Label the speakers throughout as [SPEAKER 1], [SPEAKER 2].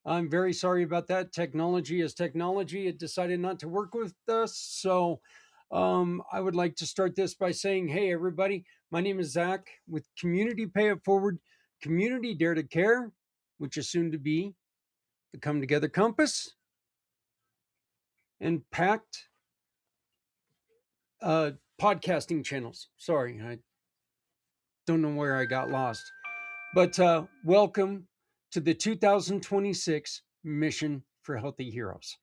[SPEAKER 1] I'm very sorry about that. Technology is technology. It decided not to work with us. So I would like to start this by saying, hey, everybody, my name is Zach with Community Pay It Forward, Community Dare to Care, which is soon to be the Come Together Compass, and Pact podcasting channels. Sorry, I don't know where I got lost. But welcome to the 2026 Mission for Healthy Heroes.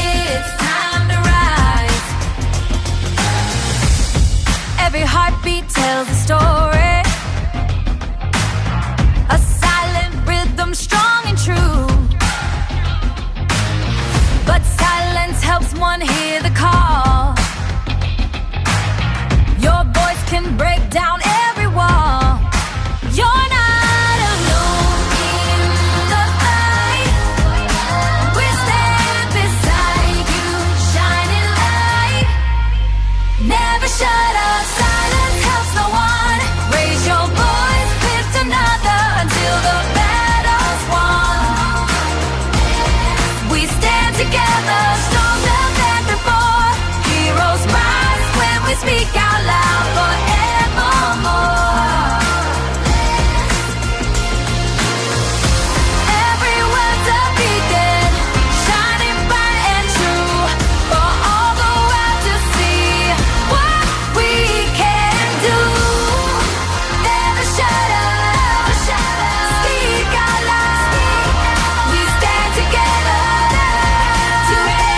[SPEAKER 2] It's time to rise. Every heartbeat tells a story. A silent rhythm, strong and true. But silence helps one hear the call. Your voice can break down every wall. You're not alone in the fight. We're standing beside you, shining light. Never shut up, silence helps no one. Raise your voice, lift another until the battle's won. We stand together, stronger than before. Heroes rise when we speak out loud forevermore. Every word's a beacon, shining bright and true, for all the world to see what we can do. Never shut up, speak out loud. We stand together, together.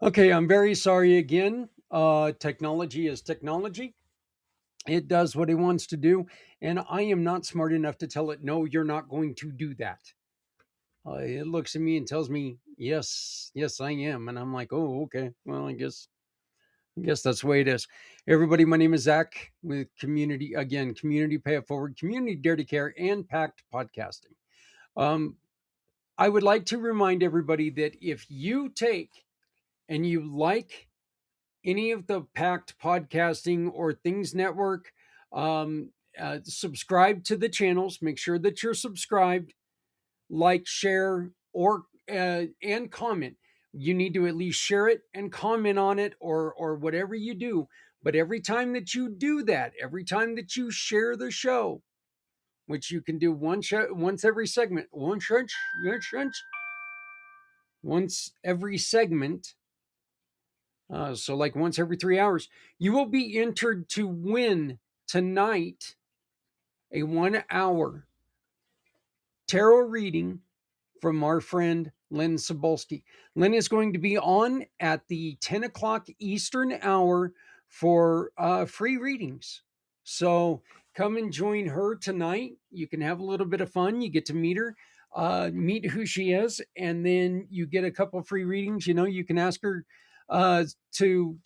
[SPEAKER 1] Okay, I'm very sorry again. Technology is technology. It does what it wants to do, and I am not smart enough to tell it, no, you're not going to do that. It looks at me and tells me, yes, I am. And I'm like, oh, okay. Well, I guess that's the way it is. Everybody, my name is Zach with Community Pay It Forward, Community Dare to Care, and Pact Podcasting. I would like to remind everybody that if you take and you like any of the Pact Podcasting or Things Network, subscribe to the channels. Make sure that you're subscribed, like, share, or and comment. You need to at least share it and comment on it, or whatever you do. But every time that you do that, every time that you share the show, which you can do once every segment, once every segment. So like once every 3 hours, you will be entered to win tonight a 1 hour tarot reading from our friend Lynn Sobolski. Lynn is going to be on at the 10 o'clock Eastern hour for free readings. So come and join her tonight. You can have a little bit of fun. You get to meet her, meet who she is, and then you get a couple of free readings. You know, you can ask her to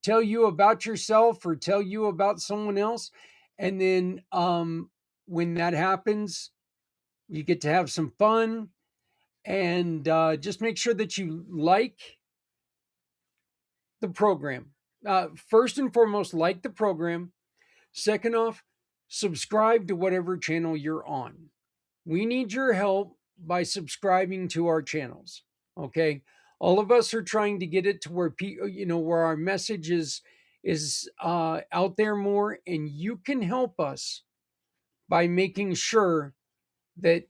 [SPEAKER 1] tell you about yourself or tell you about someone else. And then when that happens, you get to have some fun. And just make sure that you like the program. First and foremost, like the program. Second off, subscribe to whatever channel you're on. We need your help by subscribing to our channels. Okay. All of us are trying to get it to where people, where our message is out there more, and you can help us by making sure that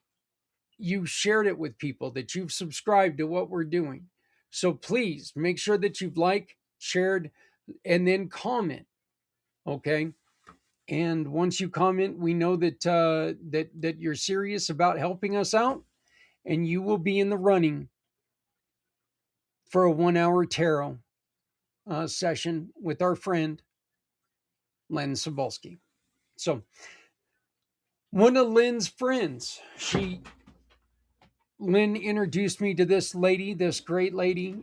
[SPEAKER 1] you shared it with people, that you've subscribed to what we're doing. So please make sure that you've liked, shared, and then comment. Okay. And once you comment, we know that that you're serious about helping us out, and you will be in the running for a 1 hour tarot session with our friend Lynn Sobolski. So one of Lynn's friends, Lynn introduced me to this lady, this great lady.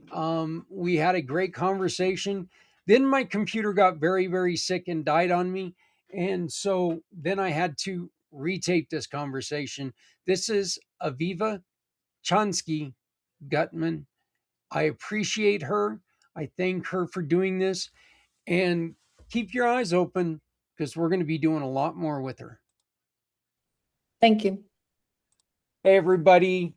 [SPEAKER 1] We had a great conversation. Then my computer got very, very sick and died on me. And so then I had to retape this conversation. This is Aviva Chansky Guttmann. I appreciate her. I thank her for doing this. And keep your eyes open because we're going to be doing a lot more with her.
[SPEAKER 3] Thank you.
[SPEAKER 1] Hey, everybody.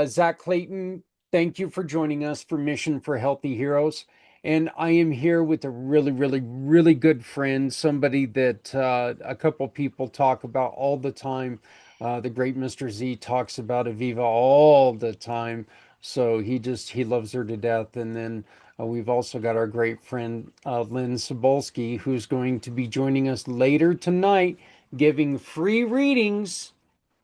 [SPEAKER 1] Zach Clayton, thank you for joining us for Mission for Healthy Heroes. And I am here with a really, really, really good friend, somebody that a couple people talk about all the time. The great Mr. Z talks about Aviva all the time. So he loves her to death. And then we've also got our great friend, Lynn Sobolski, who's going to be joining us later tonight, giving free readings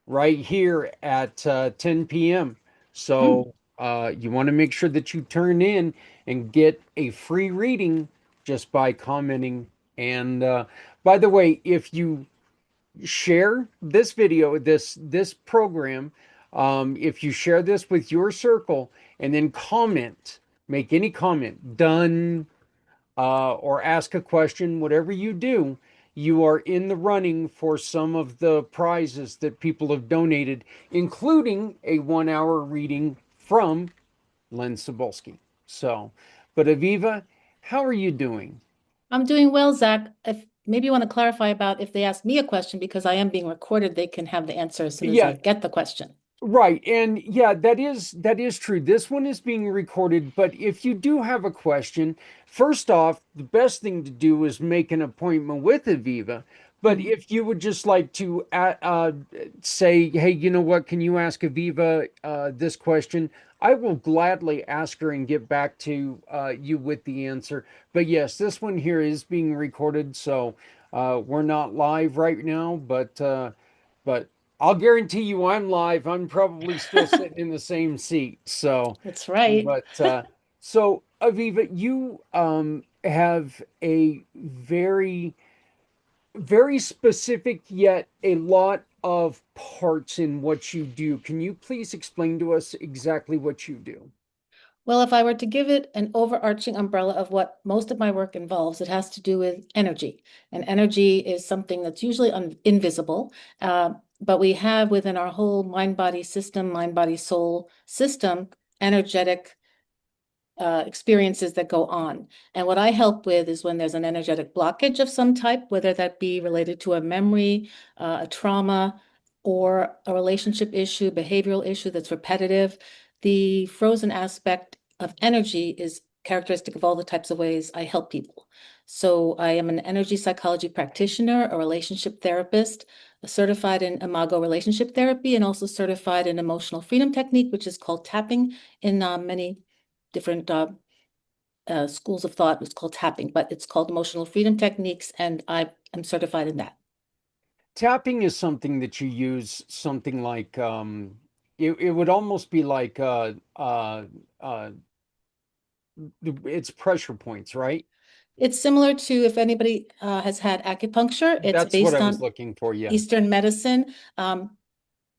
[SPEAKER 1] right here at 10 p.m. So you want to make sure that you turn in and get a free reading just by commenting. And by the way, if you share this video, this program, if you share this with your circle and then comment, make any comment, done, or ask a question, whatever you do, you are in the running for some of the prizes that people have donated, including a 1 hour reading from Len Sobolski. So, but Aviva, how are you doing?
[SPEAKER 3] I'm doing well, Zach. If maybe you want to clarify about if they ask me a question, because I am being recorded, they can have the answer as soon as I
[SPEAKER 1] Yeah,
[SPEAKER 3] get the question.
[SPEAKER 1] right. And yeah, that is true. This one is being recorded, but if you do have a question, first off, the best thing to do is make an appointment with Aviva. But
[SPEAKER 3] Mhm.
[SPEAKER 1] if you would just like to say, hey, you know what, can you ask Aviva this question? I will gladly ask her and get back to you with the answer. But yes, this one here is being recorded, so we're not live right now, but I'll guarantee you I'm live. I'm probably still sitting in the same seat. So,
[SPEAKER 3] That's right.
[SPEAKER 1] but so Aviva, you have a very, very specific yet a lot of parts in what you do. Can you please explain to us exactly what you do?
[SPEAKER 3] Well, if I were to give it an overarching umbrella of what most of my work involves, it has to do with energy. And energy is something that's usually invisible, but we have within our whole mind-body system, mind-body soul system, energetic experiences that go on. And what I help with is when there's an energetic blockage of some type, whether that be related to a memory, a trauma, or a relationship issue, behavioral issue that's repetitive. The frozen aspect of energy is characteristic of all the types of ways I help people. So I am an energy psychology practitioner, a relationship therapist, certified in Imago relationship therapy, and also certified in emotional freedom technique, which is called tapping in many different schools of thought. It's called tapping, but it's called emotional freedom techniques, and I am certified in that.
[SPEAKER 1] Tapping is something that you use something like it would almost be like it's pressure points, right?
[SPEAKER 3] It's similar to if anybody has had acupuncture. It's
[SPEAKER 1] That's what I
[SPEAKER 3] based
[SPEAKER 1] was
[SPEAKER 3] on
[SPEAKER 1] looking for. Yeah.
[SPEAKER 3] Eastern medicine.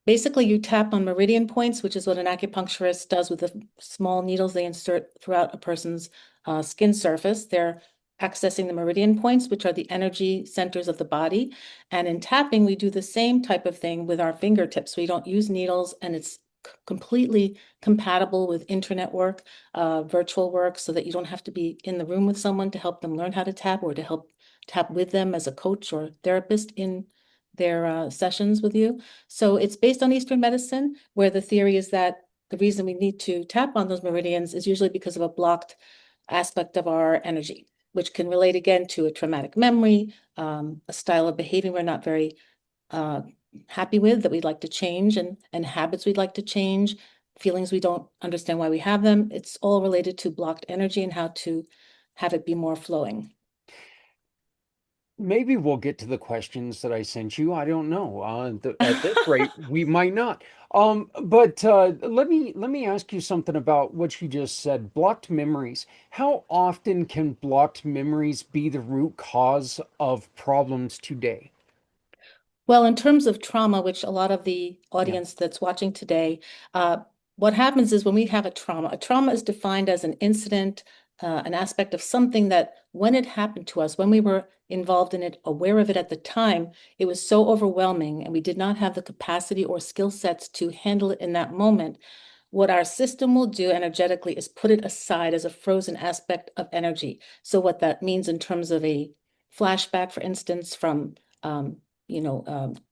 [SPEAKER 3] Basically, you tap on meridian points, which is what an acupuncturist does with the small needles they insert throughout a person's skin surface. They're accessing the meridian points, which are the energy centers of the body. And in tapping, we do the same type of thing with our fingertips. We don't use needles, and it's completely compatible with internet work, virtual work, so that you don't have to be in the room with someone to help them learn how to tap or to help tap with them as a coach or therapist in their sessions with you. So it's based on Eastern medicine, where the theory is that the reason we need to tap on those meridians is usually because of a blocked aspect of our energy, which can relate again to a traumatic memory, a style of behavior we're not very happy with, that we'd like to change, and habits we'd like to change, feelings we don't understand why we have them. It's all related to blocked energy and how to have it be more flowing.
[SPEAKER 1] Maybe we'll get to the questions that I sent you. I don't know. At this rate, we might not. But let me ask you something about what you just said. Blocked memories. How often can blocked memories be the root cause of problems today?
[SPEAKER 3] Well, in terms of trauma, which a lot of the
[SPEAKER 1] Yeah.
[SPEAKER 3] audience that's watching today, what happens is when we have a trauma is defined as an incident, an aspect of something that when it happened to us, when we were involved in it, aware of it at the time, it was so overwhelming and we did not have the capacity or skill sets to handle it in that moment. What our system will do energetically is put it aside as a frozen aspect of energy. So what that means in terms of a flashback, for instance, from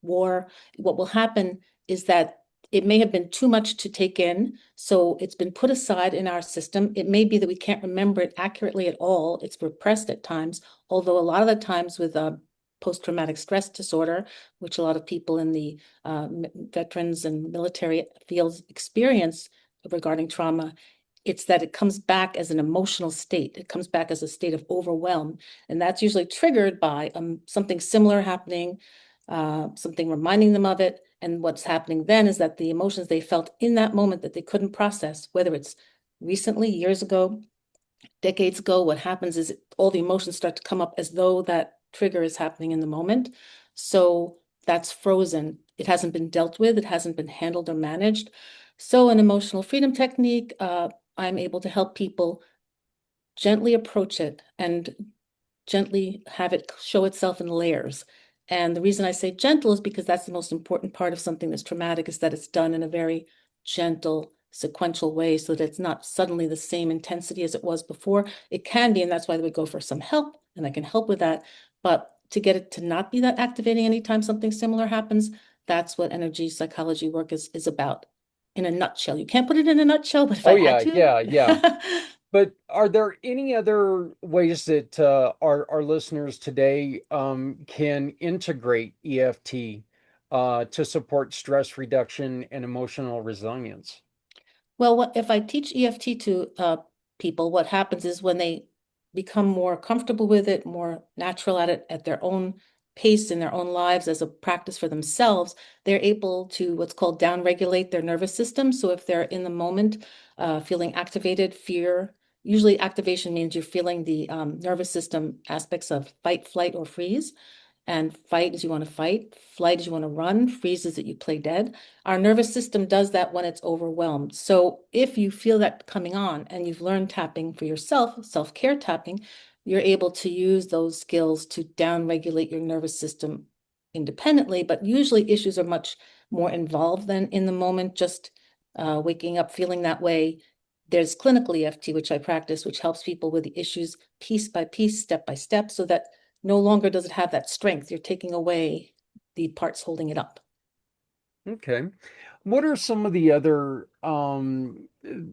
[SPEAKER 3] war, what will happen is that it may have been too much to take in, so it's been put aside in our system. It may be that we can't remember it accurately at all. It's repressed at times, although a lot of the times with post-traumatic stress disorder, which a lot of people in the veterans and military fields experience regarding trauma, it's that it comes back as an emotional state. It comes back as a state of overwhelm. And that's usually triggered by something similar happening, something reminding them of it. And what's happening then is that the emotions they felt in that moment that they couldn't process, whether it's recently, years ago, decades ago, what happens is all the emotions start to come up as though that trigger is happening in the moment. So that's frozen. It hasn't been dealt with. It hasn't been handled or managed. So an emotional freedom technique, I'm able to help people gently approach it and gently have it show itself in layers. And the reason I say gentle is because that's the most important part of something that's traumatic, is that it's done in a very gentle, sequential way so that it's not suddenly the same intensity as it was before. It can be, and that's why we go for some help, and I can help with that. But to get it to not be that activating anytime something similar happens, that's what energy psychology work is about in a nutshell. You can't put it in a nutshell, but if I
[SPEAKER 1] Oh
[SPEAKER 3] had
[SPEAKER 1] yeah,
[SPEAKER 3] to.
[SPEAKER 1] yeah, yeah. But are there any other ways that our listeners today can integrate EFT to support stress reduction and emotional resilience?
[SPEAKER 3] Well, if I teach EFT to people, what happens is when they become more comfortable with it, more natural at it at their own pace in their own lives as a practice for themselves, they're able to what's called downregulate their nervous system. So if they're in the moment feeling activated, fear, usually activation means you're feeling the nervous system aspects of fight, flight, or freeze. And fight is you want to fight, flight is you want to run, freeze is that you play dead. Our nervous system does that when it's overwhelmed. So if you feel that coming on and you've learned tapping for yourself, self-care tapping, you're able to use those skills to down-regulate your nervous system independently. But usually issues are much more involved than in the moment, just waking up feeling that way. There's clinical EFT, which I practice, which helps people with the issues piece by piece, step by step, so that no longer does it have that strength. You're taking away the parts holding it up.
[SPEAKER 1] Okay. What are some of the other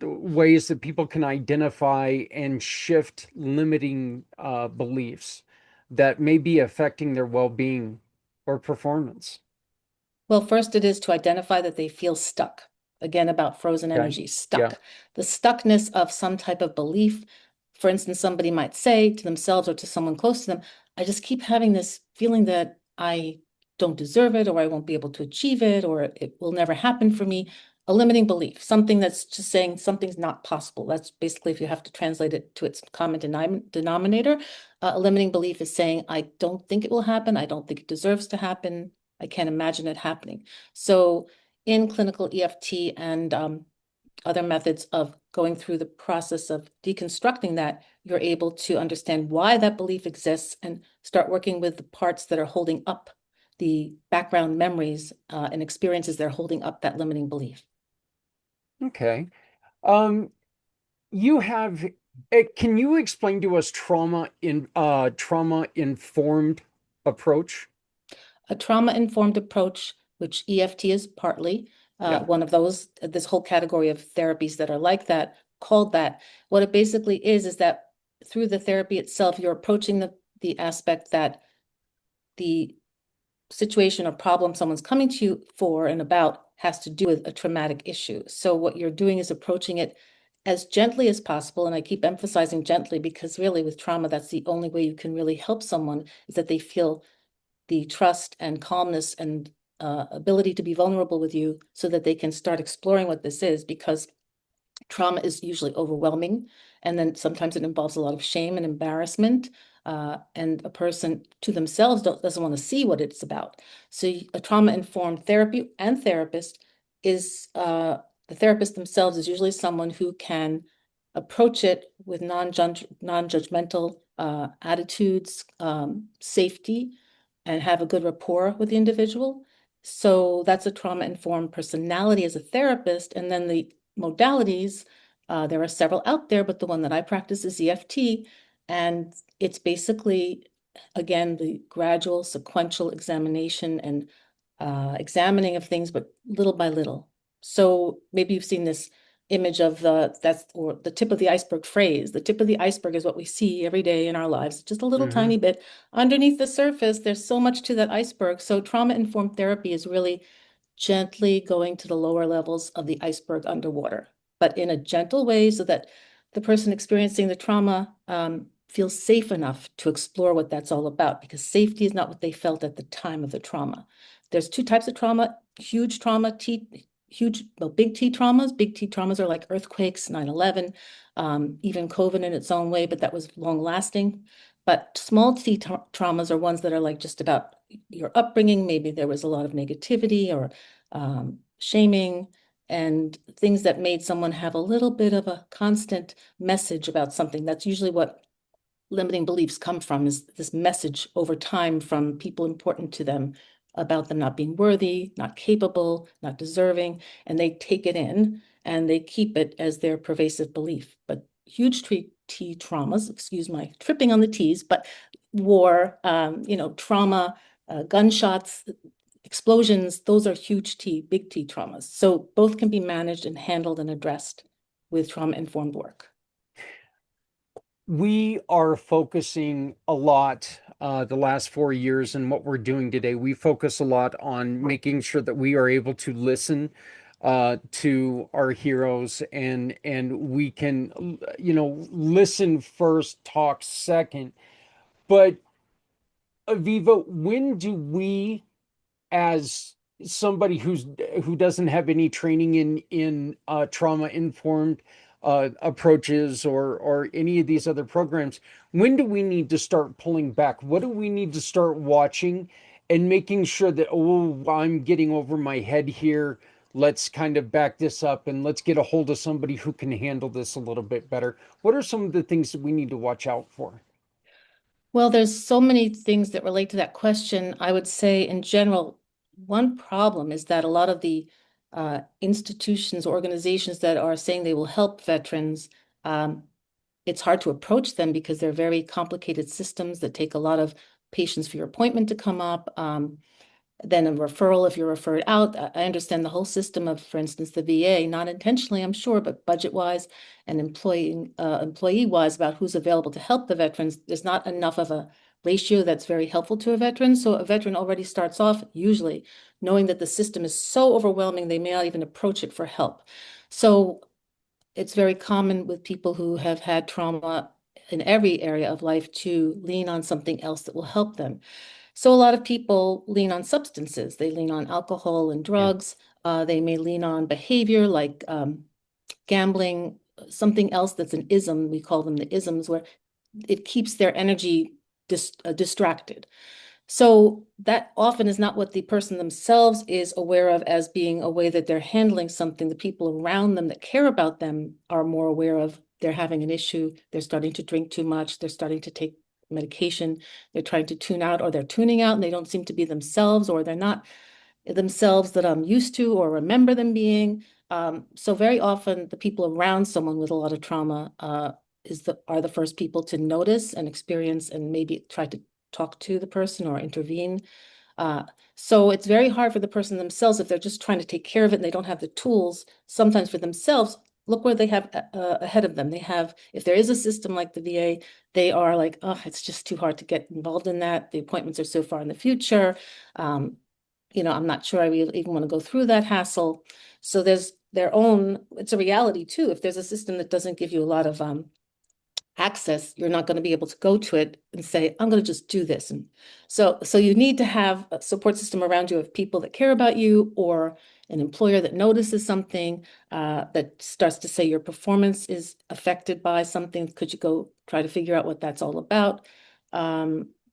[SPEAKER 1] ways that people can identify and shift limiting beliefs that may be affecting their well-being or performance?
[SPEAKER 3] Well, first it is to identify that they feel stuck. Again, about frozen
[SPEAKER 1] Okay.
[SPEAKER 3] energy,
[SPEAKER 1] Yeah.
[SPEAKER 3] stuck. The stuckness of some type of belief. For instance, somebody might say to themselves or to someone close to them, I just keep having this feeling that I don't deserve it, or I won't be able to achieve it, or it will never happen for me. A limiting belief, something that's just saying something's not possible. That's basically, if you have to translate it to its common denominator, a limiting belief is saying, I don't think it will happen. I don't think it deserves to happen. I can't imagine it happening. So in clinical EFT and other methods of going through the process of deconstructing that, you're able to understand why that belief exists and start working with the parts that are holding up the background memories and experiences that are holding up that limiting belief.
[SPEAKER 1] Okay. Um, you have, can you explain to us trauma informed approach?
[SPEAKER 3] A trauma-informed approach, which EFT is partly
[SPEAKER 1] Yeah.
[SPEAKER 3] one of those, this whole category of therapies that are like that, called that. What it basically is that through the therapy itself, you're approaching the aspect that the situation or problem someone's coming to you for and about has to do with a traumatic issue. So what you're doing is approaching it as gently as possible. And I keep emphasizing gently because really with trauma, that's the only way you can really help someone, is that they feel the trust and calmness and ability to be vulnerable with you so that they can start exploring what this is, because trauma is usually overwhelming. And then sometimes it involves a lot of shame and embarrassment. And a person to themselves doesn't want to see what it's about. So a trauma-informed therapy and therapist is, the therapist themselves is usually someone who can approach it with non-judgmental attitudes, safety, and have a good rapport with the individual. So that's a trauma-informed personality as a therapist. And then the modalities, there are several out there, but the one that I practice is EFT. And it's basically, again, the gradual sequential examination and examining of things, but little by little. So maybe you've seen this image of or the tip of the iceberg phrase. The tip of the iceberg is what we see every day in our lives, just a little tiny bit. Underneath the surface, there's so much to that iceberg. So trauma-informed therapy is really gently going to the lower levels of the iceberg underwater, but in a gentle way so that the person experiencing the trauma feels safe enough to explore what that's all about, because safety is not what they felt at the time of the trauma. There's two types of trauma: huge trauma, big T traumas. Big T traumas are like earthquakes, 9/11, even COVID in its own way, but that was long lasting. But small T traumas are ones that are like just about your upbringing. Maybe there was a lot of negativity or shaming and things that made someone have a little bit of a constant message about something. That's usually what limiting beliefs come from, is this message over time from people important to them about them not being worthy, not capable, not deserving, and they take it in and they keep it as their pervasive belief. But huge T traumas, excuse my tripping on the T's, but war, trauma, gunshots, explosions, those are big T traumas. So both can be managed and handled and addressed with trauma-informed work.
[SPEAKER 1] We are focusing a lot the last 4 years, and what we're doing today, we focus a lot on making sure that we are able to listen to our heroes, and we can, listen first, talk second. But Aviva, when do we, as somebody who doesn't have any training in trauma informed approaches or any of these other programs, when do we need to start pulling back? What do we need to start watching and making sure that, oh, I'm getting over my head here, let's kind of back this up and let's get a hold of somebody who can handle this a little bit better? What are some of the things that we need to watch out for?
[SPEAKER 3] Well, there's so many things that relate to that question. I would say in general, one problem is that a lot of the institutions, organizations that are saying they will help veterans, it's hard to approach them because they're very complicated systems that take a lot of patience for your appointment to come up. Then a referral if you're referred out. I understand the whole system of, for instance, the VA, not intentionally, I'm sure, but budget-wise and employee-wise about who's available to help the veterans. There's not enough of a ratio that's very helpful to a veteran. So a veteran already starts off usually knowing that the system is so overwhelming, they may not even approach it for help. So it's very common with people who have had trauma in every area of life to lean on something else that will help them. So a lot of people lean on substances. They lean on alcohol and
[SPEAKER 1] Yeah.
[SPEAKER 3] drugs. They may lean on behavior like gambling, something else that's an ism. We call them the isms, where it keeps their energy distracted. So that often is not what the person themselves is aware of as being a way that they're handling something. The people around them that care about them are more aware of. They're having an issue. They're starting to drink too much. They're starting to take medication. They're trying to tune out, or they're tuning out and they don't seem to be themselves, or they're not themselves that I'm used to or remember them being. So very often the people around someone with a lot of trauma are the first people to notice and experience and maybe try to talk to the person or intervene. So it's very hard for the person themselves if they're just trying to take care of it and they don't have the tools sometimes for themselves. Look where they have ahead of them. They have, if there is a system like the VA, they are like, oh, it's just too hard to get involved in that. The appointments are so far in the future. I'm not sure I even want to go through that hassle. So there's it's a reality too. If there's a system that doesn't give you a lot of access, you're not going to be able to go to it and say, I'm going to just do this. And so you need to have a support system around you of people that care about you, or an employer that notices something, that starts to say your performance is affected by something. Could you go try to figure out what that's all about?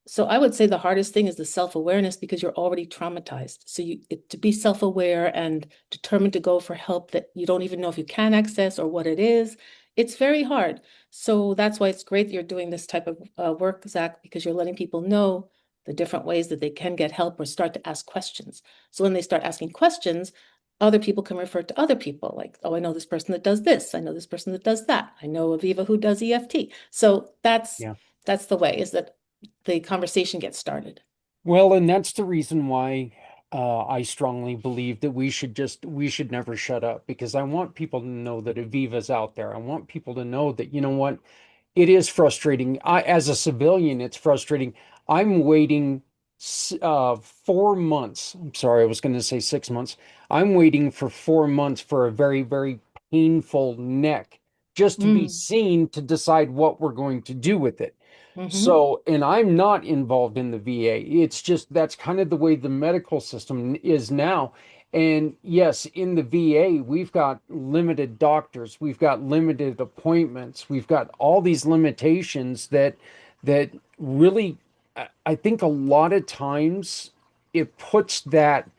[SPEAKER 3] So I would say the hardest thing is the self-awareness, because you're already traumatized. So to be self-aware and determined to go for help that you don't even know if you can access or what it is It's very hard. So that's why it's great that you're doing this type of work, Zach, because you're letting people know the different ways that they can get help or start to ask questions. So when they start asking questions, other people can refer to other people like, oh, I know this person that does this. I know this person that does that. I know Aviva who does EFT. So
[SPEAKER 1] Yeah.
[SPEAKER 3] that's the way is that the conversation gets started.
[SPEAKER 1] Well, and that's the reason why I strongly believe that we should never shut up, because I want people to know that Aviva's out there. I want people to know that, you know what, it is frustrating. As a civilian, it's frustrating. I'm waiting 4 months. I'm sorry, I was going to say 6 months. I'm waiting for 4 months for a very, very painful neck just to be
[SPEAKER 3] Mm,
[SPEAKER 1] seen to decide what we're going to do with it.
[SPEAKER 3] hmm
[SPEAKER 1] So, and I'm not involved in the VA. It's just that's kind of the way the medical system is now. And yes, in the VA, we've got limited doctors, we've got limited appointments, we've got all these limitations that really, I think a lot of times it puts that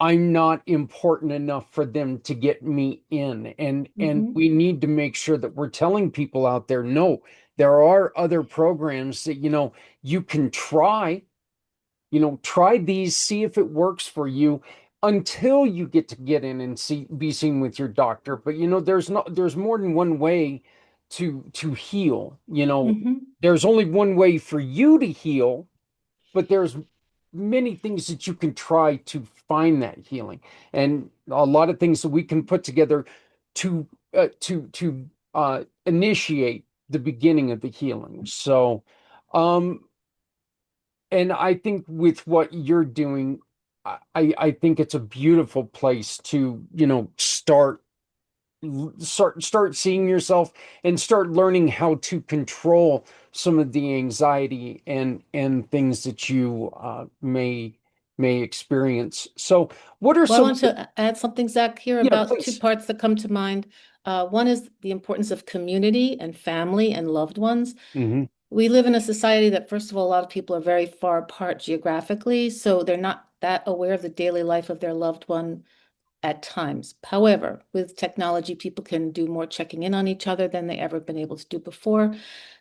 [SPEAKER 1] I'm not important enough for them to get me in. And
[SPEAKER 3] hmm
[SPEAKER 1] we need to make sure that we're telling people out there, no, there are other programs that, you can try, try these, see if it works for you until you get in and be seen with your doctor. But there's more than one way to heal.
[SPEAKER 3] hmm
[SPEAKER 1] There's only one way for you to heal, but there's many things that you can try to find that healing, and a lot of things that we can put together to initiate the beginning of the healing. So, um, and I think with what you're doing, I think it's a beautiful place to, start seeing yourself and start learning how to control some of the anxiety and things that you may experience. So what are
[SPEAKER 3] Well, I
[SPEAKER 1] some
[SPEAKER 3] want to add something, Zach, here
[SPEAKER 1] yeah,
[SPEAKER 3] about two
[SPEAKER 1] please.
[SPEAKER 3] parts that come to mind. One is the importance of community and family and loved ones.
[SPEAKER 1] Hmm.
[SPEAKER 3] We live in a society that, first of all, a lot of people are very far apart geographically, so they're not that aware of the daily life of their loved one at times. However, with technology, people can do more checking in on each other than they ever been able to do before.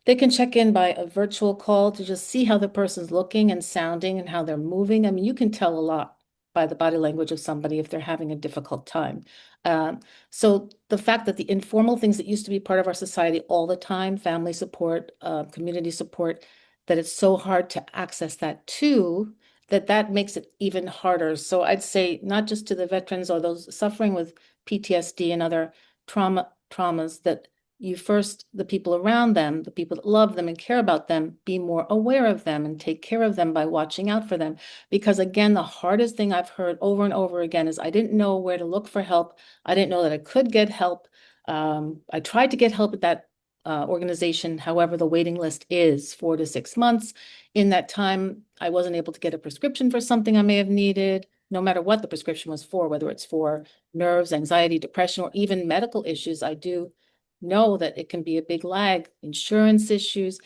[SPEAKER 3] They can check in by a virtual call to just see how the person's looking and sounding and how they're moving. I mean, you can tell a lot by the body language of somebody if they're having a difficult time. Um, so the fact that the informal things that used to be part of our society all the time, family support, community support, that it's so hard to access that too, that makes it even harder. So I'd say not just to the veterans or those suffering with PTSD and other traumas, that you first, the people around them, the people that love them and care about them, be more aware of them and take care of them by watching out for them. Because again, the hardest thing I've heard over and over again is I didn't know where to look for help. I didn't know that I could get help. I tried to get help at that organization. However, the waiting list is 4 to 6 months. In that time, I wasn't able to get a prescription for something I may have needed, no matter what the prescription was for, whether it's for nerves, anxiety, depression, or even medical issues. I do know that it can be a big lag, insurance issues.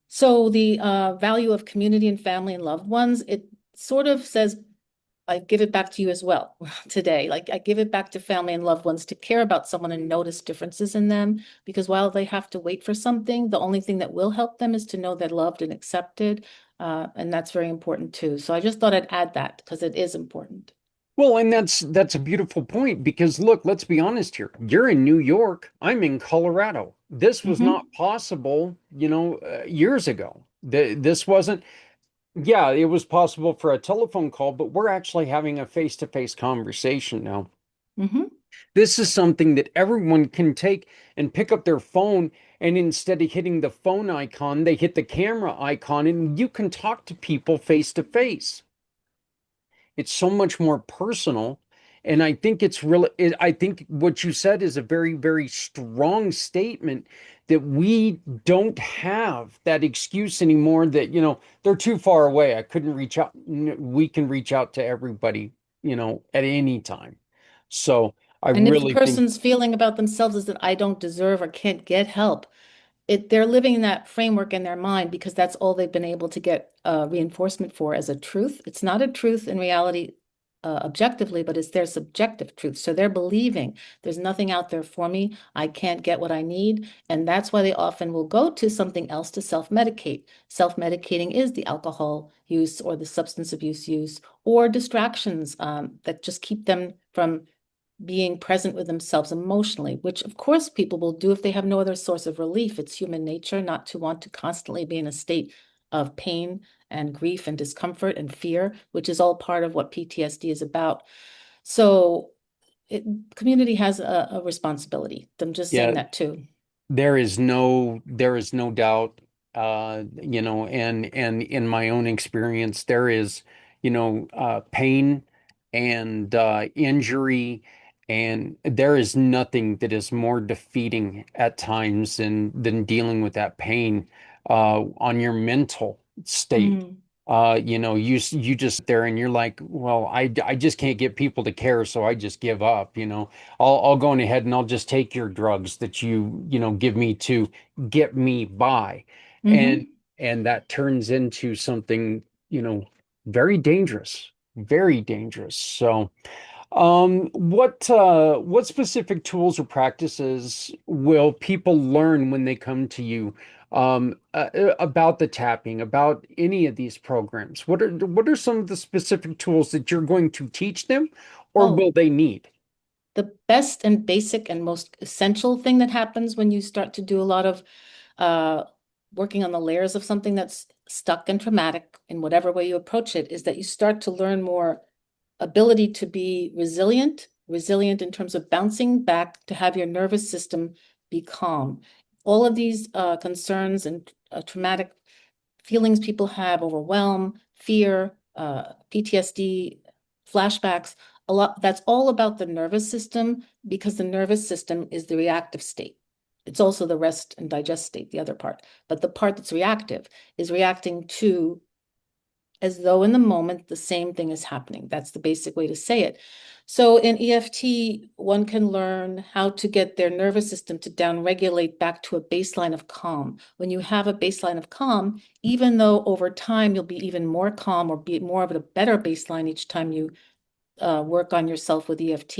[SPEAKER 3] So the value of community and family and loved ones, it sort of says, I give it back to you as well today. Like I give it back to family and loved ones to care about someone and notice differences in them. Because while they have to wait for something, the only thing that will help them is to know they're loved and accepted. And that's very important too. So I just thought I'd add that because it is important.
[SPEAKER 1] Well, and that's a beautiful point, because look, let's be honest here. You're in New York, I'm in Colorado. This was
[SPEAKER 3] Mhm.
[SPEAKER 1] not possible, years ago. This wasn't. Yeah, it was possible for a telephone call, but we're actually having a face-to-face conversation now.
[SPEAKER 3] Mhm.
[SPEAKER 1] This is something that everyone can take and pick up their phone, and instead of hitting the phone icon, they hit the camera icon, and you can talk to people face to face. It's so much more personal. And I think I think what you said is a very, very strong statement, that we don't have that excuse anymore that, they're too far away. I couldn't reach out. We can reach out to everybody, at any time. So I
[SPEAKER 3] And if the
[SPEAKER 1] really think,
[SPEAKER 3] person's feeling about themselves is that I don't deserve or can't get help, they're living in that framework in their mind because that's all they've been able to get reinforcement for as a truth. It's not a truth in reality. objectively, but it's their subjective truth. So they're believing there's nothing out there for me. I can't get what I need. And that's why they often will go to something else to self-medicate. Self-medicating is the alcohol use or the substance abuse use or distractions that just keep them from being present with themselves emotionally, which of course people will do if they have no other source of relief. It's human nature not to want to constantly be in a state of pain and grief and discomfort and fear, which is all part of what PTSD is about. So community has a responsibility. I'm just saying
[SPEAKER 1] Yeah,
[SPEAKER 3] that too.
[SPEAKER 1] there is no doubt, and in my own experience, there is, pain and injury, and there is nothing that is more defeating at times than dealing with that pain on your mental state.
[SPEAKER 3] Mm.
[SPEAKER 1] You just sit there and you're like, well, I just can't get people to care, so I just give up. I'll go on ahead and I'll just take your drugs that give me to get me by. And
[SPEAKER 3] Hmm.
[SPEAKER 1] and that turns into something, very dangerous, very dangerous. So, what specific tools or practices will people learn when they come to you about the tapping, about any of these programs? What are some of the specific tools that you're going to teach them, or
[SPEAKER 3] Oh,
[SPEAKER 1] will they need?
[SPEAKER 3] the best and basic and most essential thing that happens when you start to do a lot of uh, working on the layers of something that's stuck and traumatic in whatever way you approach it is that you start to learn more ability to be resilient in terms of bouncing back to have your nervous system be calm. All of these concerns and traumatic feelings people have, overwhelm, fear, PTSD, flashbacks, a lot, that's all about the nervous system because the nervous system is the reactive state. It's also the rest and digest state, the other part. But the part that's reactive is reacting to as though in the moment the same thing is happening. That's the basic way to say it. So in EFT, one can learn how to get their nervous system to downregulate back to a baseline of calm. When you have a baseline of calm, even though over time you'll be even more calm or be more of a better baseline each time you work on yourself with EFT,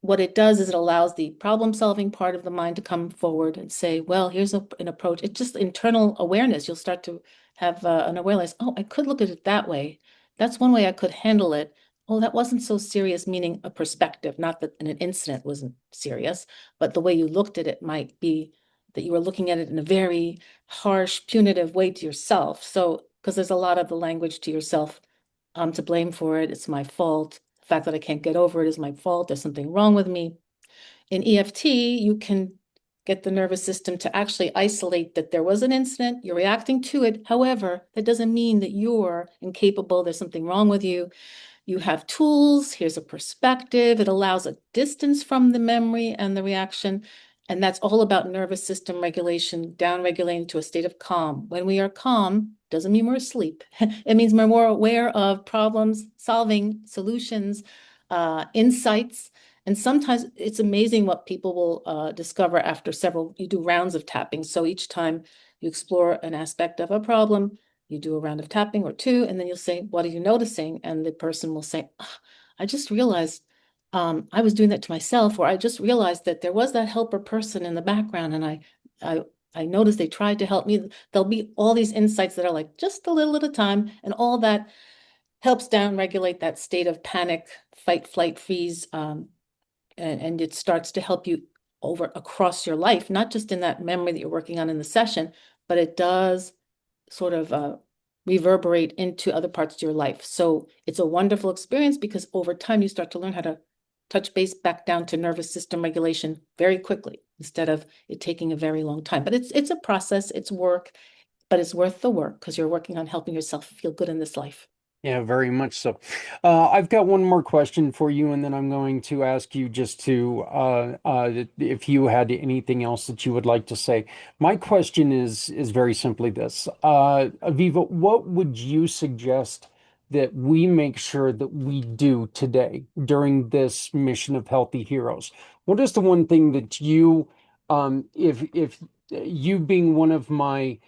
[SPEAKER 3] what it does is it allows the problem solving part of the mind to come forward and say, well, here's an approach. It's just internal awareness. You'll start to have an awareness. Oh, I could look at it that way. That's one way I could handle it. Oh, that wasn't so serious, meaning a perspective, not that an incident wasn't serious, but the way you looked at it might be that you were looking at it in a very harsh, punitive way to yourself. So, because there's a lot of the language to yourself, I'm to blame for it. It's my fault. The fact that I can't get over it is my fault. There's something wrong with me. In EFT, you can get the nervous system to actually isolate that there was an incident, you're reacting to it. However, that doesn't mean that you're incapable, there's something wrong with you. You have tools, here's a perspective. It allows a distance from the memory and the reaction. And that's all about nervous system regulation, down regulating to a state of calm. When we are calm, doesn't mean we're asleep. It means we're more aware of problems, solving solutions, insights. And sometimes it's amazing what people will discover after you do rounds of tapping. So each time you explore an aspect of a problem, you do a round of tapping or two, and then you'll say, what are you noticing? And the person will say, "Ah, I just realized I was doing that to myself, or I just realized that there was that helper person in the background, and I, I noticed they tried to help me." There'll be all these insights that are like just a little at a time, and all that helps down regulate that state of panic, fight, flight, freeze, and it starts to help you over across your life, not just in that memory that you're working on in the session, but it does sort of reverberate into other parts of your life. So it's a wonderful experience because over time you start to learn how to touch base back down to nervous system regulation very quickly instead of it taking a very long time. But it's a process, it's work, but it's worth the work because you're working on helping yourself feel good in this life.
[SPEAKER 1] Yeah, very much so. I've got one more question for you, and then I'm going to ask you just to if you had anything else that you would like to say. My question is very simply this. Aviva, what would you suggest that we make sure that we do today during this mission of Healthy Heroes? What is the one thing that if you being one of my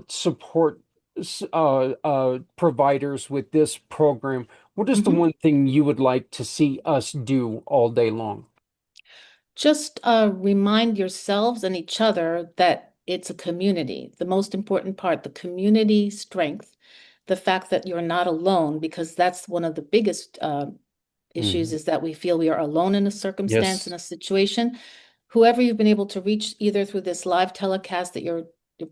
[SPEAKER 1] support providers with this program, what is the
[SPEAKER 3] Mhm.
[SPEAKER 1] one thing you would like to see us do all day long?
[SPEAKER 3] Just remind yourselves and each other that it's a community. The most important part, the community strength, the fact that you're not alone, because that's one of the biggest issues
[SPEAKER 1] Mhm.
[SPEAKER 3] is that we feel we are alone in a circumstance, in
[SPEAKER 1] Yes.
[SPEAKER 3] a situation. Whoever you've been able to reach, either through this live telecast that you're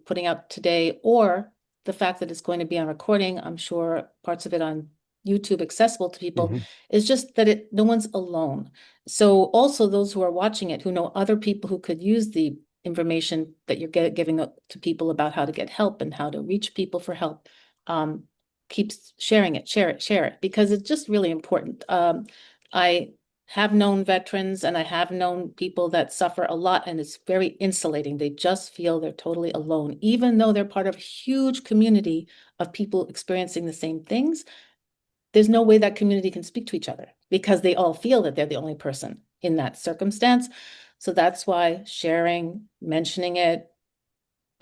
[SPEAKER 3] putting out today, or the fact that it's going to be on recording, I'm sure parts of it on YouTube accessible to people,
[SPEAKER 1] Mhm.
[SPEAKER 3] is just that no one's alone. So also those who are watching it, who know other people who could use the information that you're giving to people about how to get help and how to reach people for help, um, keeps sharing it, share it, because it's just really important. I have known veterans and I have known people that suffer a lot, and it's very insulating. They just feel they're totally alone, even though they're part of a huge community of people experiencing the same things. There's no way that community can speak to each other because they all feel that they're the only person in that circumstance. So that's why sharing, mentioning it,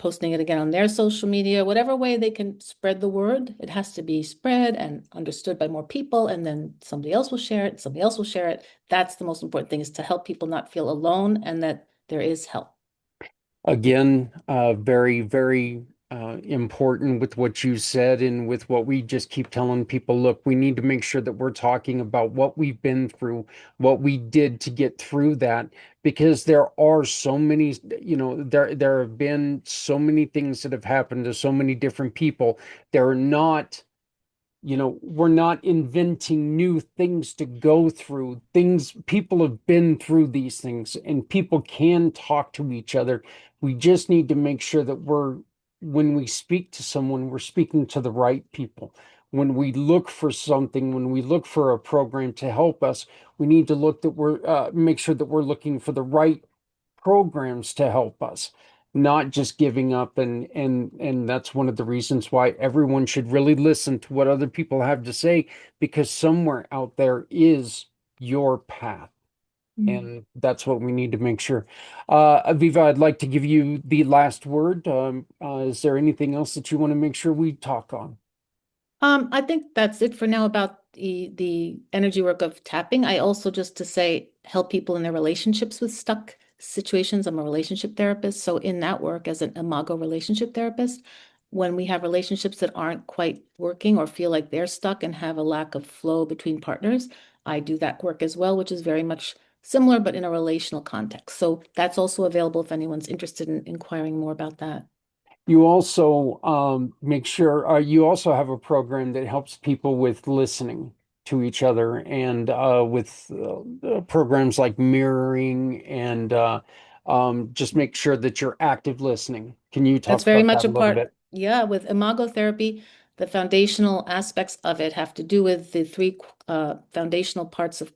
[SPEAKER 3] posting it again on their social media, whatever way they can spread the word, it has to be spread and understood by more people. And then somebody else will share it, somebody else will share it. That's the most important thing, is to help people not feel alone and that there is help.
[SPEAKER 1] Again, very, very important with what you said and with what we just keep telling people. Look, we need to make sure that we're talking about what we've been through, what we did to get through that, because there are so many, there have been so many things that have happened to so many different people. They're not we're not inventing new things to go through. Things people have been through these things and people can talk to each other. We just need to make sure that when we speak to someone, we're speaking to the right people. When we look for something, when we look for a program to help us, we need to look that we're make sure that we're looking for the right programs to help us, not just giving up. And that's one of the reasons why everyone should really listen to what other people have to say, because somewhere out there is your path.
[SPEAKER 3] Mm.
[SPEAKER 1] And that's what we need to make sure. Aviva, I'd like to give you the last word. Is there anything else that you want to make sure we talk on?
[SPEAKER 3] I think that's it for now about the energy work of tapping. I also, just to say, help people in their relationships with stuck situations. I'm a relationship therapist, so in that work as an Imago relationship therapist, when we have relationships that aren't quite working or feel like they're stuck and have a lack of flow between partners, I do that work as well, which is very much similar but in a relational context. So that's also available if anyone's interested in inquiring more about that.
[SPEAKER 1] You also make sure you also have a program that helps people with listening to each other, and with programs like mirroring and just make sure that you're active listening. Can you
[SPEAKER 3] That's
[SPEAKER 1] talk
[SPEAKER 3] very
[SPEAKER 1] about
[SPEAKER 3] much
[SPEAKER 1] that
[SPEAKER 3] a
[SPEAKER 1] a little
[SPEAKER 3] part,
[SPEAKER 1] bit?
[SPEAKER 3] yeah, with imago therapy, the foundational aspects of it have to do with the three foundational parts of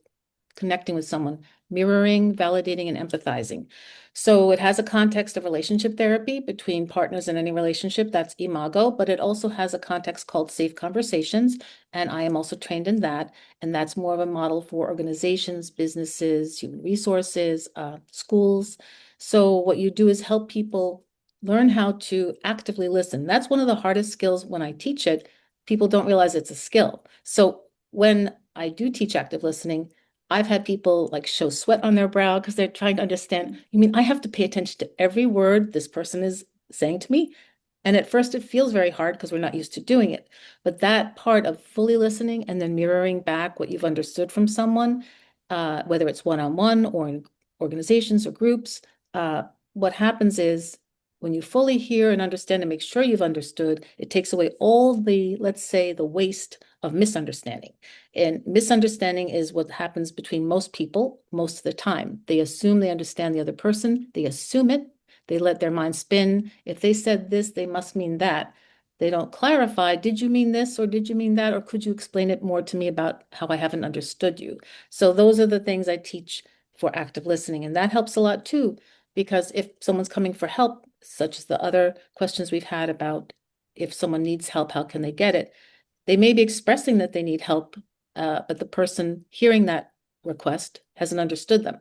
[SPEAKER 3] connecting with someone: mirroring, validating, and empathizing. So it has a context of relationship therapy between partners in any relationship, that's imago, but it also has a context called safe conversations. And I am also trained in that. And that's more of a model for organizations, businesses, human resources, schools. So what you do is help people learn how to actively listen. That's one of the hardest skills when I teach it. People don't realize it's a skill. So when I do teach active listening, I've had people like show sweat on their brow because they're trying to understand. You mean I have to pay attention to every word this person is saying to me? And at first it feels very hard because we're not used to doing it. But that part of fully listening and then mirroring back what you've understood from someone, whether it's one-on-one or in organizations or groups, what happens is when you fully hear and understand and make sure you've understood, it takes away all the, let's say, the waste of misunderstanding. And misunderstanding is what happens between most people most of the time. They assume they understand the other person, they assume it, they let their mind spin. If they said this, they must mean that. They don't clarify, did you mean this or did you mean that? Or could you explain it more to me about how I haven't understood you? So those are the things I teach for active listening. And that helps a lot too, because if someone's coming for help, such as the other questions we've had about if someone needs help, how can they get it? They may be expressing that they need help, but the person hearing that request hasn't understood them.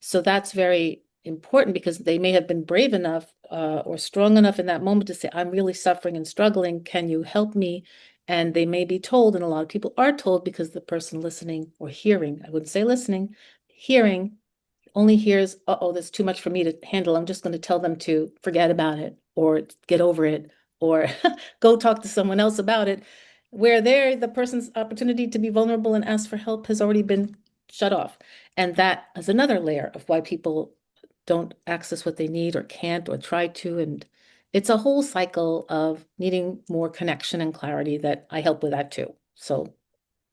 [SPEAKER 3] So that's very important because they may have been brave enough or strong enough in that moment to say, I'm really suffering and struggling. Can you help me? And they may be told, and a lot of people are told because the person listening or hearing, I wouldn't say listening, hearing only hears, uh-oh, that's too much for me to handle. I'm just going to tell them to forget about it or get over it or go talk to someone else about it. Where there, the person's opportunity to be vulnerable and ask for help has already been shut off. And that is another layer of why people don't access what they need or can't or try to. And it's a whole cycle of needing more connection and clarity that I help with that too. So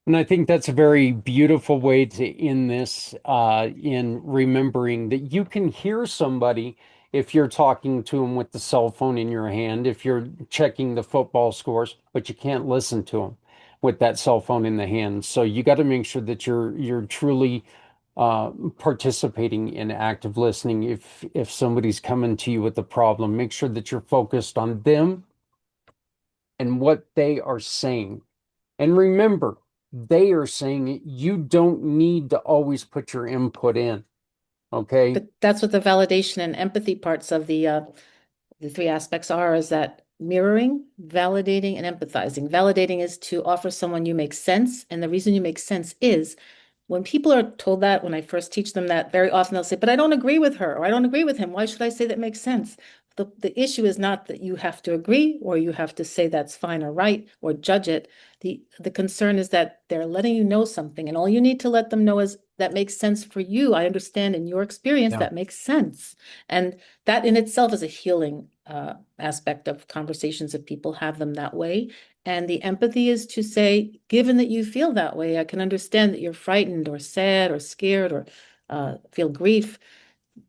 [SPEAKER 1] And I think that's a very beautiful way to end this, in remembering that you can hear somebody if you're talking to them with the cell phone in your hand, if you're checking the football scores, but you can't listen to them with that cell phone in the hand. So you got to make sure that you're truly participating in active listening. If somebody's coming to you with a problem, make sure that you're focused on them and what they are saying. And remember, they are saying it. You don't need to always put your input in. Okay.
[SPEAKER 3] but that's what the validation and empathy parts of the three aspects are, is that mirroring, validating, and empathizing. Validating is to offer someone you make sense. And the reason you make sense is when people are told that, when I first teach them that, very often they'll say, but I don't agree with her or I don't agree with him. Why should I say that makes sense? The issue is not that you have to agree or you have to say that's fine or right or judge it. The concern is that they're letting you know something, and all you need to let them know is that makes sense for you. I understand in your experience
[SPEAKER 1] Yeah.
[SPEAKER 3] that makes sense. And that in itself is a healing aspect of conversations if people have them that way. And the empathy is to say, given that you feel that way, I can understand that you're frightened or sad or scared or feel grief.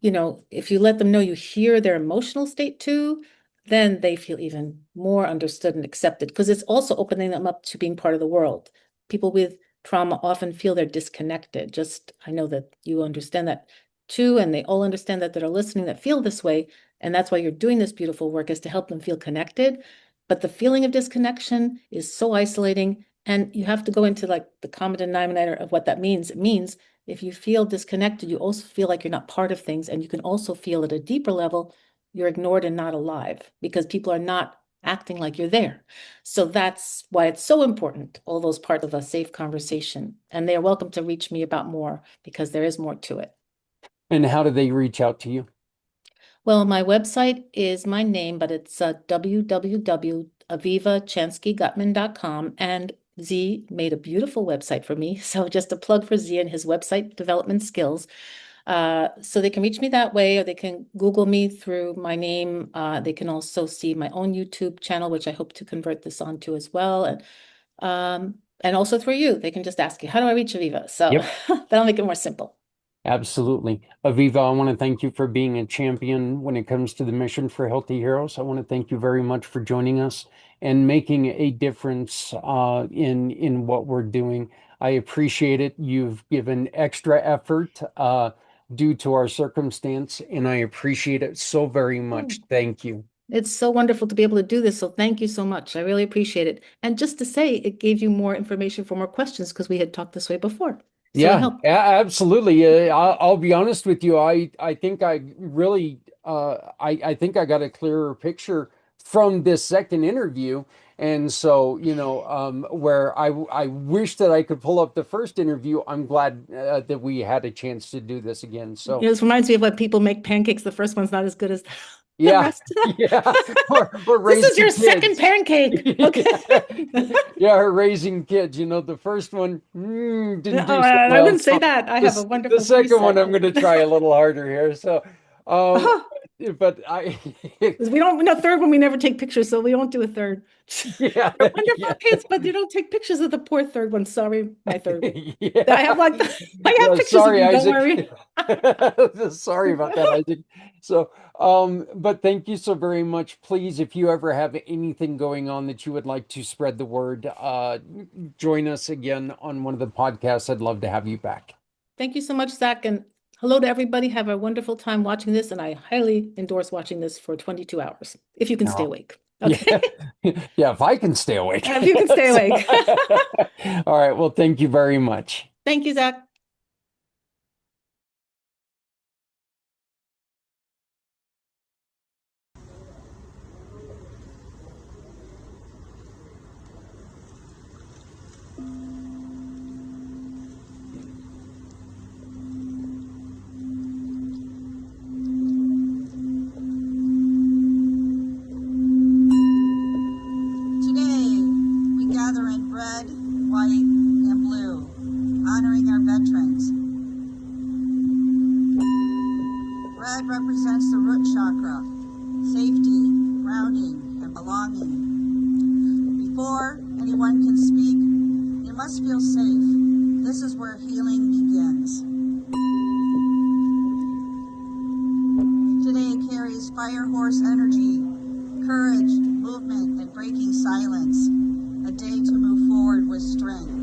[SPEAKER 3] If you let them know you hear their emotional state too, then they feel even more understood and accepted because it's also opening them up to being part of the world. People with trauma often feel they're disconnected. Just, I know that you understand that too, and they all understand that are listening that feel this way. And that's why you're doing this beautiful work, is to help them feel connected. But the feeling of disconnection is so isolating. And you have to go into like the common denominator of what that means. It means if you feel disconnected, you also feel like you're not part of things. And you can also feel at a deeper level, you're ignored and not alive because people are not acting like you're there. So that's why it's so important, all those parts of a safe conversation. And they are welcome to reach me about more because there is more to it.
[SPEAKER 1] And how do they reach out to you?
[SPEAKER 3] Well, my website is my name, but it's www.avivachanskygutman.com. And Z made a beautiful website for me. So just a plug for Z and his website development skills. So they can reach me that way, or they can Google me through my name. They can also see my own YouTube channel, which I hope to convert this onto as well. And also through you, they can just ask you, how do I reach Aviva? So
[SPEAKER 1] Yep.
[SPEAKER 3] that'll make it more simple.
[SPEAKER 1] Absolutely. Aviva, I want to thank you for being a champion when it comes to the mission for Healthy Heroes. I want to thank you very much for joining us and making a difference in what we're doing. I appreciate it. You've given extra effort due to our circumstance, and I appreciate it so very
[SPEAKER 3] Oh,
[SPEAKER 1] much. Thank you.
[SPEAKER 3] it's so wonderful to be able to do this. So thank you so much. I really appreciate it. And just to say, it gave you more information for more questions because we had talked this way before. So it
[SPEAKER 1] Yeah,
[SPEAKER 3] helped.
[SPEAKER 1] absolutely. I'll be honest with you. I think I really I think I got a clearer picture from this second interview. And so, where I wish that I could pull up the first interview, I'm glad that we had a chance to do this again. So,
[SPEAKER 3] This reminds me of when people make pancakes. The first one's not as good as the
[SPEAKER 1] yeah,
[SPEAKER 3] rest.
[SPEAKER 1] yeah, we're
[SPEAKER 3] This is
[SPEAKER 1] raising
[SPEAKER 3] your second
[SPEAKER 1] kids.
[SPEAKER 3] pancake. Okay.
[SPEAKER 1] Yeah, her raising kids. The first one
[SPEAKER 3] Oh,
[SPEAKER 1] didn't do so
[SPEAKER 3] I
[SPEAKER 1] well.
[SPEAKER 3] wouldn't say
[SPEAKER 1] So
[SPEAKER 3] that. I have a
[SPEAKER 1] the
[SPEAKER 3] wonderful
[SPEAKER 1] second one,
[SPEAKER 3] preset.
[SPEAKER 1] I'm going to try a little harder here. So, um,
[SPEAKER 3] Oh,
[SPEAKER 1] but I,
[SPEAKER 3] 'cause we don't, no third one, we never take pictures, so we won't do a third.
[SPEAKER 1] yeah,
[SPEAKER 3] They're wonderful
[SPEAKER 1] yeah,
[SPEAKER 3] kids, but they don't take pictures of the poor third one. Sorry, my third one. I have
[SPEAKER 1] yeah,
[SPEAKER 3] like, I have
[SPEAKER 1] yeah.
[SPEAKER 3] pictures of
[SPEAKER 1] Sorry,
[SPEAKER 3] you, don't
[SPEAKER 1] Isaac.
[SPEAKER 3] worry.
[SPEAKER 1] Sorry about that, Isaac. So, but thank you so very much. Please, if you ever have anything going on that you would like to spread the word, join us again on one of the podcasts. I'd love to have you back.
[SPEAKER 3] Thank you so much, Zach, and hello to everybody. Have a wonderful time watching this, and I highly endorse watching this for 22 hours, if you can stay
[SPEAKER 1] No.
[SPEAKER 3] awake.
[SPEAKER 1] Yeah.
[SPEAKER 3] Okay?
[SPEAKER 1] Yeah, if I can stay awake.
[SPEAKER 3] If you can stay awake.
[SPEAKER 1] All right. Well, thank you very much.
[SPEAKER 3] Thank you, Zach.
[SPEAKER 4] Red represents the root chakra, safety, grounding, and belonging. Before anyone can speak, you must feel safe. This is where healing begins. Today carries fire horse energy, courage, movement, and breaking silence. A day to move forward with strength.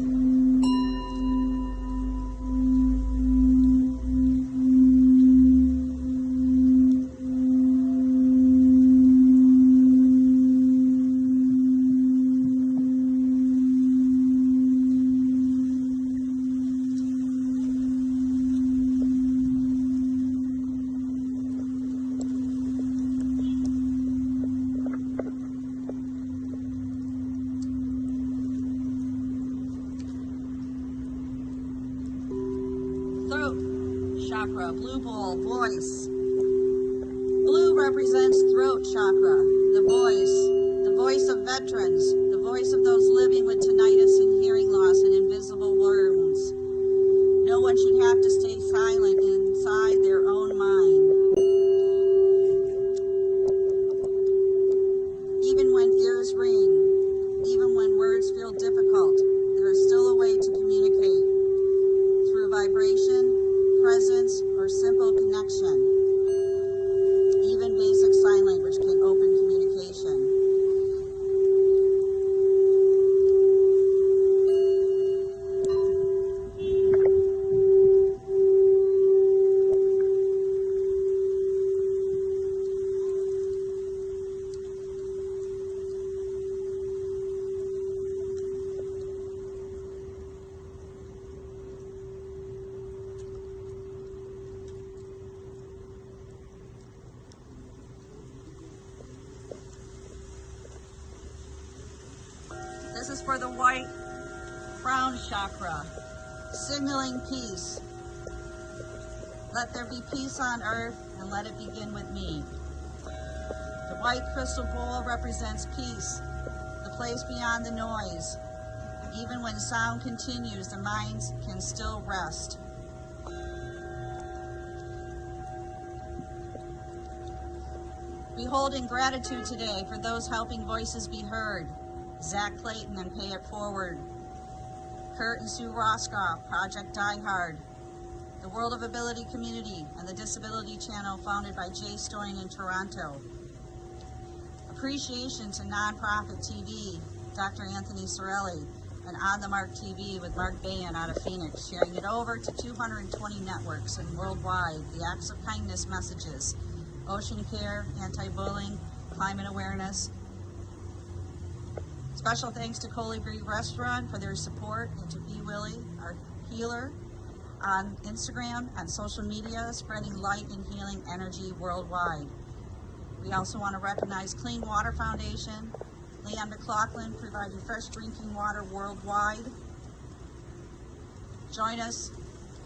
[SPEAKER 4] Chakra, blue bowl, voice. Blue represents throat chakra, the voice of veterans, the voice of those living with tinnitus and hearing loss and invisible wounds. No one should have to stay silent inside their own mind. Even when ears ring, even when words feel difficult, there is still a way to communicate through vibration, presence, or simple connection. Even basic sign language can open communication. This is for the white crown chakra, signaling peace. Let there be peace on earth and let it begin with me. The white crystal bowl represents peace, the place beyond the noise. Even when sound continues, the mind can still rest. We hold in gratitude today for those helping voices be heard. Zach Clayton and Pay It Forward, Kurt and Sue Roscoff, Project Die Hard, the World of Ability Community, and the Disability Channel founded by Jay Stoyan in Toronto. Appreciation to Nonprofit TV, Dr. Anthony Sorelli, and On the Mark TV with Mark Bayan out of Phoenix, sharing it over to 220 networks and worldwide, the acts of kindness messages, ocean care, anti-bullying, climate awareness. Special thanks to Colibri Restaurant for their support, and to Be Willie, our healer, on Instagram and social media, spreading light and healing energy worldwide. We also want to recognize Clean Water Foundation, Leanne McLaughlin, providing fresh drinking water worldwide. Join us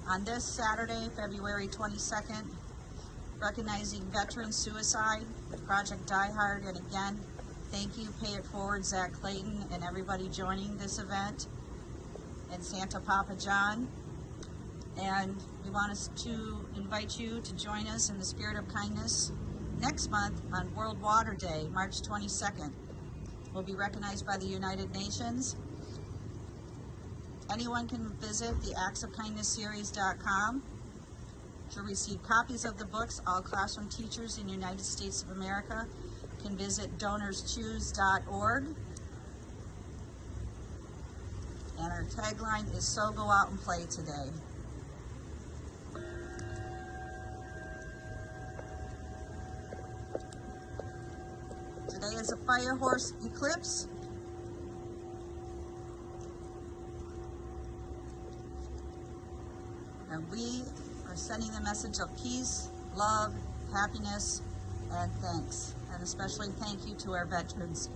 [SPEAKER 4] on this Saturday, February 22nd, recognizing veteran suicide with Project Die Hard. And again, thank you, Pay It Forward, Zach Clayton, and everybody joining this event, and Santa Papa John. And we want us to invite you to join us in the spirit of kindness next month on World Water Day, March 22nd. We'll be recognized by the United Nations. Anyone can visit the actsofkindnessseries.com to receive copies of the books. All classroom teachers in the United States of America can visit donorschoose.org. And our tagline is, "So go out and play today." Today is a fire horse eclipse. And we are sending the message of peace, love, happiness, and thanks. And especially thank you to our veterans.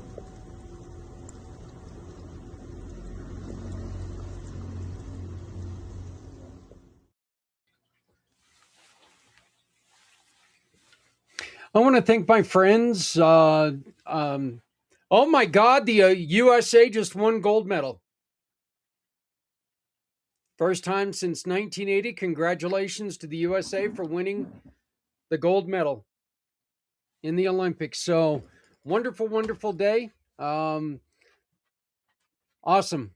[SPEAKER 1] I want to thank my friends. Oh my God, the USA just won gold medal. First time since 1980. Congratulations to the USA for winning the gold medal in the Olympics. So wonderful, wonderful day. Awesome.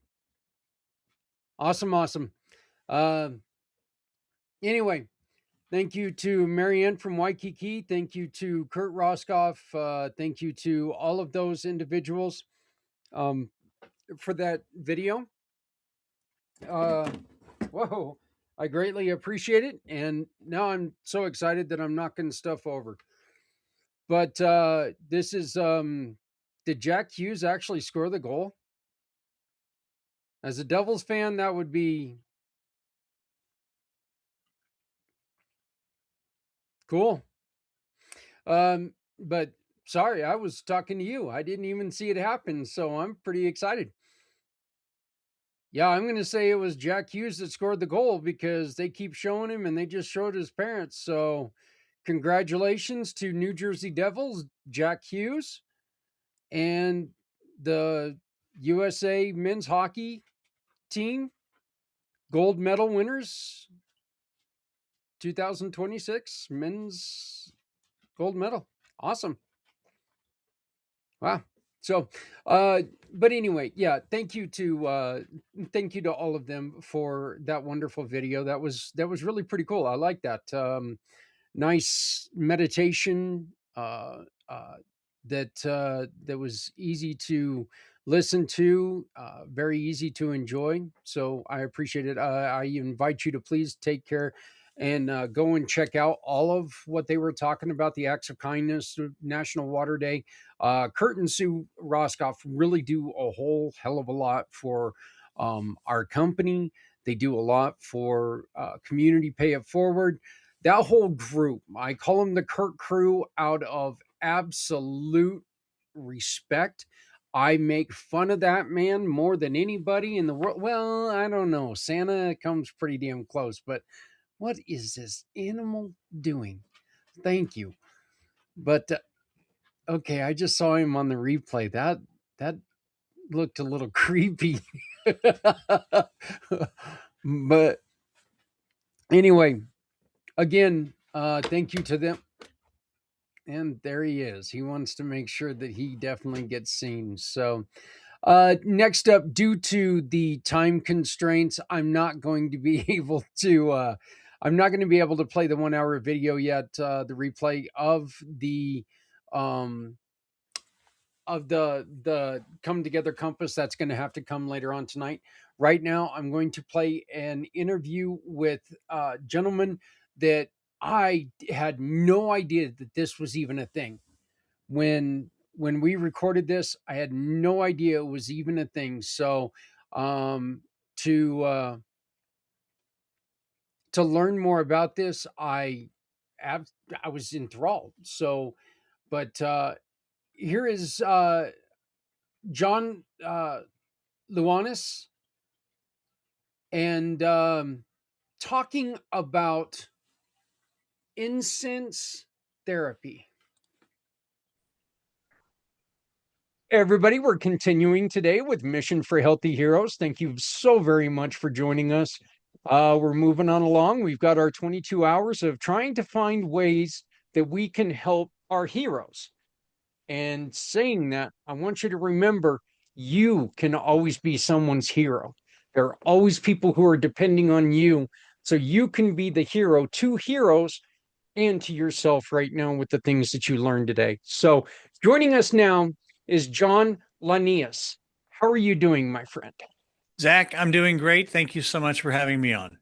[SPEAKER 1] Awesome, awesome. Anyway, thank you to Marianne from Waikiki. Thank you to Kurt Roscoff. Thank you to all of those individuals for that video. Whoa, I greatly appreciate it. And now I'm so excited that I'm knocking stuff over. But this is, did Jack Hughes actually score the goal? As a Devils fan, that would be cool. But sorry, I was talking to you. I didn't even see it happen, so I'm pretty excited. Yeah, I'm going to say it was Jack Hughes that scored the goal because they keep showing him and they just showed his parents. So congratulations to New Jersey Devils, Jack Hughes, and the USA men's hockey team, gold medal winners, 2026 men's gold medal. Awesome. Wow. So, but anyway, yeah, thank you to all of them for that wonderful video. That was really pretty cool. I like that. Nice meditation that was easy to listen to, very easy to enjoy. So I appreciate it. I invite you to please take care and go and check out all of what they were talking about, the acts of kindness, National Water Day. Kurt and Sue Roscoff really do a whole hell of a lot for our company. They do a lot for Community Pay It Forward. That whole group, I call them the Kurt crew out of absolute respect. I make fun of that man more than anybody in the world. Well, I don't know. Santa comes pretty damn close, but what is this animal doing? Thank you. But okay, I just saw him on the replay. That looked a little creepy. But anyway, again, thank you to them. And there he is. He wants to make sure that he definitely gets seen. So next up, due to the time constraints, I'm not going to be able to play the 1 hour video yet. The replay of the Come Together Compass, that's going to have to come later on tonight. Right now, I'm going to play an interview with a gentleman that I had no idea that this was even a thing. When we recorded this, I had no idea it was even a thing. So to learn more about this, I was enthralled. So, but here is John Luanis, and talking about incense therapy. Everybody, we're continuing today with Mission for Healthy Heroes. Thank you so very much for joining us. We're moving on along. We've got our 22 hours of trying to find ways that we can help our heroes. And saying that, I want you to remember, you can always be someone's hero. There are always people who are depending on you. So you can be the hero to heroes and to yourself right now with the things that you learned today. So joining us now is John Lanius. How are you doing, my friend?
[SPEAKER 5] Zach, I'm doing great. Thank you so much for having me on.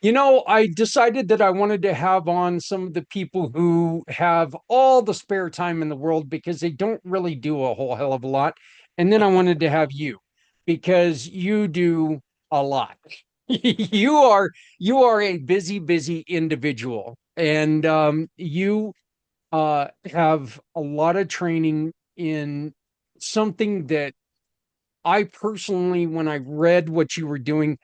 [SPEAKER 1] You know, I decided that I wanted to have on some of the people who have all the spare time in the world because they don't really do a whole hell of a lot. And then I wanted to have you because you do a lot. you are a busy individual, and you have a lot of training in something that I personally, when I read what you were doing,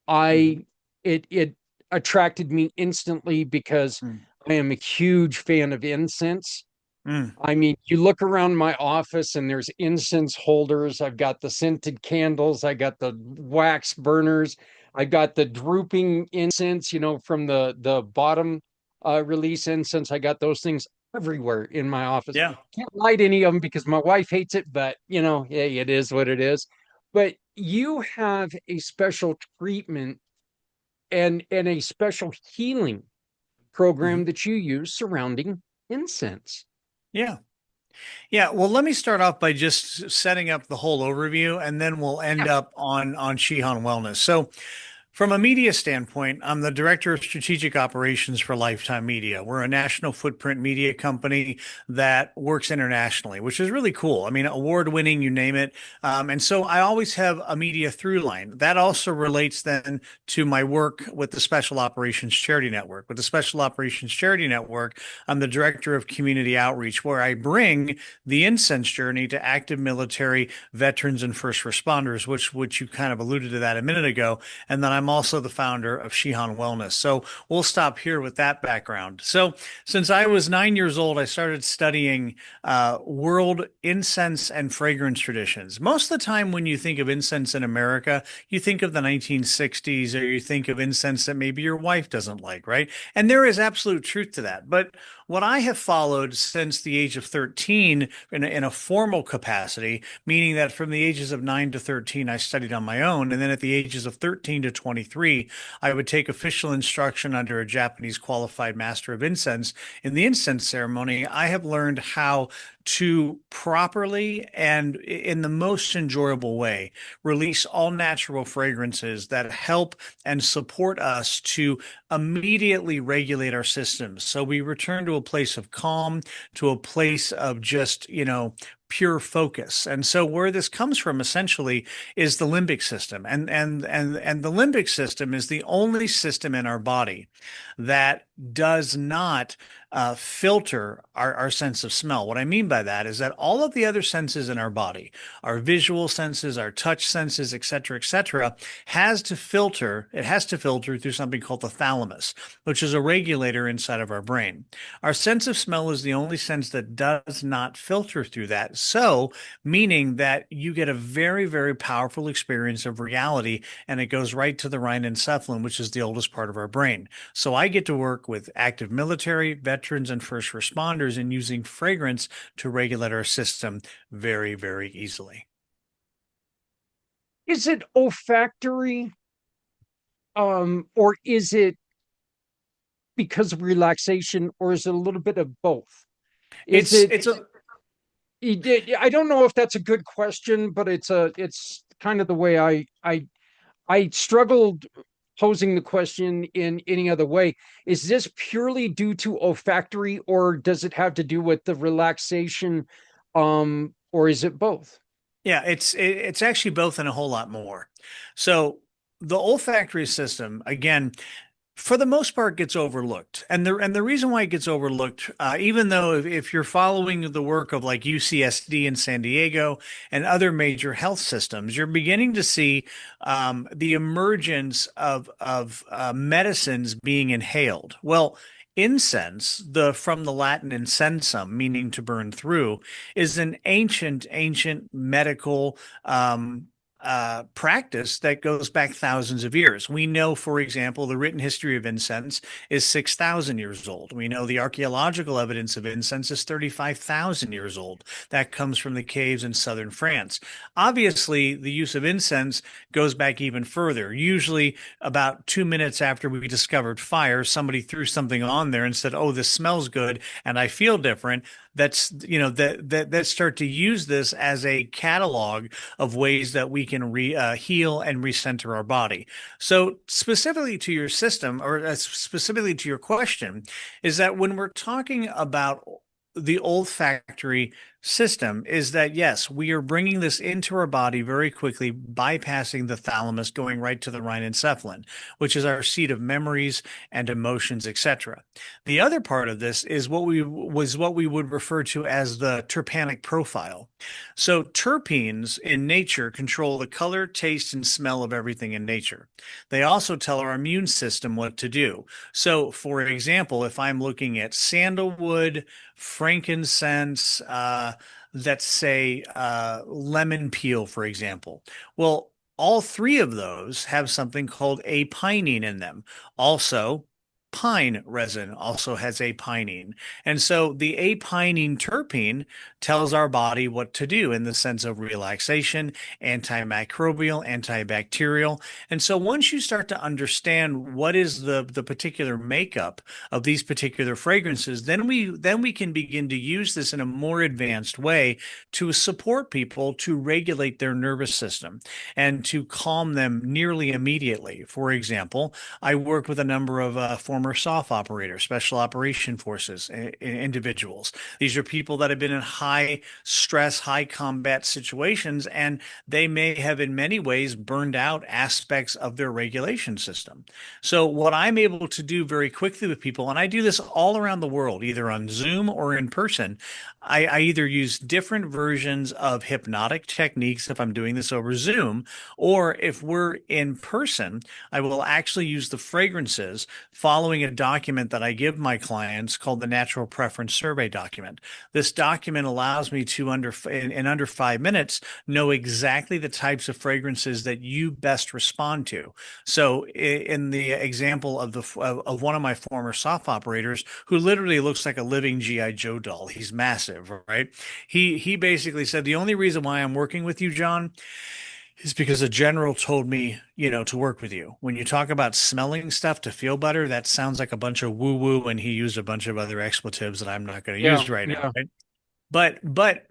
[SPEAKER 1] it attracted me instantly because I am a huge fan of incense. I mean, you look around my office and there's incense holders. I've got the scented candles. I got the wax burners. I got the drooping incense, from the bottom release incense. I got those things everywhere in my office.
[SPEAKER 5] Yeah.
[SPEAKER 1] Can't light any of them because my wife hates it, but hey, it is what it is. But you have a special treatment and a special healing program
[SPEAKER 5] Mhm.
[SPEAKER 1] that you use surrounding incense.
[SPEAKER 5] Yeah. Yeah. Well, let me start off by just setting up the whole overview, and then we'll end
[SPEAKER 1] Yeah.
[SPEAKER 5] up on Shihan Wellness. So, from a media standpoint, I'm the director of strategic operations for Lifetime Media. We're a national footprint media company that works internationally, which is really cool. I mean, award winning, you name it. And so I always have a media through line. That also relates then to my work with the Special Operations Charity Network. With the Special Operations Charity Network, I'm the director of community outreach, where I bring the incense journey to active military, veterans, and first responders, which you kind of alluded to that a minute ago. And then I'm also the founder of Shihan Wellness. So we'll stop here with that background. So since I was 9 years old, I started studying world incense and fragrance traditions. Most of the time, when you think of incense in America, you think of the 1960s, or you think of incense that maybe your wife doesn't like, right? And there is absolute truth to that. But what I have followed since the age of 13 in a formal capacity, meaning that from the ages of 9 to 13, I studied on my own. And then at the ages of 13 to 23, I would take official instruction under a Japanese qualified master of incense. In the incense ceremony, I have learned how to properly and in the most enjoyable way release all natural fragrances that help and support us to immediately regulate our systems. So we return to a place of calm, to a place of just, pure focus. And so where this comes from essentially is the limbic system. And the limbic system is the only system in our body that does not filter our sense of smell. What I mean by that is that all of the other senses in our body, our visual senses, our touch senses, et cetera, it has to filter through something called the thalamus, which is a regulator inside of our brain. Our sense of smell is the only sense that does not filter through that. So, meaning that you get a very, very powerful experience of reality, and it goes right to the rhinencephalon, which is the oldest part of our brain. So I get to work with active military, veterans, and first responders in using fragrance to regulate our system very, very easily.
[SPEAKER 1] Is it olfactory? Or is it because of relaxation, or is it a little bit of both? Is
[SPEAKER 5] It's
[SPEAKER 1] it
[SPEAKER 5] it's a
[SPEAKER 1] I don't know if that's a good question, but it's kind of the way I struggled posing the question in any other way. Is this purely due to olfactory, or does it have to do with the relaxation? Or is it both?
[SPEAKER 5] Yeah, it's actually both and a whole lot more. So the olfactory system, again, for the most part, gets overlooked, and the reason why it gets overlooked, even though if you're following the work of like UCSD in San Diego and other major health systems, you're beginning to see the emergence of medicines being inhaled. Well, incense, the from the Latin incensum, meaning to burn through, is an ancient medical practice that goes back thousands of years. We know, for example, the written history of incense is 6,000 years old. We know the archaeological evidence of incense is 35,000 years old. That comes from the caves in southern France. Obviously, the use of incense goes back even further. Usually, about 2 minutes after we discovered fire, somebody threw something on there and said, "Oh, this smells good and I feel different." That's, that start to use this as a catalog of ways that we can heal and recenter our body. So specifically to your system, or specifically to your question, is that when we're talking about the olfactory system, is that yes, we are bringing this into our body very quickly, bypassing the thalamus, going right to the rhinencephalon, which is our seat of memories and emotions, etc. The other part of this is what we would refer to as the terpenic profile. So terpenes in nature control the color, taste, and smell of everything in nature. They also tell our immune system what to do. So, for example, if I'm looking at sandalwood, frankincense, let's say lemon peel, for example. Well, all three of those have something called apinine in them. Also, Pine resin also has apinine. And so the apinine terpene tells our body what to do in the sense of relaxation, antimicrobial, antibacterial. And so once you start to understand what is the particular makeup of these particular fragrances, then we can begin to use this in a more advanced way to support people to regulate their nervous system and to calm them nearly immediately. For example, I work with a number of former SOF operators, special operation forces individuals. These are people that have been in high stress, high combat situations, and they may have in many ways burned out aspects of their regulation system. So what I'm able to do very quickly with people, and I do this all around the world, either on Zoom or in person, I either use different versions of hypnotic techniques if I'm doing this over Zoom, or if we're in person, I will actually use the fragrances following a document that I give my clients called the Natural Preference Survey document. This document allows me to, in under 5 minutes, know exactly the types of fragrances that you best respond to. So in the example of one of my former soft operators who literally looks like a living GI Joe doll, he's massive, right? He basically said, the only reason why I'm working with you, John, is because a general told me, to work with you. When you talk about smelling stuff to feel better, that sounds like a bunch of woo-woo, and he used a bunch of other expletives that I'm not going to
[SPEAKER 1] Yeah,
[SPEAKER 5] use right now,
[SPEAKER 1] yeah.
[SPEAKER 5] right? But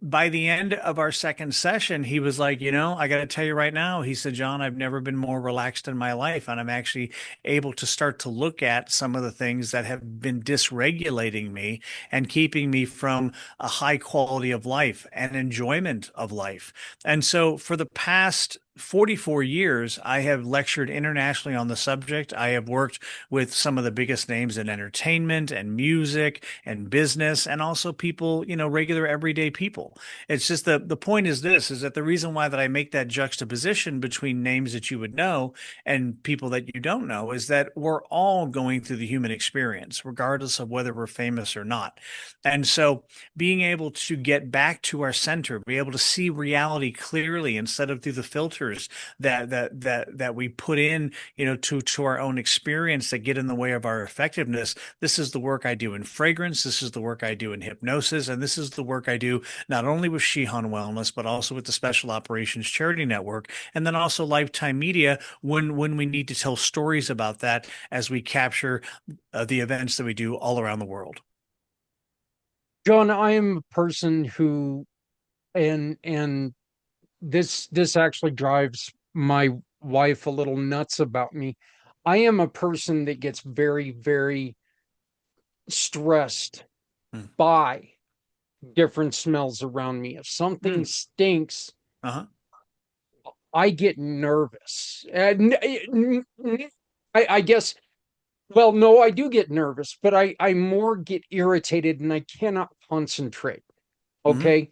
[SPEAKER 5] by the end of our second session, he was like, I got to tell you right now, he said, John, I've never been more relaxed in my life. And I'm actually able to start to look at some of the things that have been dysregulating me and keeping me from a high quality of life and enjoyment of life. And so for the past 44 years, I have lectured internationally on the subject. I have worked with some of the biggest names in entertainment and music and business, and also people, regular everyday people. It's just the point is this, is that the reason why that I make that juxtaposition between names that you would know and people that you don't know is that we're all going through the human experience, regardless of whether we're famous or not. And so being able to get back to our center, be able to see reality clearly instead of through the filters that we put in, to our own experience that get in the way of our effectiveness. This is the work I do in fragrance. This is the work I do in hypnosis. And this is the work I do not only with Shihan Wellness, but also with the Special Operations Charity Network, and then also Lifetime Media when we need to tell stories about that as we capture the events that we do all around the world.
[SPEAKER 1] John, I am a person who, and this actually drives my wife a little nuts about me. I am a person that gets very, very stressed
[SPEAKER 5] Hmm.
[SPEAKER 1] by different smells around me. If something stinks,
[SPEAKER 5] Uh-huh.
[SPEAKER 1] I get nervous. I guess, well, no, I do get nervous, but I more get irritated and I cannot concentrate.
[SPEAKER 5] Hmm.
[SPEAKER 1] Okay.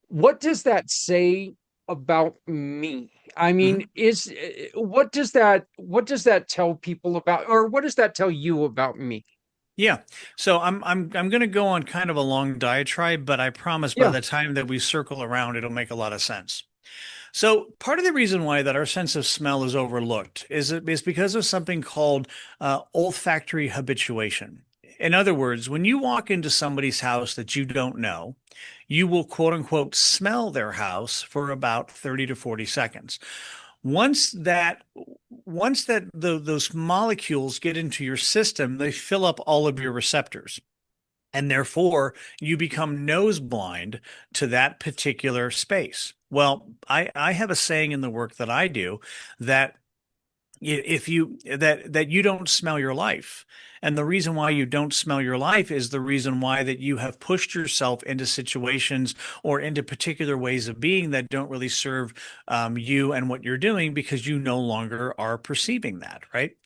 [SPEAKER 1] What does that say about me? I mean,
[SPEAKER 5] Hmm.
[SPEAKER 1] what does that tell people about, or what does that tell you about me?
[SPEAKER 5] Yeah. So I'm going to go on kind of a long diatribe, but I promise by
[SPEAKER 1] Yeah.
[SPEAKER 5] the time that we circle around, it'll make a lot of sense. So part of the reason why that our sense of smell is overlooked is because of something called olfactory habituation. In other words, when you walk into somebody's house that you don't know, you will quote unquote smell their house for about 30 to 40 seconds. Once that those molecules get into your system, they fill up all of your receptors. And therefore, you become nose blind to that particular space. Well, I have a saying in the work that I do that if you that you don't smell your life, and the reason why you don't smell your life is the reason why that you have pushed yourself into situations or into particular ways of being that don't really serve you and what you're doing, because you no longer are perceiving that, right?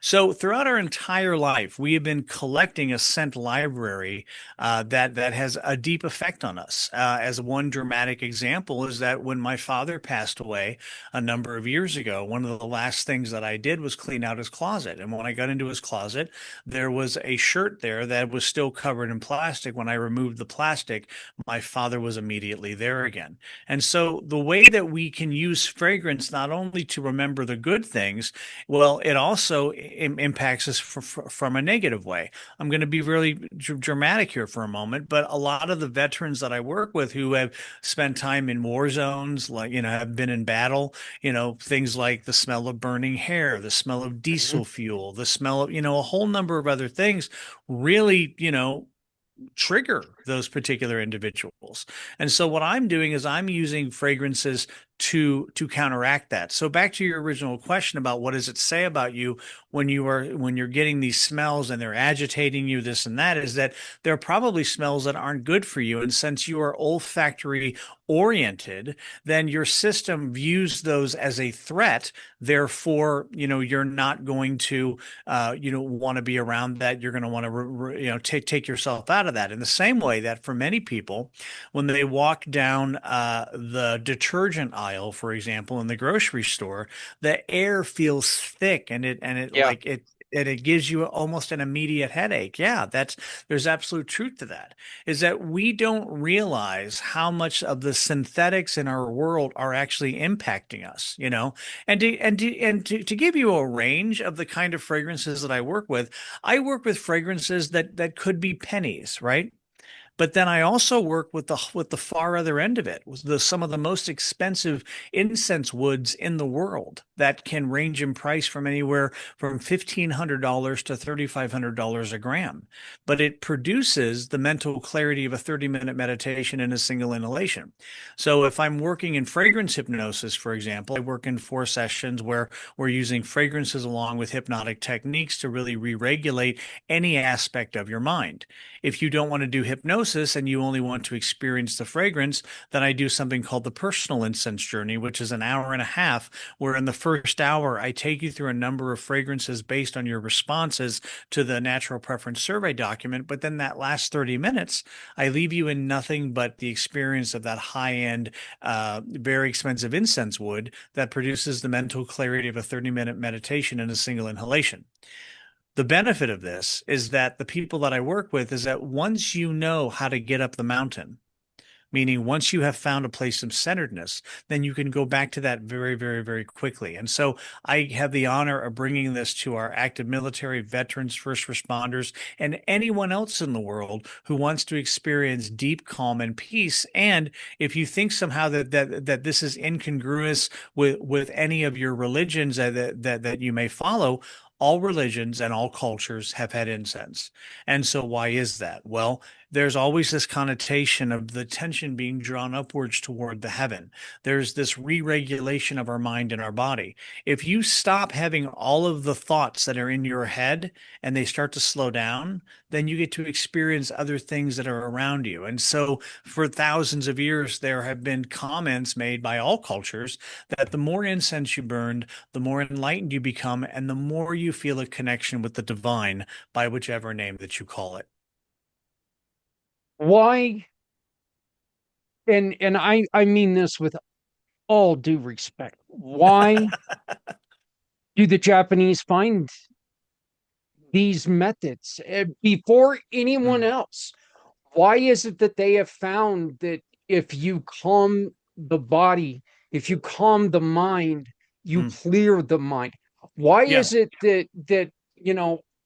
[SPEAKER 5] So throughout our entire life, we have been collecting a scent library that has a deep effect on us. As one dramatic example is that when my father passed away a number of years ago, one of the last things that I did was clean out his closet. And when I got into his closet, there was a shirt there that was still covered in plastic. When I removed the plastic, my father was immediately there again. And so the way that we can use fragrance not only to remember the good things, well, it also impacts us from a negative way. I'm going to be really dramatic here for a moment, but a lot of the veterans that I work with who have spent time in war zones, like, have been in battle, things like the smell of burning hair, the smell of
[SPEAKER 1] Mhm.
[SPEAKER 5] diesel fuel, the smell of, a whole number of other things really, trigger those particular individuals. And so what I'm doing is I'm using fragrances to counteract that. So back to your original question about what does it say about you when you're getting these smells and they're agitating you, this and that, is that there are probably smells that aren't good for you. And since you are olfactory oriented, then your system views those as a threat. Therefore, you're not going to want to be around that. You're going to want to take yourself out of that. In the same way that for many people, when they walk down the detergent aisle, for example, in the grocery store, the air feels thick, and
[SPEAKER 1] Yeah.
[SPEAKER 5] it gives you almost an immediate headache. Yeah, there's absolute truth to that. Is that we don't realize how much of the synthetics in our world are actually impacting us, and to give you a range of the kind of fragrances that I work with fragrances that could be pennies, right? But then I also work with the far other end of it, with some of the most expensive incense woods in the world that can range in price from anywhere from $1,500 to $3,500 a gram. But it produces the mental clarity of a 30-minute meditation in a single inhalation. So if I'm working in fragrance hypnosis, for example, I work in 4 sessions where we're using fragrances along with hypnotic techniques to really re-regulate any aspect of your mind. If you don't want to do hypnosis and you only want to experience the fragrance, then I do something called the personal incense journey, which is an hour and a half, where in the first hour, I take you through a number of fragrances based on your responses to the natural preference survey document. But then that last 30 minutes, I leave you in nothing but the experience of that high-end, very expensive incense wood that produces the mental clarity of a 30-minute meditation in a single inhalation. The benefit of this is that the people that I work with is that once you know how to get up the mountain, meaning once you have found a place of centeredness, then you can go back to that very, very, very quickly. And so I have the honor of bringing this to our active military, veterans, first responders, and anyone else in the world who wants to experience deep calm and peace. And if you think somehow that this is incongruous with any of your religions that you may follow, all religions and all cultures have had incense. And so why is that? Well, there's always this connotation of the tension being drawn upwards toward the heaven. There's this re-regulation of our mind and our body. If you stop having all of the thoughts that are in your head and they start to slow down, then you get to experience other things that are around you. And so for thousands of years, there have been comments made by all cultures that the more incense you burned, the more enlightened you become, and the more you feel a connection with the divine by whichever name that you call it.
[SPEAKER 1] Why? And I mean this with all due respect. Why do the Japanese find these methods before anyone else? Why is it that they have found that if you calm the body, if you calm the mind, you
[SPEAKER 5] Mm.
[SPEAKER 1] clear the mind? Why
[SPEAKER 5] Yeah.
[SPEAKER 1] is it that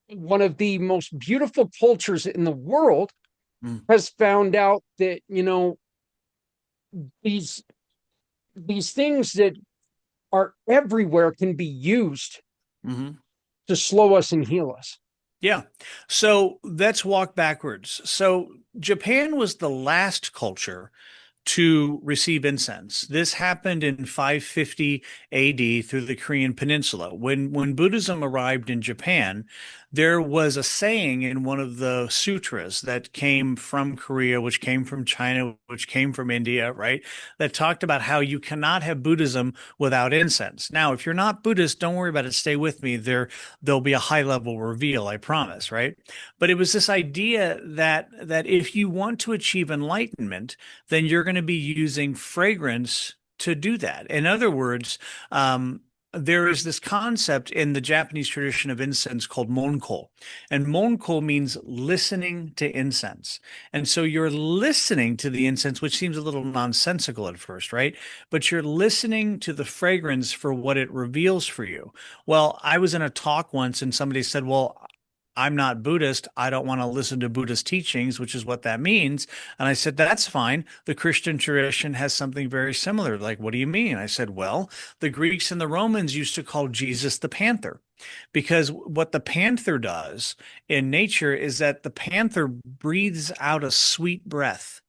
[SPEAKER 1] one of the most beautiful cultures in the world
[SPEAKER 5] Mm.
[SPEAKER 1] has found out that these these things that are everywhere can be used
[SPEAKER 5] Mhm.
[SPEAKER 1] to slow us and heal us?
[SPEAKER 5] Yeah. So let's walk backwards. So Japan was the last culture to receive incense. This happened in 550 AD through the Korean Peninsula. When Buddhism arrived in Japan, there was a saying in one of the sutras that came from Korea, which came from China, which came from India, right? That talked about how you cannot have Buddhism without incense. Now, if you're not Buddhist, don't worry about it. Stay with me. There'll be a high level reveal, I promise, right? But it was this idea that if you want to achieve enlightenment, then you're going to be using fragrance to do that. In other words, there is this concept in the Japanese tradition of incense called monko. And monko means listening to incense. And so you're listening to the incense, which seems a little nonsensical at first, right? But you're listening to the fragrance for what it reveals for you. Well, I was in a talk once and somebody said, well, I'm not Buddhist. I don't want to listen to Buddhist teachings, which is what that means. And I said, that's fine. The Christian tradition has something very similar. Like, what do you mean? I said, well, the Greeks and the Romans used to call Jesus the panther because what the panther does in nature is that the panther breathes out a sweet breath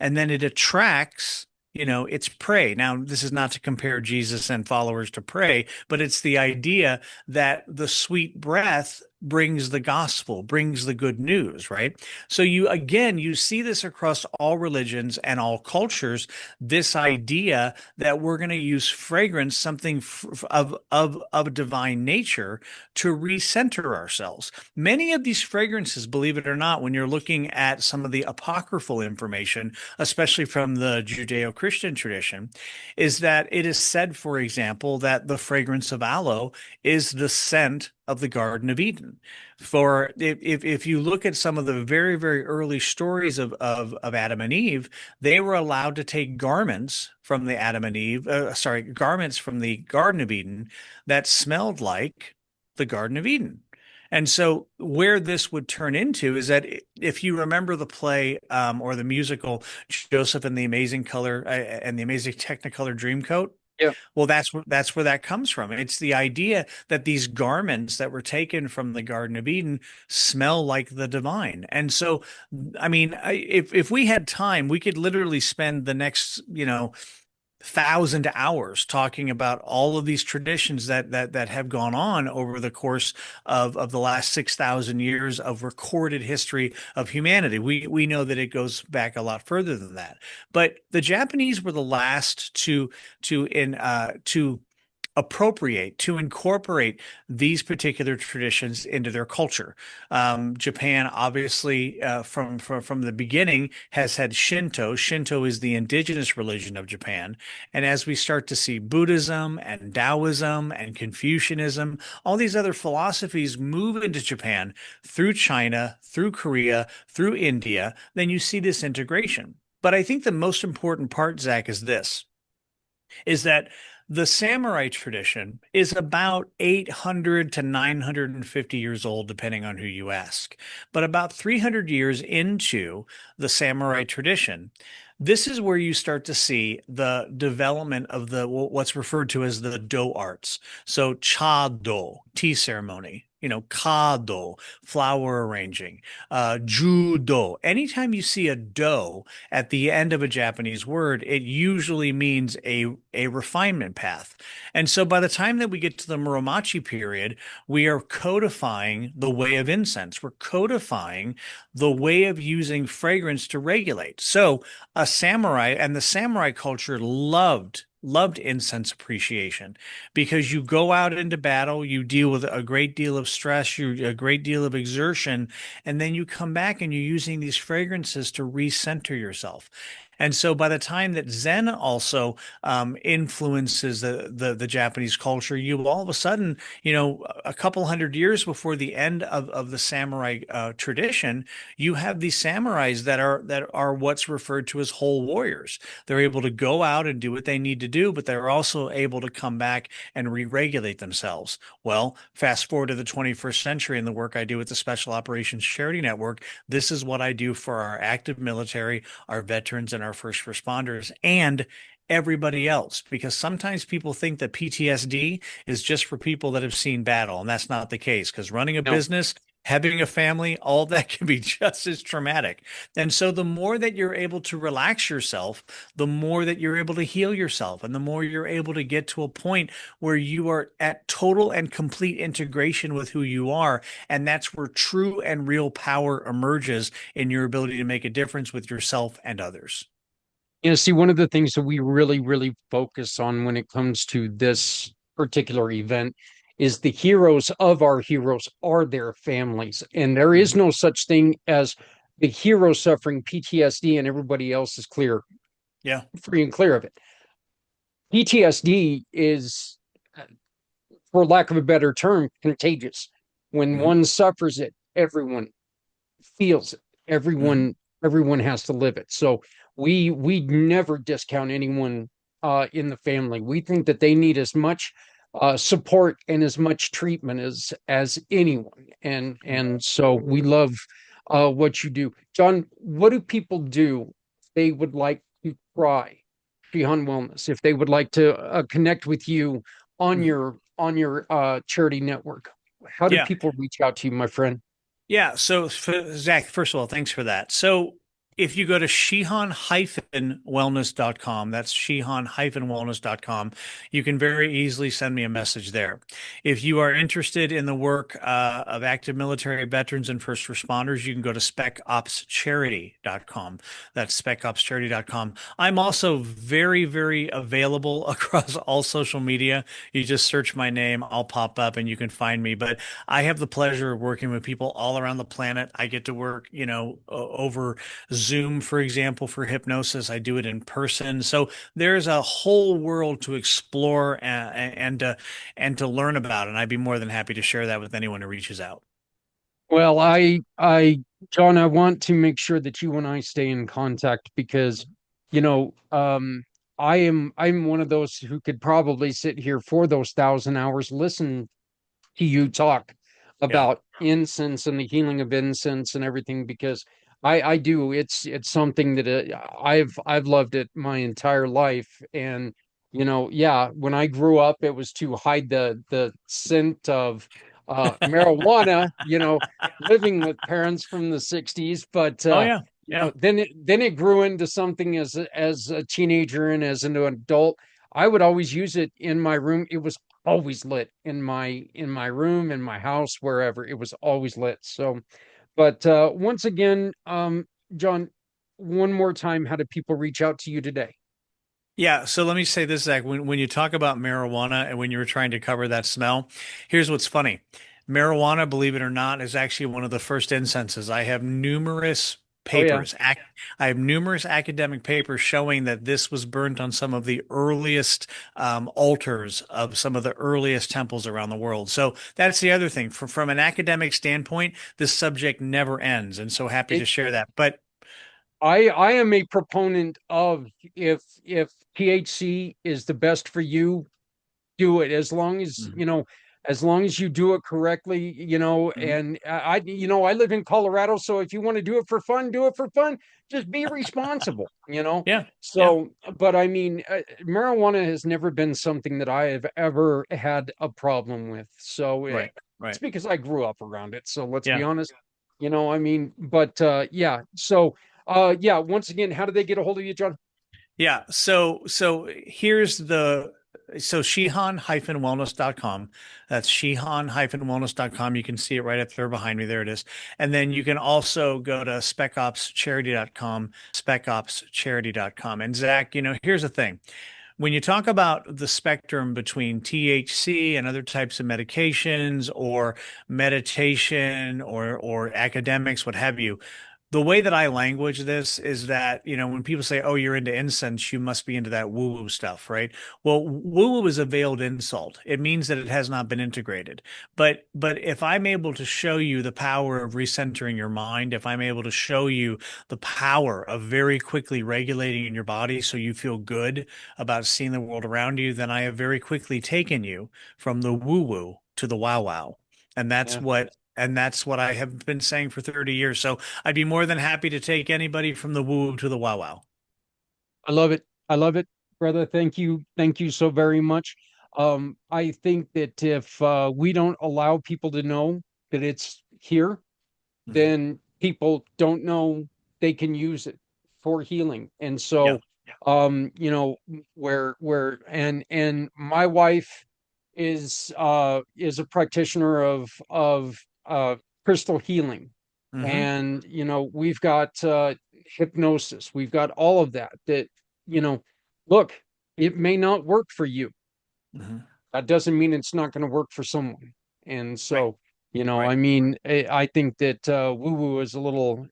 [SPEAKER 5] and then it attracts its prey. Now, this is not to compare Jesus and followers to prey, but it's the idea that the sweet breath brings the gospel, brings the good news, right? So you see this across all religions and all cultures, this idea that we're going to use fragrance, something of divine nature, to recenter ourselves. Many of these fragrances, believe it or not, when you're looking at some of the apocryphal information, especially from the Judeo-Christian tradition, is that it is said, for example, that the fragrance of aloe is the scent of the Garden of Eden. For if you look at some of the very, very early stories of Adam and Eve, they were allowed to take garments from the garments from the Garden of Eden that smelled like the Garden of Eden. And so where this would turn into is that if you remember the play or the musical Joseph and the Amazing Color and the Amazing Technicolor Dreamcoat,
[SPEAKER 1] Yeah.
[SPEAKER 5] well, that's where that comes from. It's the idea that these garments that were taken from the Garden of Eden smell like the divine. And so, I mean, if we had time, we could literally spend the next, 1,000 hours talking about all of these traditions that have gone on over the course of the last 6,000 years of recorded history of humanity. We know that it goes back a lot further than that. But the Japanese were the last to appropriate, to incorporate these particular traditions into their culture. Japan, obviously, from the beginning, has had Shinto. Shinto is the indigenous religion of Japan. And as we start to see Buddhism and Taoism and Confucianism, all these other philosophies move into Japan through China, through Korea, through India, then you see this integration. But I think the most important part, Zach, is that the samurai tradition is about 800 to 950 years old, depending on who you ask. But about 300 years into the samurai tradition, this is where you start to see the development of what's referred to as the do arts. So chado, tea ceremony, kado, flower arranging, judo. Anytime you see a do at the end of a Japanese word, it usually means a refinement path. And so by the time that we get to the Muromachi period, we are codifying the way of incense. We're codifying the way of using fragrance to regulate. So a samurai and the samurai culture loved incense appreciation because you go out into battle, you deal with a great deal of stress, a great deal of exertion, and then you come back and you're using these fragrances to recenter yourself. And so by the time that Zen also influences the Japanese culture, you all of a sudden, a couple hundred years before the end of the samurai tradition, you have these samurais that are what's referred to as whole warriors. They're able to go out and do what they need to do, but they're also able to come back and re-regulate themselves. Well, fast forward to the 21st century and the work I do with the Special Operations Charity Network, this is what I do for our active military, our veterans, and our first responders, and everybody else, because sometimes people think that PTSD is just for people that have seen battle, and that's not the case, because running a business, having a family, all that can be just as traumatic. And so the more that you're able to relax yourself, the more that you're able to heal yourself, and the more you're able to get to a point where you are at total and complete integration with who you are. And that's where true and real power emerges in your ability to make a difference with yourself and others.
[SPEAKER 1] See, one of the things that we really, really focus on when it comes to this particular event is the heroes of our heroes are their families. And there is no such thing as the hero suffering PTSD and everybody else is clear.
[SPEAKER 5] Yeah.
[SPEAKER 1] Free and clear of it. PTSD is for lack of a better term, contagious. When
[SPEAKER 5] Hmm.
[SPEAKER 1] one suffers it, everyone feels it.
[SPEAKER 5] Hmm.
[SPEAKER 1] Everyone has to live it. So we never discount anyone in the family. We think that they need as much support and as much treatment as anyone. And so we love what you do. John, what do people do if they would like to try Shihan Wellness, if they would like to connect with you
[SPEAKER 5] Hmm.
[SPEAKER 1] on your charity network? How do
[SPEAKER 5] Yeah.
[SPEAKER 1] people reach out to you, my friend?
[SPEAKER 5] Yeah. So, Zach, first of all, thanks for that. So, if you go to shihan-wellness.com, that's shihan-wellness.com, you can very easily send me a message there. If you are interested in the work of active military veterans and first responders, you can go to specopscharity.com. That's specopscharity.com. I'm also very, very available across all social media. You just search my name, I'll pop up and you can find me. But I have the pleasure of working with people all around the planet. I get to work, over Zoom, for example, for hypnosis. I do it in person. So there's a whole world to explore and to learn about. And I'd be more than happy to share that with anyone who reaches out.
[SPEAKER 1] Well, John, I want to make sure that you and I stay in contact because, you know, I'm one of those who could probably sit here for those 1,000 hours, listen to you talk
[SPEAKER 5] Yeah.
[SPEAKER 1] about incense and the healing of incense and everything because I do it's something that I've loved it my entire life and yeah, when I grew up it was to hide the scent of marijuana, living with parents from the 60s, but
[SPEAKER 5] Oh, yeah. Yeah.
[SPEAKER 1] then it grew into something as a teenager and as an adult. I would always use it in my room. It was always lit in my room, in my house, wherever. It was always lit. So, but once again, John, one more time, how do people reach out to you today?
[SPEAKER 5] Yeah, so let me say this, Zach. When you talk about marijuana and when you were trying to cover that smell, here's what's funny. Marijuana, believe it or not, is actually one of the first incenses.
[SPEAKER 1] Oh yeah.
[SPEAKER 5] I have numerous academic papers showing that this was burnt on some of the earliest altars of some of the earliest temples around the world. So that's the other thing. From an academic standpoint, this subject never ends, and so happy to
[SPEAKER 1] It,
[SPEAKER 5] share that. But
[SPEAKER 1] I am a proponent of if THC is the best for you, do it as long as
[SPEAKER 5] Mhm.
[SPEAKER 1] as long as you do it correctly,
[SPEAKER 5] Mhm.
[SPEAKER 1] and I live in Colorado, so if you want to do it for fun, do it for fun. Just be responsible.
[SPEAKER 5] Yeah, yeah,
[SPEAKER 1] So but I mean, marijuana has never been something that I have ever had a problem with, so
[SPEAKER 5] right,
[SPEAKER 1] it's
[SPEAKER 5] right.
[SPEAKER 1] because I grew up around it, so let's be
[SPEAKER 5] Yeah.
[SPEAKER 1] honest. I mean, but yeah, so yeah, once again, how do they get a hold of you, John?
[SPEAKER 5] Yeah. So here's the so Shihan-wellness.com. That's Shihan-wellness.com. You can see it right up there behind me. There it is. And then you can also go to specopscharity.com, specopscharity.com. And Zach, here's the thing. When you talk about the spectrum between THC and other types of medications or meditation or academics, what have you, the way that I language this is that, when people say, oh, you're into incense, you must be into that woo woo stuff, right? Well, woo woo is a veiled insult. It means that it has not been integrated. But if I'm able to show you the power of recentering your mind, if I'm able to show you the power of very quickly regulating in your body so you feel good about seeing the world around you, then I have very quickly taken you from the woo woo to the wow wow. And that's
[SPEAKER 1] Yeah.
[SPEAKER 5] what and that's what I have been saying for 30 years. So I'd be more than happy to take anybody from the woo to the wow wow.
[SPEAKER 1] I love it. I love it, brother. Thank you. Thank you so very much. I think that if we don't allow people to know that it's here,
[SPEAKER 5] Mhm.
[SPEAKER 1] then people don't know they can use it for healing. And
[SPEAKER 5] Yeah.
[SPEAKER 1] so, and my wife is a practitioner of crystal healing,
[SPEAKER 5] Hmm.
[SPEAKER 1] and we've got hypnosis, we've got all of that you know look, it may not work for you.
[SPEAKER 5] Hmm.
[SPEAKER 1] That doesn't mean it's not going to work for someone. And
[SPEAKER 5] Right.
[SPEAKER 1] so
[SPEAKER 5] Right.
[SPEAKER 1] I mean, I think that woo woo is a little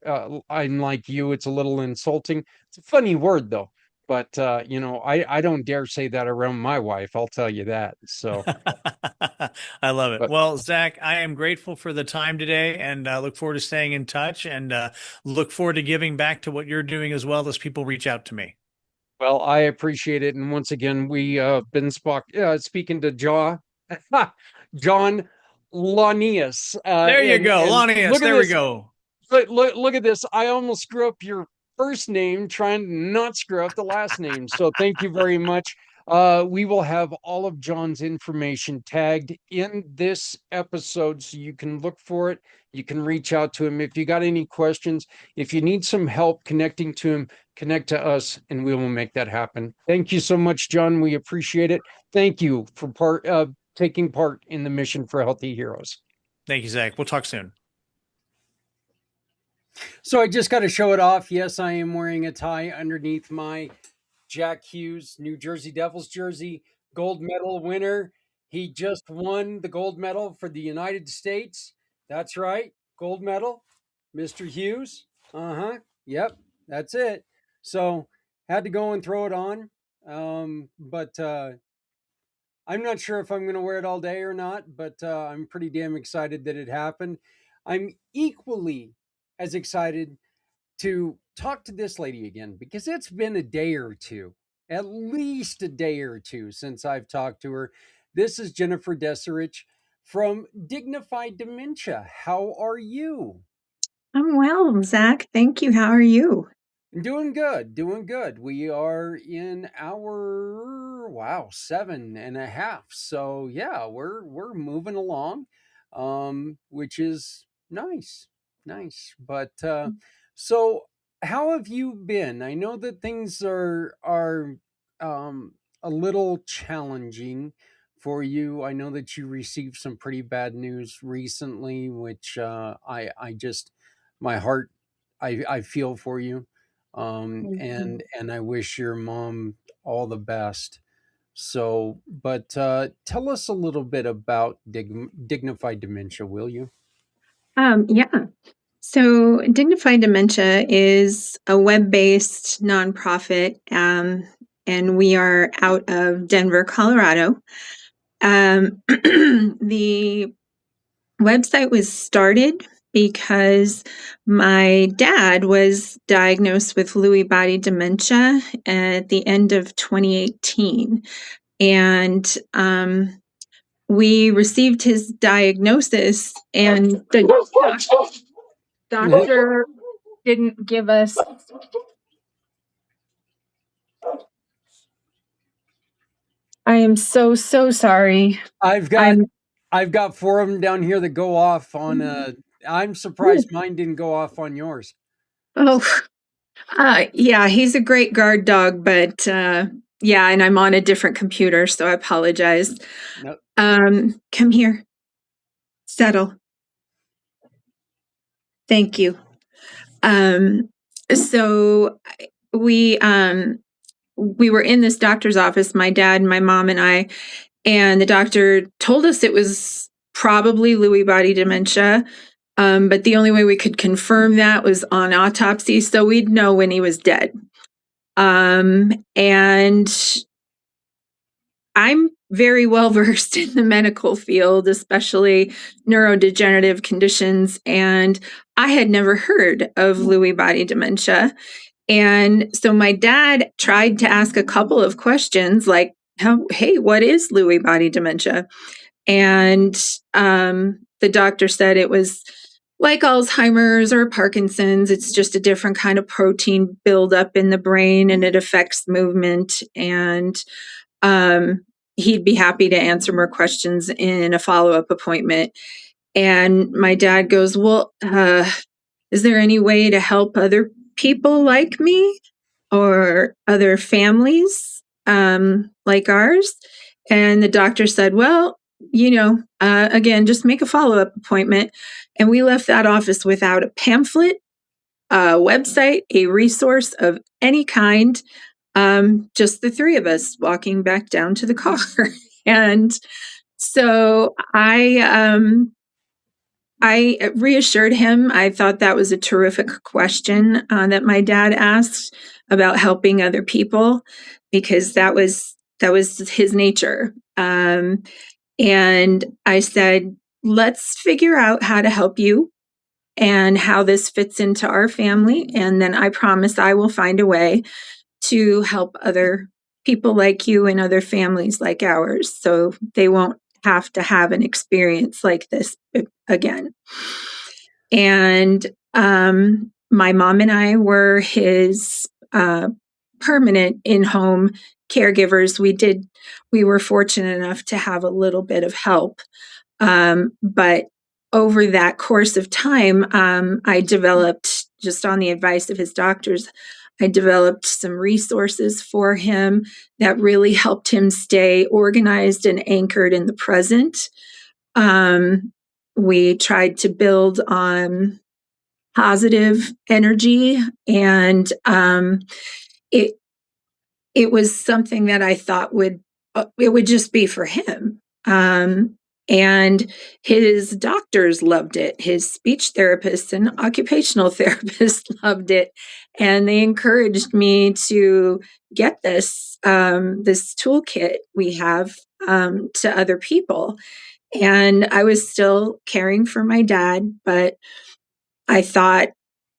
[SPEAKER 1] I'm like you, it's a little insulting. It's a funny word though. But I don't dare say that around my wife. I'll tell you that. So,
[SPEAKER 5] I love it.
[SPEAKER 1] but
[SPEAKER 5] Well, Zach, I am grateful for the time today and look forward to staying in touch and look forward to giving back to what you're doing as well as people reach out to me.
[SPEAKER 1] well, I appreciate it. And once again, we been speaking to John Lanius,
[SPEAKER 5] There you go.
[SPEAKER 1] and
[SPEAKER 5] Lonnius,
[SPEAKER 1] look at
[SPEAKER 5] there we
[SPEAKER 1] this.
[SPEAKER 5] go.
[SPEAKER 1] Look at this. I almost screw up your first name trying to not screw up the last name. So thank you very much. We will have all of John's information tagged in this episode so you can look for it. You can reach out to him if you got any questions. If you need some help connecting to him, connect to us and we will make that happen. Thank you so much, John. We appreciate it. Thank you for taking part in the mission for Healthy Heroes.
[SPEAKER 5] Thank you, Zach. We'll talk soon.
[SPEAKER 1] So I just got to show it off. Yes, I am wearing a tie underneath my Jack Hughes New Jersey Devils jersey, gold medal winner. He just won the gold medal for the United States. That's right, gold medal, Mr. Hughes. Yep, that's it. So had to go and throw it on. But I'm not sure if I'm going to wear it all day or not, but I'm pretty damn excited that it happened. I'm equally as excited to talk to this lady again because it's been a day or two, at least a day or two since I've talked to her. This is Jennifer Desserrich from Dignified Dementia. How are you?
[SPEAKER 6] I'm well, Zach. Thank you. How are you?
[SPEAKER 1] Doing good, doing good. We are in our 7.5. So yeah, we're moving along, which is nice, nice. But so how have you been? I know that things are a little challenging for you. I know that you received some pretty bad news recently, which I just my heart I feel for you,
[SPEAKER 6] Mhm.
[SPEAKER 1] and I wish your mom all the best. So, but tell us a little bit about Dignified Dementia, will you?
[SPEAKER 6] Yeah. So, Dignified Dementia is a web-based nonprofit, and we are out of Denver, Colorado. The website was started because my dad was diagnosed with Lewy body dementia at the end of 2018. And we received his diagnosis, and the doctor didn't give us. I am so sorry.
[SPEAKER 1] I've got
[SPEAKER 6] I'm.
[SPEAKER 1] I've got four of them down here that go off on. I'm surprised mine didn't go off on yours.
[SPEAKER 6] Oh, yeah, he's a great guard dog, but yeah, and I'm on a different computer, so I apologize.
[SPEAKER 1] No,
[SPEAKER 6] Come here. Settle. Thank you. Um, so we were in this doctor's office, my dad and my mom and I, and the doctor told us it was probably Lewy body dementia. But the only way we could confirm that was on autopsy, so we'd know when he was dead. And I'm very well versed in the medical field, especially neurodegenerative conditions, and I had never heard of Lewy body dementia. And so my dad tried to ask a couple of questions like, hey, what is Lewy body dementia? And the doctor said it was like Alzheimer's or Parkinson's. It's just a different kind of protein buildup in the brain and it affects movement. And he'd be happy to answer more questions in a follow-up appointment. And my dad goes, well, is there any way to help other people like me or other families like ours? And the doctor said, well, again, just make a follow-up appointment. And we left that office without a pamphlet, a website, a resource of any kind, just the three of us walking back down to the car. And so I I reassured him. I thought that was a terrific question that my dad asked about helping other people, because that was his nature. And I said, let's figure out how to help you and how this fits into our family. And then I promise I will find a way to help other people like you and other families like ours, so they won't have to have an experience like this again. And my mom and I were his permanent in-home caregivers. We were fortunate enough to have a little bit of help. But over that course of time, I developed, just on the advice of his doctors, I developed some resources for him that really helped him stay organized and anchored in the present. We tried to build on positive energy, and it was something that I thought it would just be for him. And his doctors loved it. His speech therapists and occupational therapists loved it. And they encouraged me to get this toolkit we have to other people. And I was still caring for my dad, but I thought,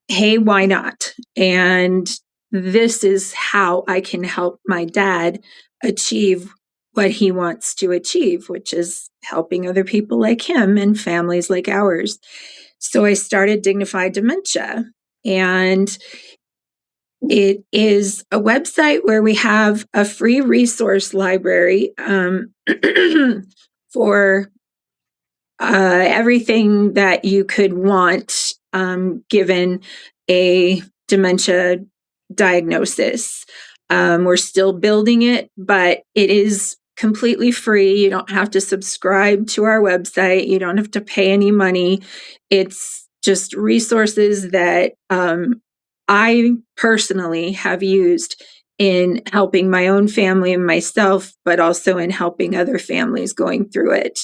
[SPEAKER 6] hey, why not? And this is how I can help my dad achieve what he wants to achieve, which is helping other people like him and families like ours. So I started Dignified Dementia, and it is a website where we have a free resource library for everything that you could want given a dementia diagnosis. We're still building it, but it is completely free. You don't have to subscribe to our website. You don't have to pay any money. It's just resources that I personally have used in helping my own family and myself, but also in helping other families going through it.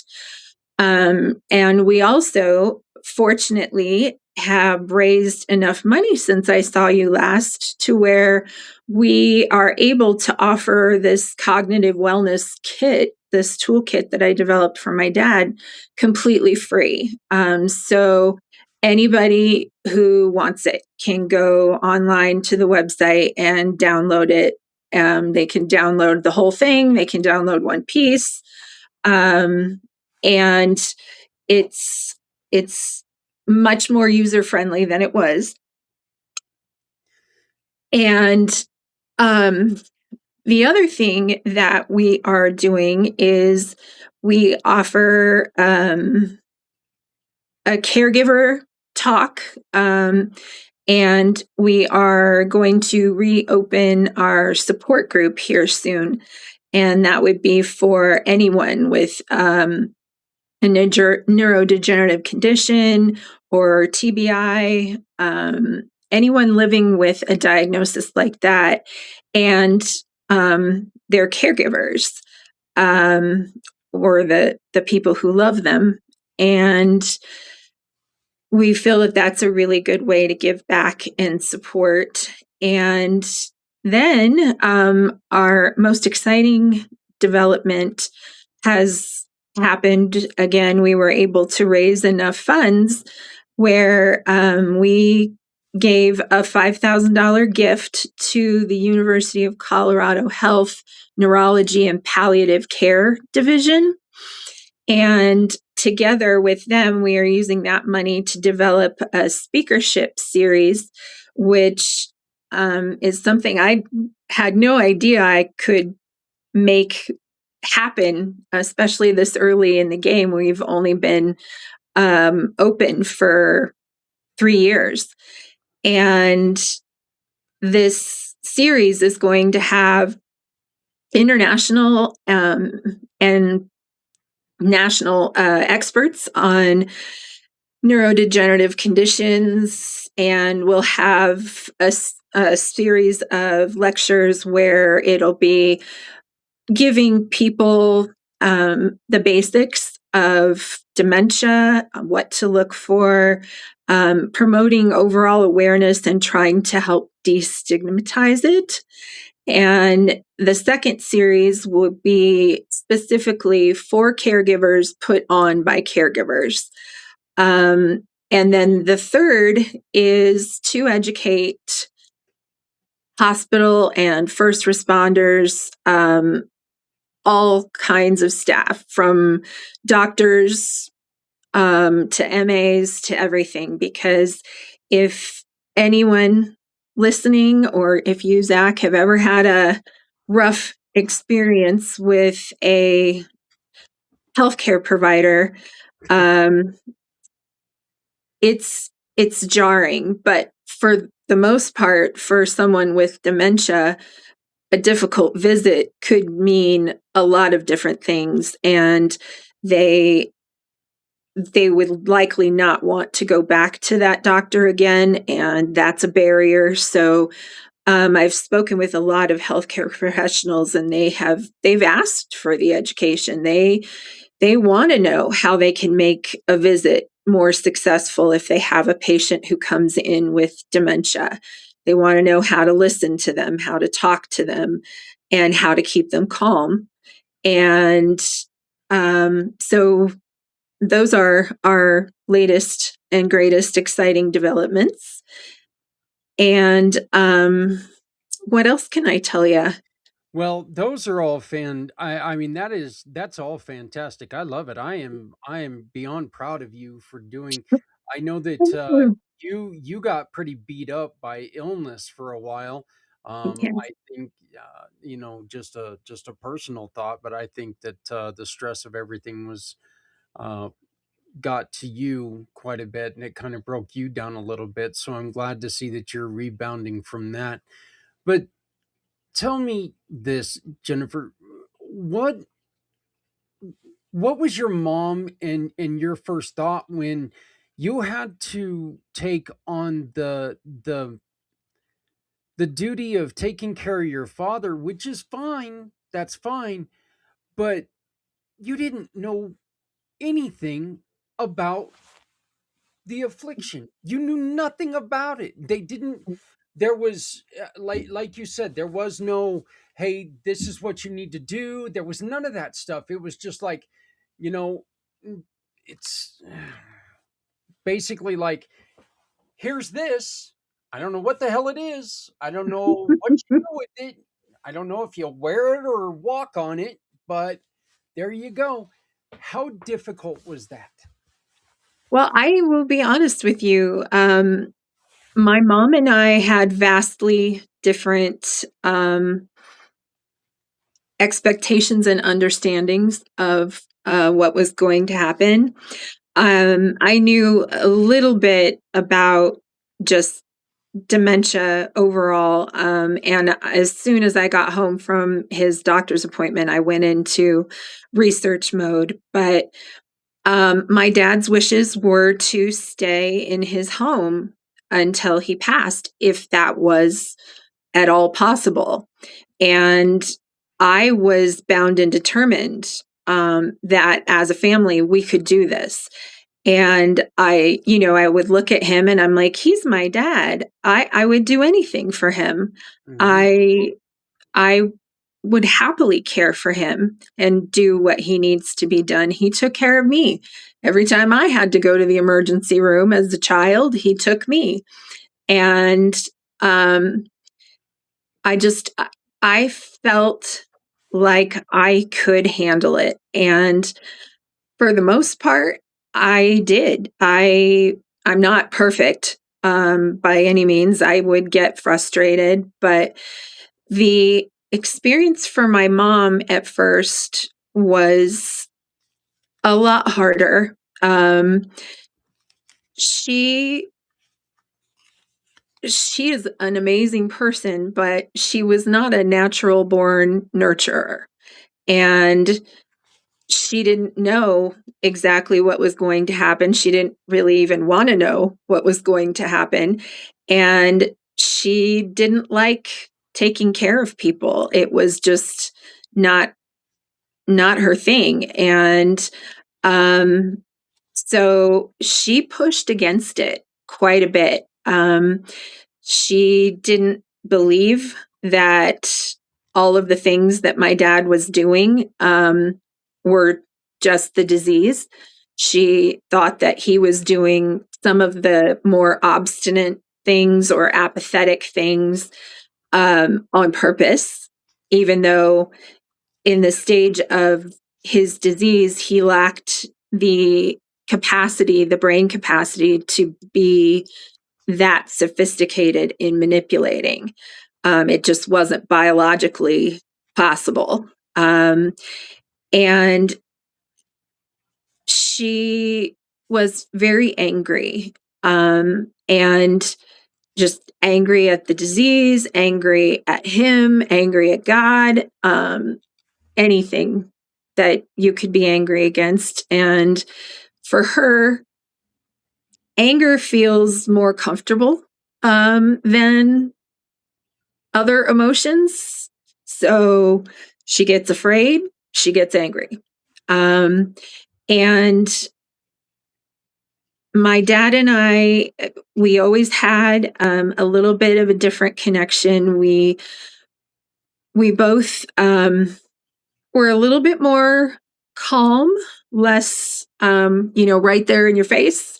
[SPEAKER 6] And we also, fortunately, have raised enough money since I saw you last to where we are able to offer this cognitive wellness kit, this toolkit that I developed for my dad, completely free. So anybody who wants it can go online to the website and download it. They can download the whole thing. They can download one piece. And it's much more user-friendly than it was. And the other thing that we are doing is we offer a caregiver talk, and we are going to reopen our support group here soon. And that would be for anyone with a neurodegenerative condition or TBI, anyone living with a diagnosis like that, and their caregivers, or the people who love them. And we feel that that's a really good way to give back and support. And then our most exciting development has happened. Again, we were able to raise enough funds where we gave a $5,000 gift to the University of Colorado Health Neurology and Palliative Care Division. And together with them, we are using that money to develop a speakership series, which is something I had no idea I could make happen, especially this early in the game. We've only been open for 3 years. And this series is going to have international and national experts on neurodegenerative conditions, and we'll have a series of lectures where it'll be giving people the basics of dementia, what to look for, promoting overall awareness and trying to help destigmatize it. And the second series will be specifically for caregivers put on by caregivers. And then the third is to educate hospital and first responders, all kinds of staff, from doctors to MAs to everything. Because if anyone listening, or if you, Zach, have ever had a rough experience with a healthcare provider, it's jarring. But for the most part, for someone with dementia, a difficult visit could mean a lot of different things, and they would likely not want to go back to that doctor again, and that's a barrier. So I've spoken with a lot of healthcare professionals, and they've asked for the education. They want to know how they can make a visit more successful if they have a patient who comes in with dementia. They want to know how to listen to them, how to talk to them, and how to keep them calm. And so those are our latest and greatest exciting developments. And what else can I tell you?
[SPEAKER 1] Well, those are all I mean, that's all fantastic. I love it. I am beyond proud of you for doing. I know that you got pretty beat up by illness for a while.
[SPEAKER 6] Okay.
[SPEAKER 1] I think just a personal thought, but I think that the stress of everything was uh, got to you quite a bit, and it kind of broke you down a little bit. So I'm glad to see that you're rebounding from that. But tell me this, Jennifer, what what was your mom and your first thought when you had to take on the duty of taking care of your father, which is fine, that's fine, but you didn't know anything about the affliction. You knew nothing about it. They didn't there was like you said, there was no, hey, this is what you need to do. There was none of that stuff. It was just like, you know, it's basically like, here's this. I don't know what the hell it is. I don't know what you do with it. I don't know if you'll wear it or walk on it, but there you go. How difficult was that?
[SPEAKER 6] Well, I will be honest with you. My mom and I had vastly different expectations and understandings of what was going to happen. I knew a little bit about just dementia overall. And as soon as I got home from his doctor's appointment, I went into research mode. But my dad's wishes were to stay in his home until he passed, if that was at all possible. And I was bound and determined that as a family, we could do this. And I would look at him and I'm like, he's my dad. I would do anything for him.
[SPEAKER 1] Mhm.
[SPEAKER 6] I would happily care for him and do what he needs to be done. He took care of me. Every time I had to go to the emergency room as a child, he took me. And I felt like I could handle it. And for the most part, I did. I'm not perfect by any means. I would get frustrated, but the experience for my mom at first was a lot harder. She is an amazing person, but she was not a natural born nurturer. And she didn't know exactly what was going to happen. She didn't really even want to know what was going to happen. And she didn't like taking care of people. It was just not her thing. And So she pushed against it quite a bit. She didn't believe that all of the things that my dad was doing were just the disease. She thought that he was doing some of the more obstinate things or apathetic things on purpose, even though in the stage of his disease, he lacked the capacity, the brain capacity to be that sophisticated in manipulating. It just wasn't biologically possible. And she was very angry, and just angry at the disease, angry at him, angry at God, anything that you could be angry against. And for her, anger feels more comfortable than other emotions. So she gets afraid, she gets angry. And my dad and I, we always had a little bit of a different connection. We both were a little bit more calm, less, right there in your face.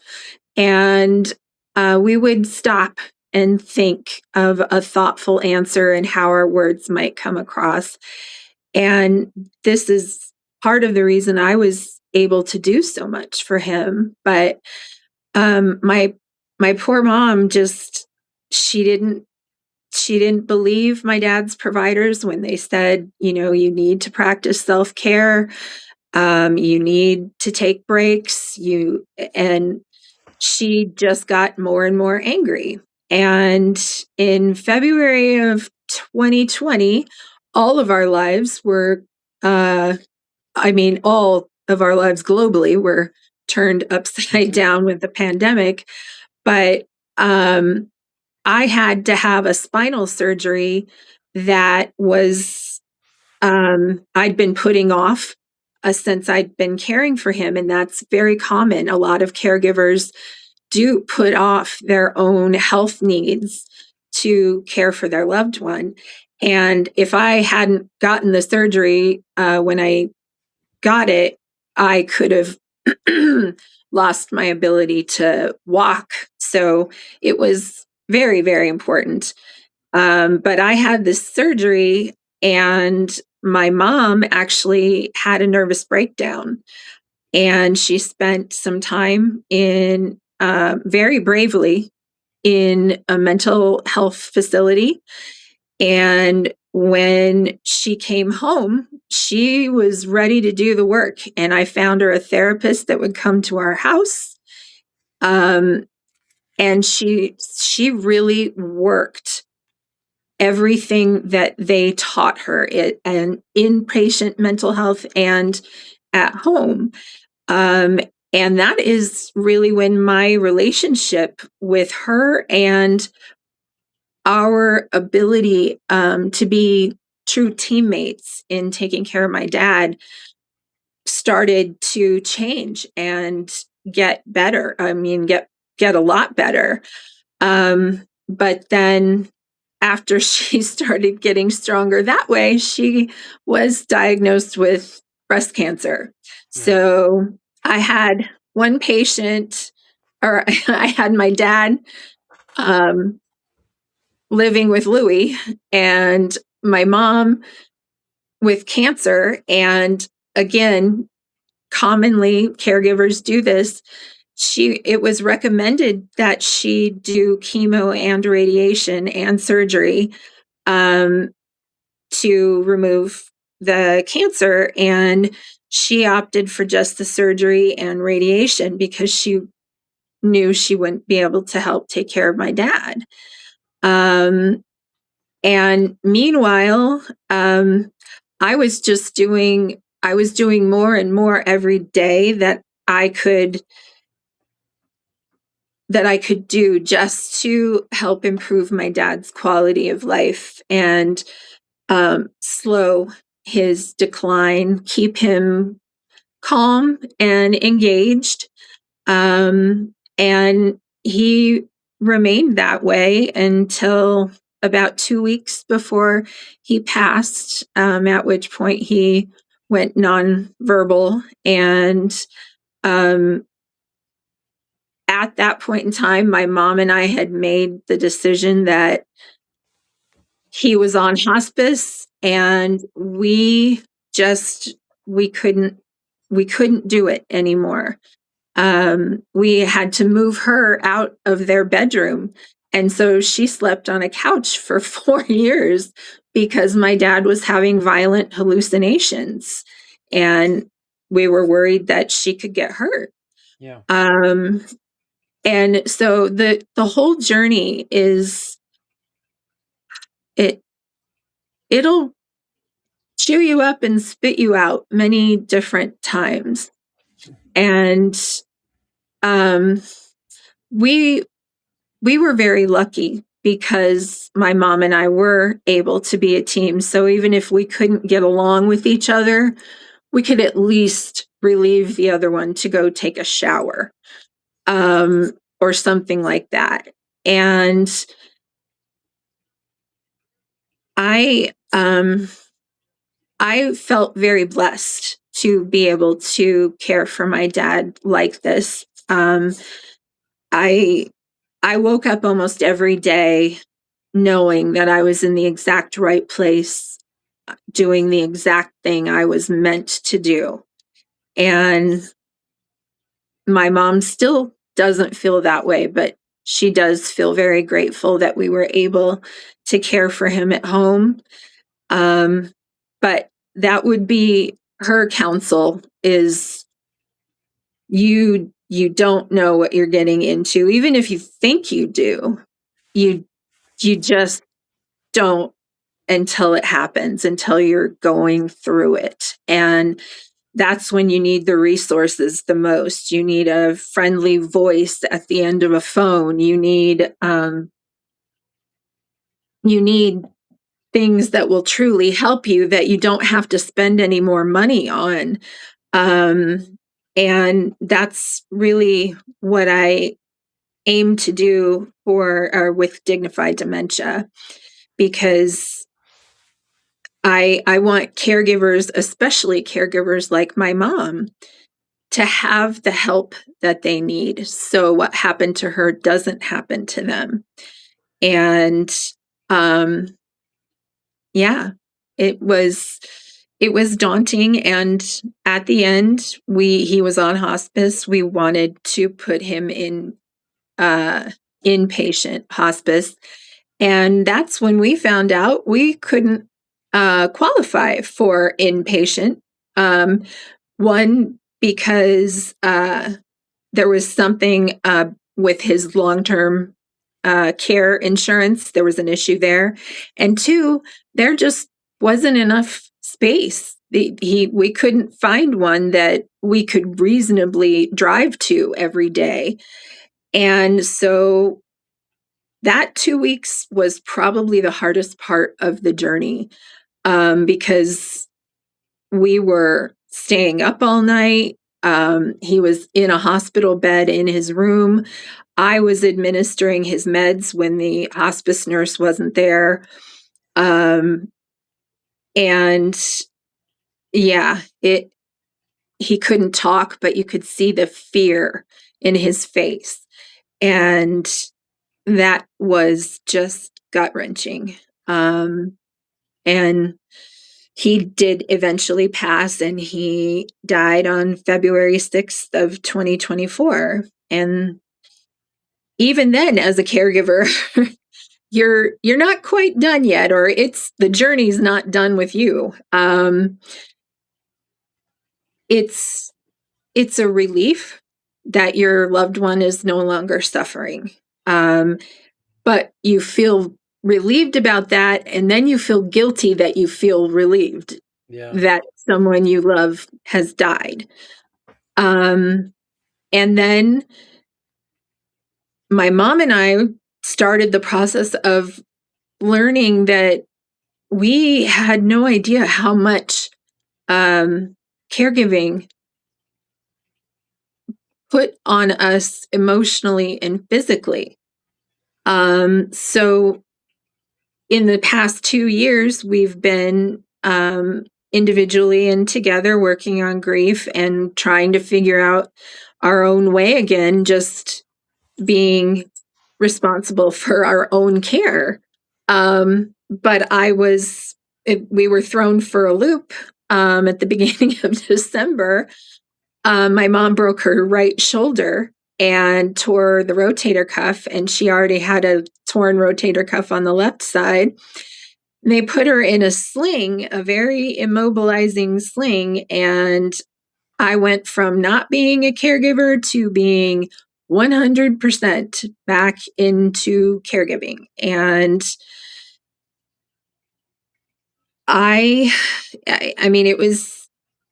[SPEAKER 6] And we would stop and think of a thoughtful answer and how our words might come across. And this is part of the reason I was able to do so much for him. But my poor mom just, she didn't believe my dad's providers when they said, you need to practice self-care. You need to take breaks. And she just got more and more angry. And in February of 2020, all of our lives were, all of our lives globally were turned upside down with the pandemic. But I had to have a spinal surgery that was, I'd been putting off since I'd been caring for him. And that's very common. A lot of caregivers do put off their own health needs to care for their loved one. And if I hadn't gotten the surgery when I got it, I could have lost my ability to walk. So it was very, very important. But I had this surgery, and my mom actually had a nervous breakdown, and she spent some time in very bravely in a mental health facility. And when she came home, she was ready to do the work. And I found her a therapist that would come to our house. And she really worked everything that they taught her and inpatient mental health and at home. And that is really when my relationship with her and our ability to be true teammates in taking care of my dad started to change and get better. Get a lot better. But then after she started getting stronger that way, she was diagnosed with breast cancer. So I had one patient, or I had my dad living with Louie, and my mom with cancer. And again, commonly caregivers do this. It was recommended that she do chemo and radiation and surgery to remove the cancer. And she opted for just the surgery and radiation because she knew she wouldn't be able to help take care of my dad. And meanwhile, I was doing more and more every day that I could do just to help improve my dad's quality of life and slow his decline, keep him calm and engaged. And he remained that way until about 2 weeks before he passed, at which point he went nonverbal. And at that point in time, my mom and I had made the decision that he was on hospice, and we couldn't do it anymore. We had to move her out of their bedroom. And so she slept on a couch for 4 years because my dad was having violent hallucinations, and we were worried that she could get hurt.
[SPEAKER 1] Yeah.
[SPEAKER 6] And so the whole journey is, it'll chew you up and spit you out many different times. And we were very lucky because my mom and I were able to be a team. So even if we couldn't get along with each other, we could at least relieve the other one to go take a shower, or something like that. And I felt very blessed to be able to care for my dad like this. I woke up almost every day knowing that I was in the exact right place, doing the exact thing I was meant to do. And my mom still doesn't feel that way, but she does feel very grateful that we were able to care for him at home. But that would be her counsel, is you don't know what you're getting into. Even if you think you do, you just don't until it happens, until you're going through it. And that's when you need the resources the most. You need a friendly voice at the end of a phone. You need things that will truly help you, that you don't have to spend any more money on. And that's really what I aim to do with Dignified Dementia, because I want caregivers, especially caregivers like my mom, to have the help that they need, so what happened to her doesn't happen to them. And yeah, it was daunting. And at the end, he was on hospice. We wanted to put him in inpatient hospice. And that's when we found out we couldn't qualify for inpatient. One, because there was something with his long-term care insurance. There was an issue there. And two, there just wasn't enough space. We couldn't find one that we could reasonably drive to every day. And so that 2 weeks was probably the hardest part of the journey, because we were staying up all night. He was in a hospital bed in his room. I was administering his meds when the hospice nurse wasn't there. And yeah, he couldn't talk, but you could see the fear in his face. And that was just gut-wrenching. And he did eventually pass, and he died on February 6th of 2024. And even then, as a caregiver, you're not quite done yet, or the journey's not done with you. It's a relief that your loved one is no longer suffering. But you feel relieved about that, and then you feel guilty that you feel relieved that someone you love has died. And then my mom and I started the process of learning that we had no idea how much caregiving put on us emotionally and physically. So in the past 2 years, we've been individually and together working on grief and trying to figure out our own way again, just being responsible for our own care. But we were thrown for a loop at the beginning of December. My mom broke her right shoulder and tore the rotator cuff, and she already had a torn rotator cuff on the left side. And they put her in a sling, a very immobilizing sling, and I went from not being a caregiver to being 100% back into caregiving. And I mean, it was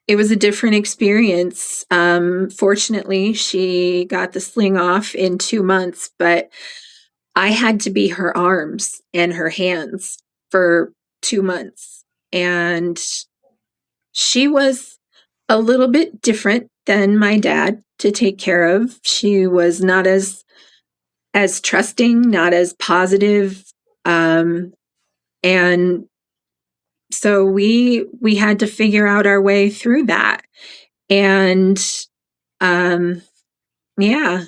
[SPEAKER 6] a different experience. Fortunately, she got the sling off in 2 months, but I had to be her arms and her hands for 2 months. And she was a little bit different than my dad to take care of. She was not as trusting, not as positive. And so we had to figure out our way through that. And yeah,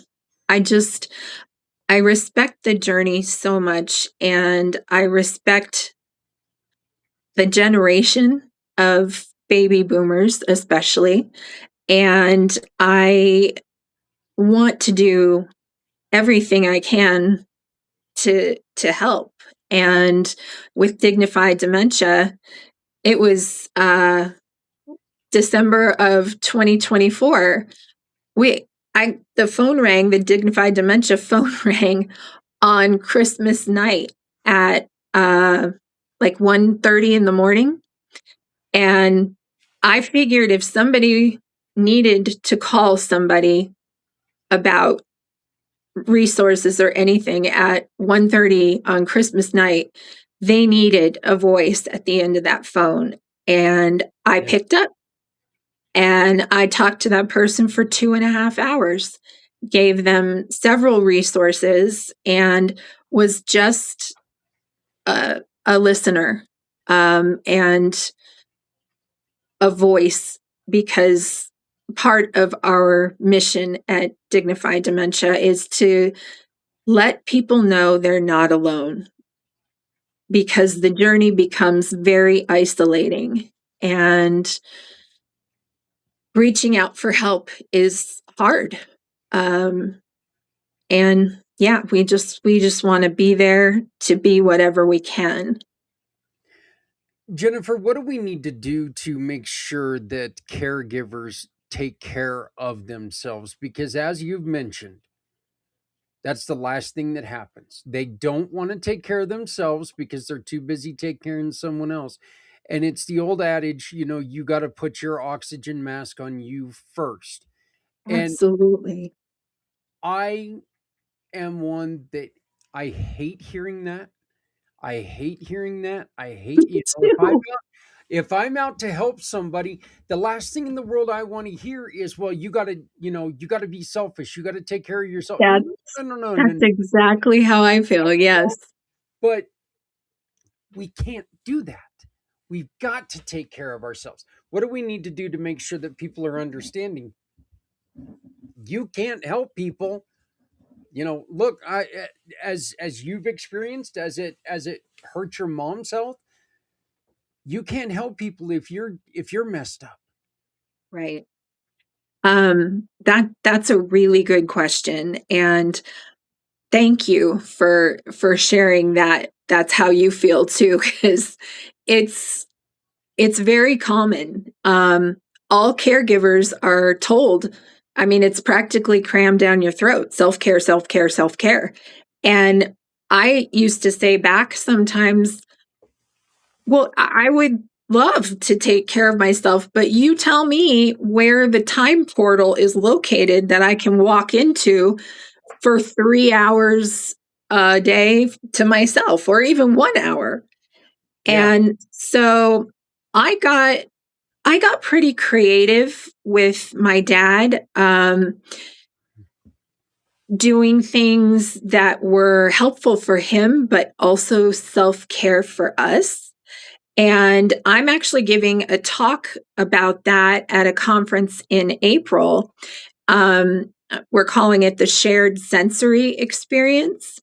[SPEAKER 6] I respect the journey so much, and I respect the generation of baby boomers, especially. And I want to do everything I can to help. And with Dignified Dementia, it was December of 2024. The phone rang, the Dignified Dementia phone rang on Christmas night at like 1:30 in the morning. And I figured if somebody needed to call somebody about resources or anything at 1:30 on Christmas night, they needed a voice at the end of that phone. And I picked up and I talked to that person for 2.5 hours, gave them several resources, and was just a listener and a voice, because part of our mission at Dignified Dementia is to let people know they're not alone, because the journey becomes very isolating, and reaching out for help is hard. And yeah, we just want to be there to be whatever we can.
[SPEAKER 1] Jennifer, what do we need to do to make sure that caregivers take care of themselves? Because as you've mentioned, that's the last thing that happens. They don't want to take care of themselves because they're too busy taking care of someone else. And it's the old adage, you got to put your oxygen mask on you first. And
[SPEAKER 6] Absolutely.
[SPEAKER 1] I am one that I hate hearing that. I hate hearing that. I hate, if I'm out to help somebody, the last thing in the world I want to hear is, well, you got to be selfish. You got to take care of yourself.
[SPEAKER 6] That's
[SPEAKER 1] No.
[SPEAKER 6] exactly how I feel. Yes.
[SPEAKER 1] But we can't do that. We've got to take care of ourselves. What do we need to do to make sure that people are understanding? You can't help people. Look, as you've experienced, as it hurt your mom's health, you can't help people if you're messed up.
[SPEAKER 6] Right. That's a really good question. And thank you for sharing that. That's how you feel too, because it's very common. All caregivers are told, I mean, it's practically crammed down your throat: self-care, self-care, self-care. And I used to say back sometimes, well, I would love to take care of myself, but you tell me where the time portal is located that I can walk into for 3 hours a day to myself, or even 1 hour.
[SPEAKER 1] Yeah.
[SPEAKER 6] And so I got pretty creative with my dad. doing things that were helpful for him, but also self-care for us. And I'm actually giving a talk about that at a conference in April. We're calling it the Shared Sensory Experience.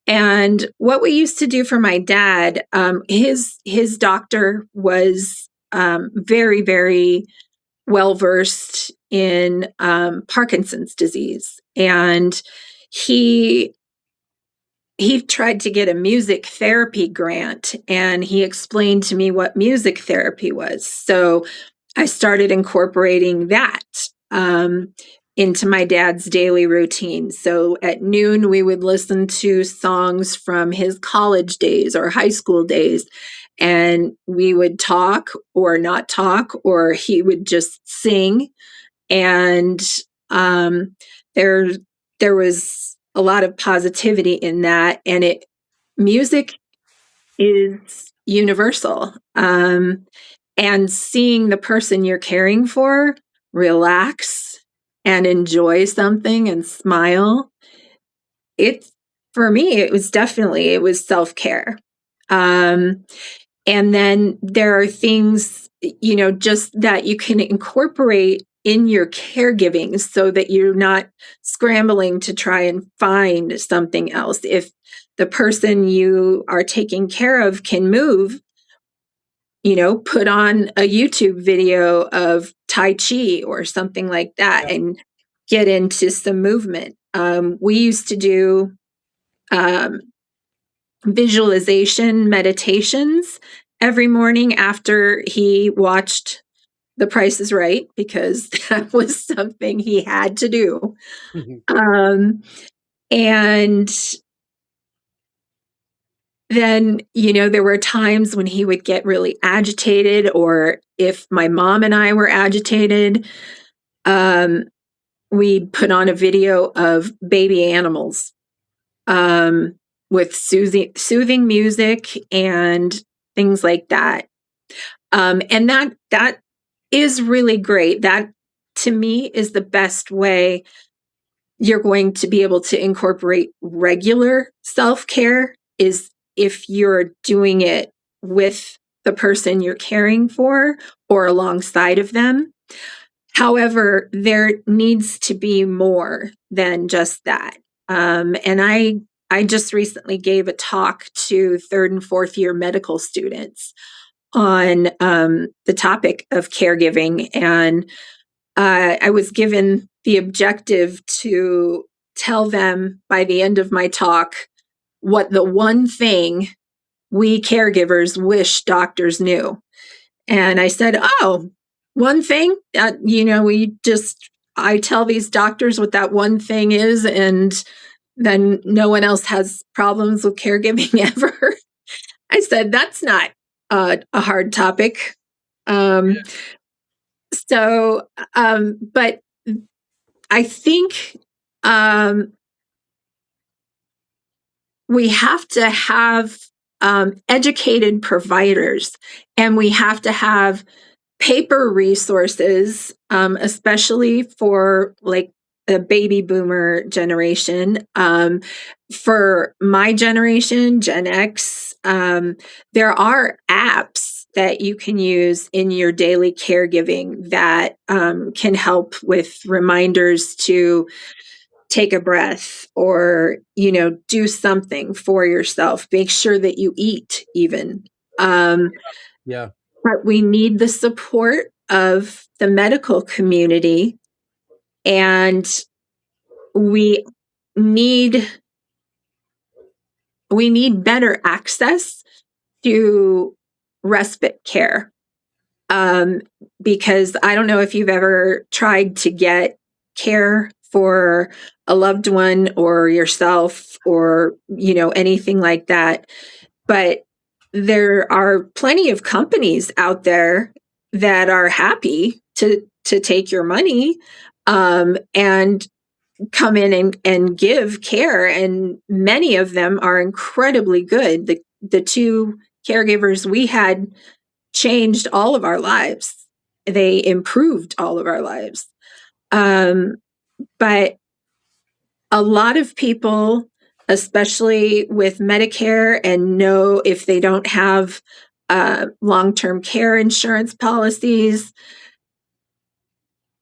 [SPEAKER 6] And what we used to do for my dad, his doctor was very, very well versed in Parkinson's disease, and he tried to get a music therapy grant, and he explained to me what music therapy was. So I started incorporating that into my dad's daily routine. So at noon, we would listen to songs from his college days or high school days, and we would talk or not talk, or he would just sing. And there was a lot of positivity in that, and music is universal. And seeing the person you're caring for relax and enjoy something and smile, for me, it was self-care. And then there are things, just that you can incorporate in your caregiving so that you're not scrambling to try and find something else. If the person you are taking care of can move, put on a YouTube video of Tai Chi or something like that, and get into some movement. We used to do visualization meditations every morning after he watched The Price is Right, because that was something he had to do. And then, there were times when he would get really agitated, or if my mom and I were agitated, we put on a video of baby animals with soothing music and things like that. And that is really great. That, to me, is the best way you're going to be able to incorporate regular self-care, is if you're doing it with the person you're caring for or alongside of them. However, there needs to be more than just that. And I just recently gave a talk to 3rd and 4th year medical students on the topic of caregiving. And I was given the objective to tell them by the end of my talk what the one thing we caregivers wish doctors knew. And I said, one thing, I tell these doctors what that one thing is, and then no one else has problems with caregiving ever. I said, that's not a hard topic. So, but I think we have to have educated providers, and we have to have paper resources, especially for like the baby boomer generation. For my generation, Gen X, there are apps that you can use in your daily caregiving that can help with reminders to take a breath, or, do something for yourself. Make sure that you eat even.
[SPEAKER 1] Yeah.
[SPEAKER 6] But we need the support of the medical community, and we need better access to respite care. Because I don't know if you've ever tried to get care for a loved one or yourself, or, anything like that. But there are plenty of companies out there that are happy to take your money and come in and give care. And many of them are incredibly good. The 2 caregivers we had changed all of our lives. They improved all of our lives. But a lot of people, especially with Medicare, and know if they don't have long-term care insurance policies,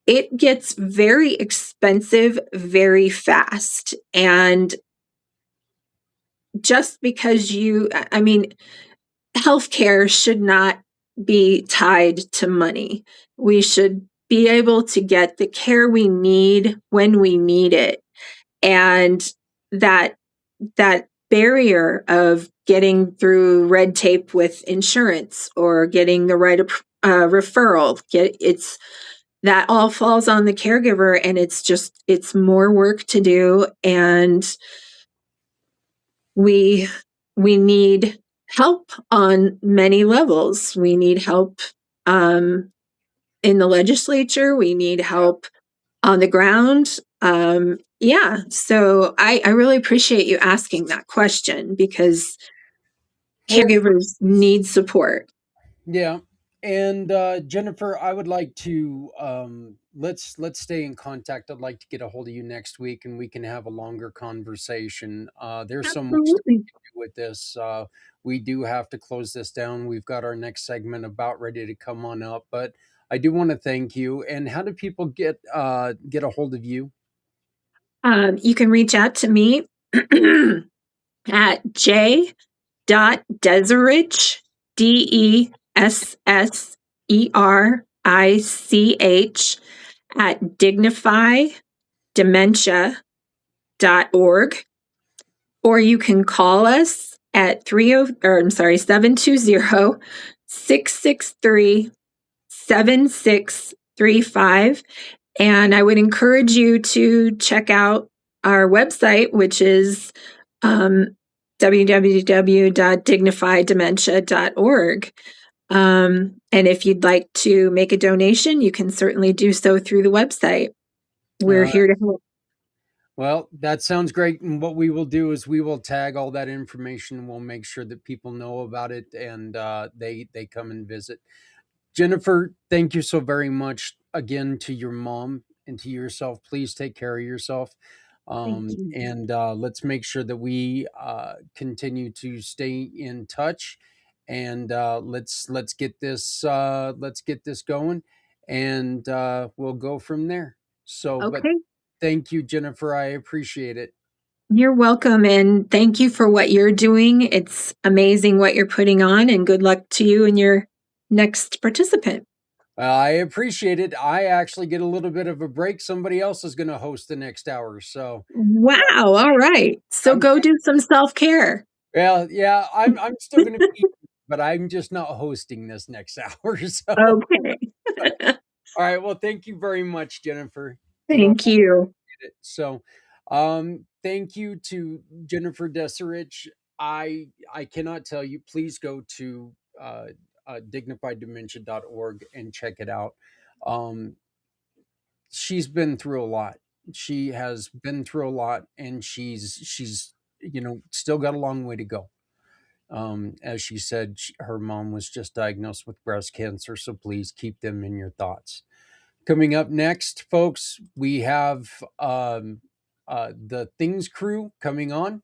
[SPEAKER 6] it gets very expensive very fast. And just because healthcare should not be tied to money. We should be able to get the care we need when we need it. And that barrier of getting through red tape with insurance or getting the right referral, that all falls on the caregiver, and it's more work to do. And we need help on many levels. We need help in the legislature. We need help on the ground. So I really appreciate you asking that question, because caregivers need support.
[SPEAKER 1] Yeah. And Jennifer, I would like to let's stay in contact. I'd like to get a hold of you next week, and we can have a longer conversation. There's so much to
[SPEAKER 6] Absolutely.
[SPEAKER 1] do with this. We do have to close this down. We've got our next segment about ready to come on up, but I do want to thank you. And how do people get a hold of you?
[SPEAKER 6] You can reach out to me at j.desserrich, DESSERICH, at dignifydementia.org, or you can call us at 720-663-7635. And I would encourage you to check out our website, which is www.dignifydementia.org. And if you'd like to make a donation, you can certainly do so through the website. We're here to help.
[SPEAKER 1] Well, that sounds great. And what we will do is we will tag all that information. We'll make sure that people know about it, and they come and visit. Jennifer, thank you so very much again to your mom and to yourself. Please take care of yourself.
[SPEAKER 6] Thank you.
[SPEAKER 1] And let's make sure that we continue to stay in touch, and let's get this going, and we'll go from there. So,
[SPEAKER 6] Okay.
[SPEAKER 1] but thank you, Jennifer. I appreciate it.
[SPEAKER 6] You're welcome. And thank you for what you're doing. It's amazing what you're putting on, and good luck to you and your next participant.
[SPEAKER 1] I appreciate it. I actually get a little bit of a break. Somebody else is going to host the next hour. So,
[SPEAKER 6] Wow. All right. So go do some self-care.
[SPEAKER 1] well, yeah, I'm still going to be, but I'm just not hosting this next hour. So,
[SPEAKER 6] Okay.
[SPEAKER 1] all right. Well, thank you very much, Jennifer.
[SPEAKER 6] Thank you.
[SPEAKER 1] So, thank you to Jennifer Desserrich. I cannot tell you. Please go to dignifydementia.org and check it out. She's been through a lot. She has been through a lot, and she's still got a long way to go. As she said, her mom was just diagnosed with breast cancer, so please keep them in your thoughts. Coming up next, folks, we have the Things crew coming on,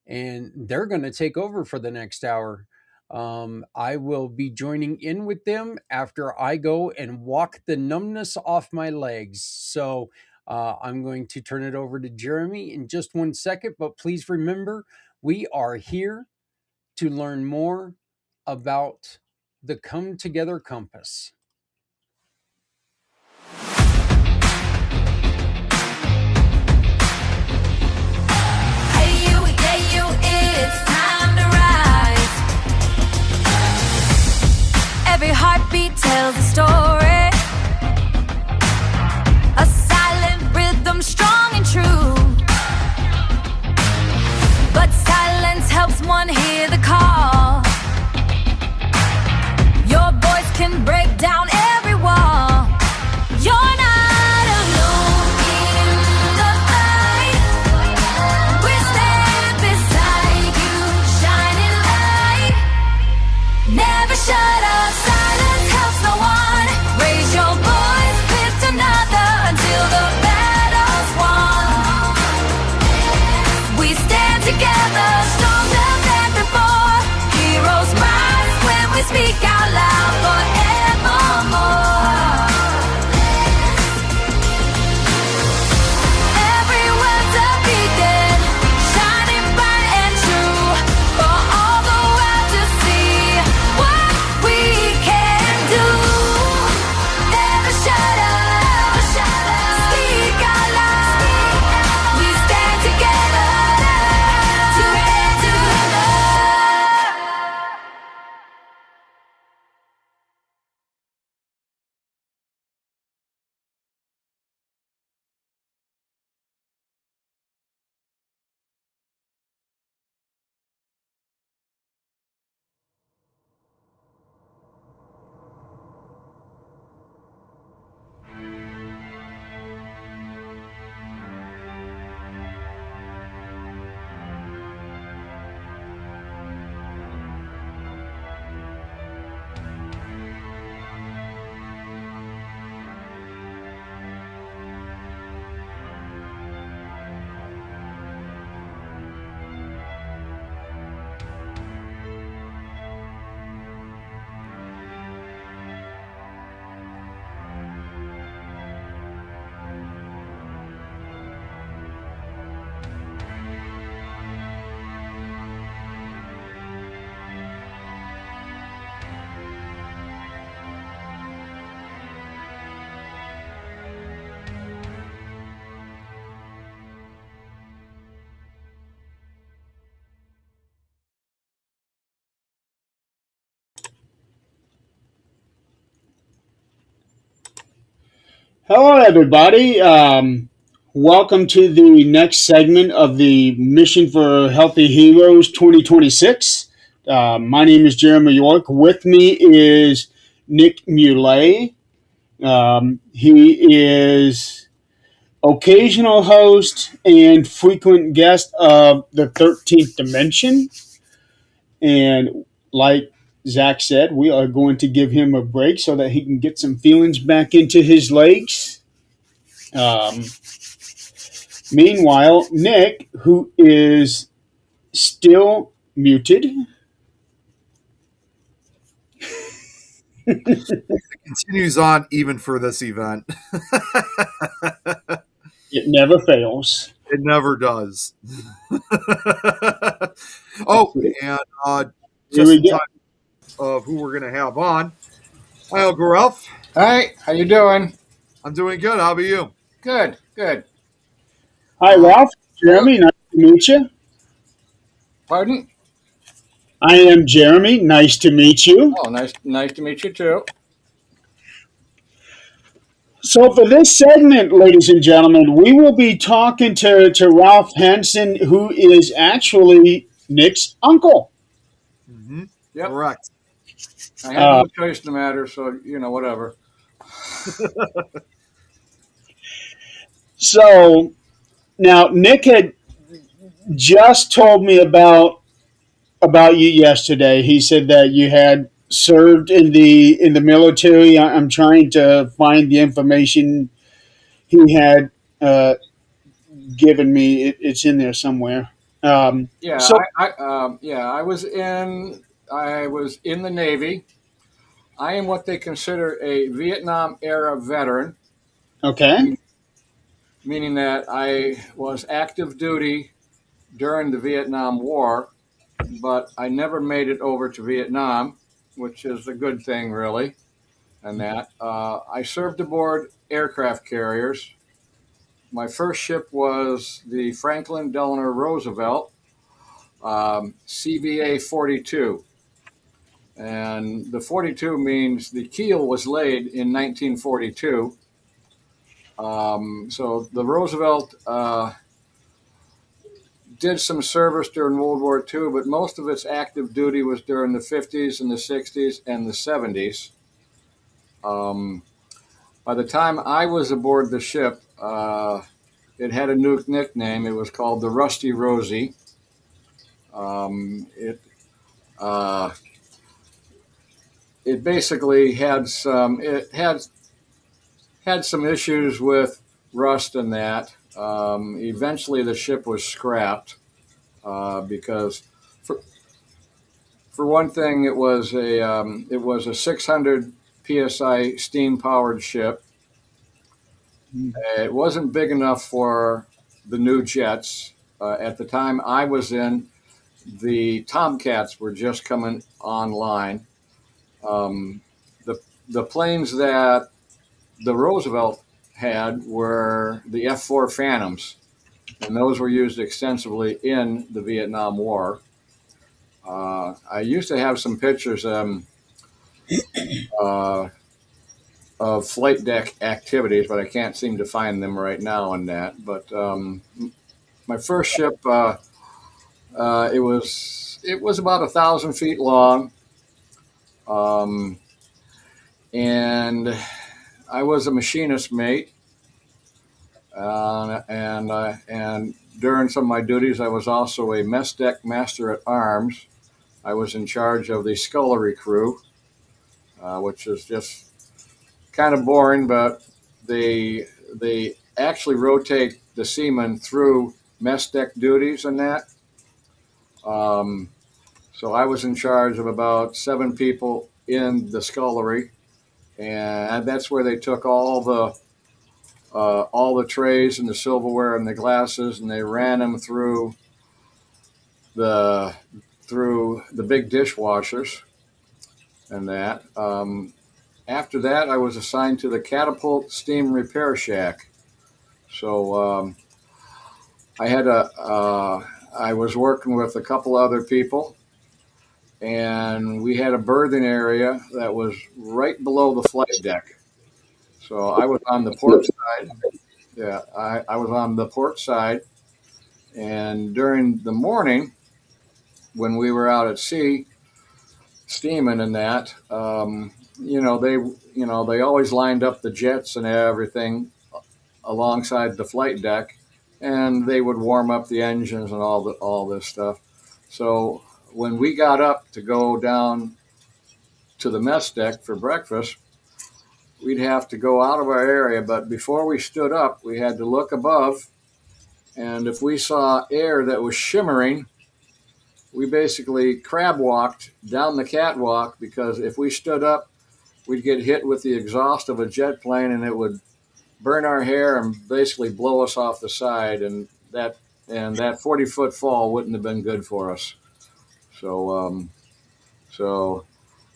[SPEAKER 1] and they're going to take over for the next hour. I will be joining in with them after I go and walk the numbness off my legs. So I'm going to turn it over to Jeremy in just 1 second. But please remember, we are here to learn more about the Come Together Compass.
[SPEAKER 2] Every heartbeat tells a story, a silent rhythm, strong and true. But silence helps one hear the call. Your voice can break down
[SPEAKER 7] Hello, everybody. Welcome to the next segment of the Mission for Healthy Heroes 2026. My name is Jeremy York. With me is Nick Muley. He is occasional host and frequent guest of the 13th Dimension. And like Zach said, we are going to give him a break so that he can get some feelings back into his legs. Um, Meanwhile, Nick, who is still muted,
[SPEAKER 8] Continues on even for this event.
[SPEAKER 7] it never fails.
[SPEAKER 8] It never does. Oh, and
[SPEAKER 7] Here
[SPEAKER 8] just
[SPEAKER 7] we
[SPEAKER 8] in
[SPEAKER 7] go.
[SPEAKER 8] time of who we're going to have on. Hi, Uncle Ralph.
[SPEAKER 9] Hi, how you doing?
[SPEAKER 8] I'm doing good. How about you?
[SPEAKER 9] Good, good.
[SPEAKER 7] Hi, Ralph. Jeremy, nice to meet you.
[SPEAKER 9] Pardon?
[SPEAKER 7] I am Jeremy. Nice to meet you.
[SPEAKER 9] Oh, nice to meet you too.
[SPEAKER 7] So, for this segment, ladies and gentlemen, we will be talking to Ralph Henson, who is actually Nick's uncle.
[SPEAKER 8] Mm-hmm.
[SPEAKER 9] Yep.
[SPEAKER 8] Correct.
[SPEAKER 9] I have no choice in the matter, so whatever.
[SPEAKER 7] So, now Nick had just told me about you yesterday. He said that you had served in the military. I'm trying to find the information he had given me. It's in there somewhere.
[SPEAKER 9] Yeah,
[SPEAKER 7] So
[SPEAKER 9] I was in the Navy. I am what they consider a Vietnam era veteran,
[SPEAKER 7] okay,
[SPEAKER 9] meaning that I was active duty during the Vietnam War, but I never made it over to Vietnam, which is a good thing, really. And that I served aboard aircraft carriers. My first ship was the Franklin Delano Roosevelt, CBA 42. And the 42 means the keel was laid in 1942. So the Roosevelt did some service during World War II, but most of its active duty was during the 50s and the 60s and the 70s. By the time I was aboard the ship, it had a new nickname. It was called the Rusty Rosie. It it basically had some issues with rust and that. Eventually, the ship was scrapped because, for one thing, it was a 600 psi steam powered ship. It wasn't big enough for the new jets. At the time I was in, the Tomcats were just coming online. The planes that the Roosevelt had were the F-4 Phantoms, and those were used extensively in the Vietnam War. I used to have some pictures of flight deck activities, but I can't seem to find them right now on that. But my first ship, it was about 1,000 feet long, and I was a machinist mate, and during some of my duties, I was also a mess deck master at arms. I was in charge of the scullery crew, which is just kind of boring, but they actually rotate the seamen through mess deck duties and that. So I was in charge of about 7 people in the scullery, and that's where they took all the trays and the silverware and the glasses, and they ran them the through the big dishwashers and that. After that, I was assigned to the catapult steam repair shack. So I was working with a couple other people, and we had a berthing area that was right below the flight deck. So I was on the port side. Yeah, I was on the port side. And during the morning, when we were out at sea, steaming and that, they always lined up the jets and everything alongside the flight deck, and they would warm up the engines and all this stuff. So when we got up to go down to the mess deck for breakfast, we'd have to go out of our area. But before we stood up, we had to look above, and if we saw air that was shimmering, we basically crab walked down the catwalk, because if we stood up, we'd get hit with the exhaust of a jet plane, and it would burn our hair and basically blow us off the side. And that 40-foot fall wouldn't have been good for us. So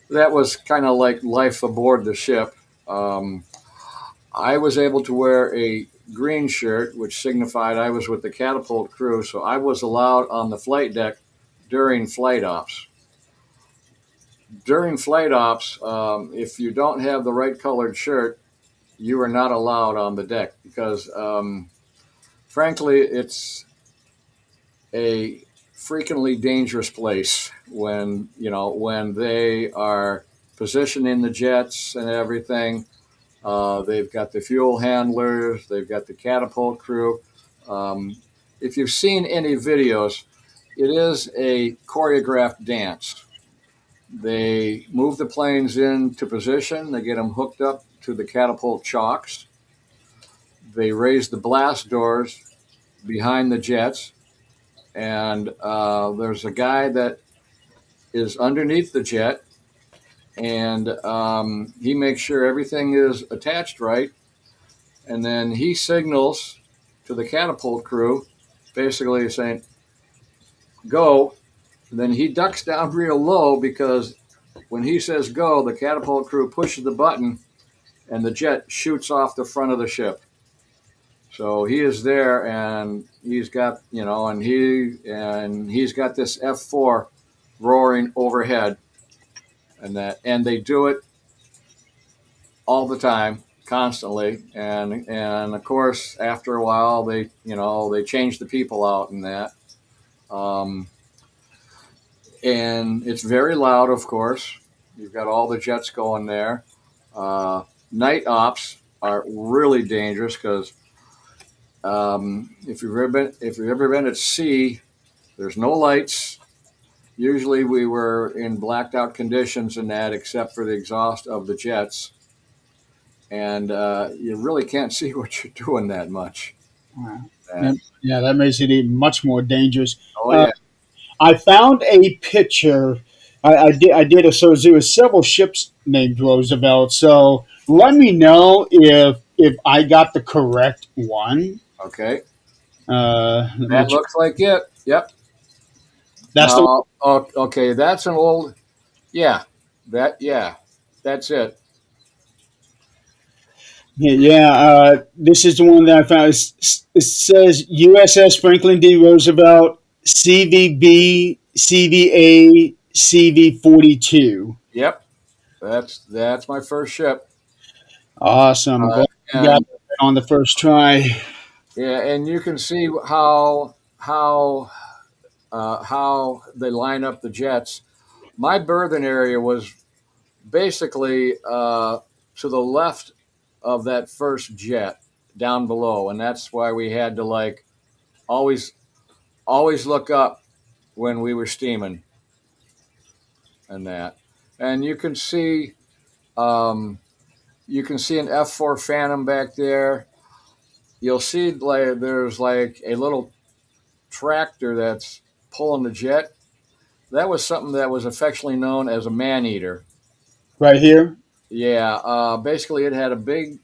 [SPEAKER 9] that was kind of like life aboard the ship. I was able to wear a green shirt, which signified I was with the catapult crew, so I was allowed on the flight deck during flight ops. During flight ops, if you don't have the right colored shirt, you are not allowed on the deck, because, frankly, it's a freakingly dangerous place when they are positioning the jets and everything. They've got the fuel handlers, they've got the catapult crew. If you've seen any videos, it is a choreographed dance. They move the planes into position, they get them hooked up to the catapult chocks. They raise the blast doors behind the jets, and there's a guy that is underneath the jet, and he makes sure everything is attached right, and then he signals to the catapult crew, basically saying, go. And then he ducks down real low, because when he says go, the catapult crew pushes the button and the jet shoots off the front of the ship. So he is there, and he's got, he's got this F4 roaring overhead, and they do it all the time, constantly, and of course after a while they change the people out in that, and it's very loud. Of course, you've got all the jets going there. Night ops are really dangerous, because if you've ever been at sea, there's no lights. Usually we were in blacked out conditions in that, except for the exhaust of the jets. And you really can't see what you're doing that much.
[SPEAKER 7] Wow. Yeah, that makes it even much more dangerous.
[SPEAKER 9] Oh, yeah.
[SPEAKER 7] I found a picture. I did a so there was several ships named Roosevelt. So let me know if I got the correct one.
[SPEAKER 9] Okay.
[SPEAKER 7] That
[SPEAKER 9] looks like it. Yep.
[SPEAKER 7] That's
[SPEAKER 9] okay. That's an old. Yeah. That's it.
[SPEAKER 7] This is the one that I found. It says USS Franklin D. Roosevelt, CVB, CVA, CV-42.
[SPEAKER 9] Yep. That's my first ship.
[SPEAKER 7] Awesome. Glad you got it on the first try.
[SPEAKER 9] Yeah, and you can see how they line up the jets. My berthing area was basically to the left of that first jet, down below, and that's why we had to always look up when we were steaming and that. And you can see an F4 Phantom back there. You'll see there's a little tractor that's pulling the jet. That was something that was affectionately known as a man-eater.
[SPEAKER 7] Right here?
[SPEAKER 9] Yeah. Basically, it had a big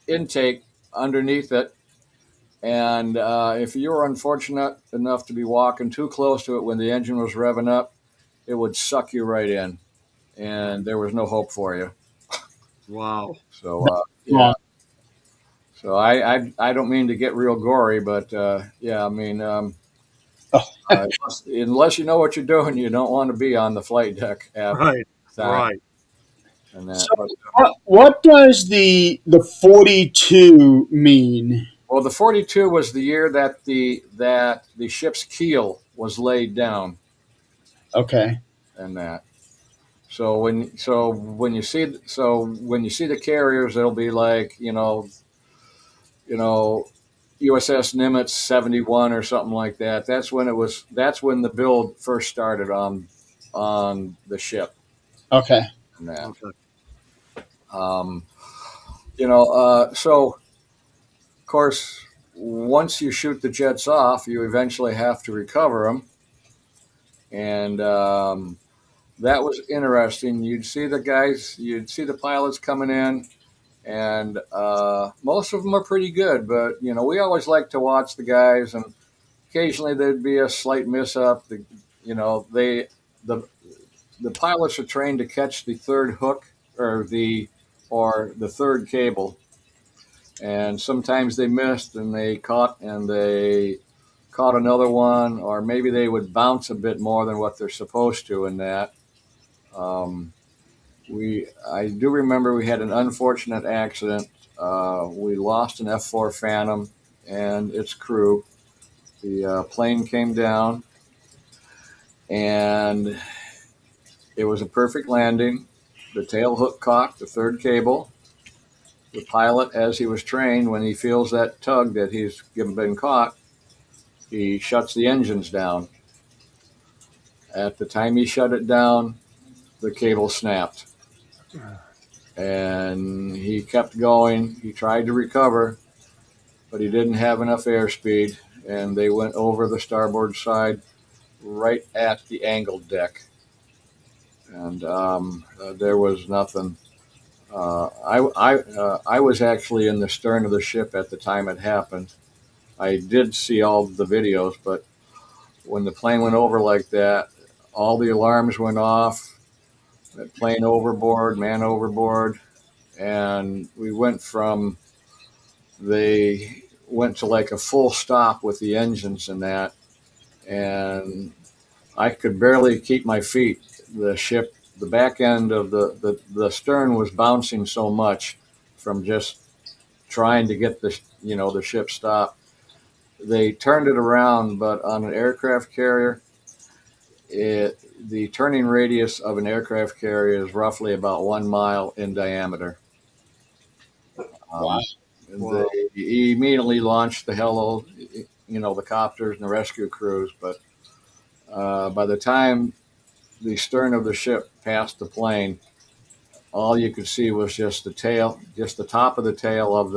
[SPEAKER 9] intake underneath it. And if you were unfortunate enough to be walking too close to it when the engine was revving up, it would suck you right in. And there was no hope for you.
[SPEAKER 8] Wow.
[SPEAKER 9] So, yeah. So I don't mean to get real gory, but yeah, I mean, unless you know what you're doing, you don't want to be on the flight deck.
[SPEAKER 8] Right.
[SPEAKER 9] and that.
[SPEAKER 7] So
[SPEAKER 9] But
[SPEAKER 7] what does the 42 mean?
[SPEAKER 9] well, the 42 was the year that the ship's keel was laid down,
[SPEAKER 7] Okay.
[SPEAKER 9] and that. When you see the carriers, it'll be like USS Nimitz 71 or something like that. That's when it was. That's when the build first started on the ship,
[SPEAKER 7] Okay.
[SPEAKER 9] and that.
[SPEAKER 8] Okay.
[SPEAKER 9] Um, so of course, once you shoot the jets off, you eventually have to recover them, and that was interesting. You'd see the pilots coming in, and most of them are pretty good. But we always like to watch the guys, and occasionally there'd be a slight miss up. The the pilots are trained to catch the third hook or the third cable, and sometimes they missed and they caught another one, or maybe they would bounce a bit more than what they're supposed to in that. Um, I do remember we had an unfortunate accident. We lost an F-4 Phantom and its crew. The plane came down, and it was a perfect landing. The tail hook caught the third cable. The pilot, as he was trained, when he feels that tug that he's been caught, he shuts the engines down. At the time he shut it down, the cable snapped. And he kept going. He tried to recover, but he didn't have enough airspeed, and they went over the starboard side right at the angled deck. And there was nothing. I was actually in the stern of the ship at the time it happened. I did see all the videos, but when the plane went over like that, all the alarms went off. Plane overboard, man overboard, and they went to like a full stop with the engines and that, and I could barely keep my feet. The back end of the stern was bouncing so much from just trying to get the ship stopped. They turned it around, but on an aircraft carrier, the turning radius of an aircraft carrier is roughly about 1 mile in diameter.
[SPEAKER 7] Wow.
[SPEAKER 8] Wow.
[SPEAKER 9] They immediately launched the copters and the rescue crews, but by the time the stern of the ship passed the plane, all you could see was just the top of the tail of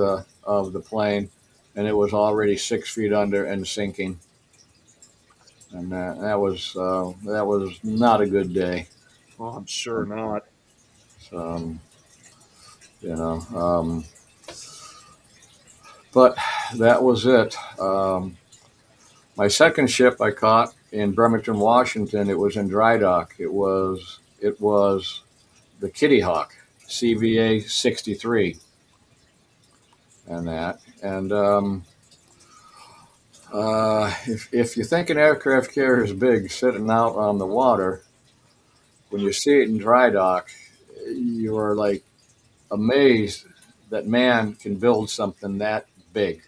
[SPEAKER 9] the plane, and it was already 6 feet under and sinking. And that was not a good day.
[SPEAKER 8] Oh, I'm sure not.
[SPEAKER 9] So, you know, but that was it. My second ship I caught in Bremerton, Washington. It was in dry dock. It was the Kitty Hawk, CVA 63, and that. And if you think an aircraft carrier is big sitting out on the water, when you see it in dry dock, you are like amazed that man can build something that big.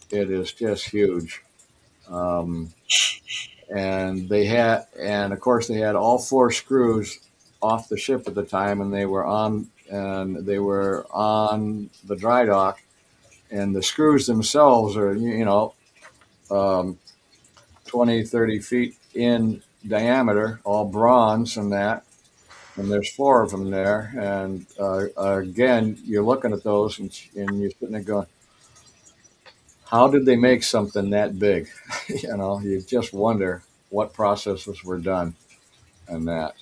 [SPEAKER 9] It is just huge. Um, and of course they had all four screws off the ship at the time, and they were on the dry dock, and the screws themselves are um, 20-30 feet in diameter, all bronze and that, and there's four of them there. And again, you're looking at those, and you're sitting there going, how did they make something that big? You just wonder what processes were done and that.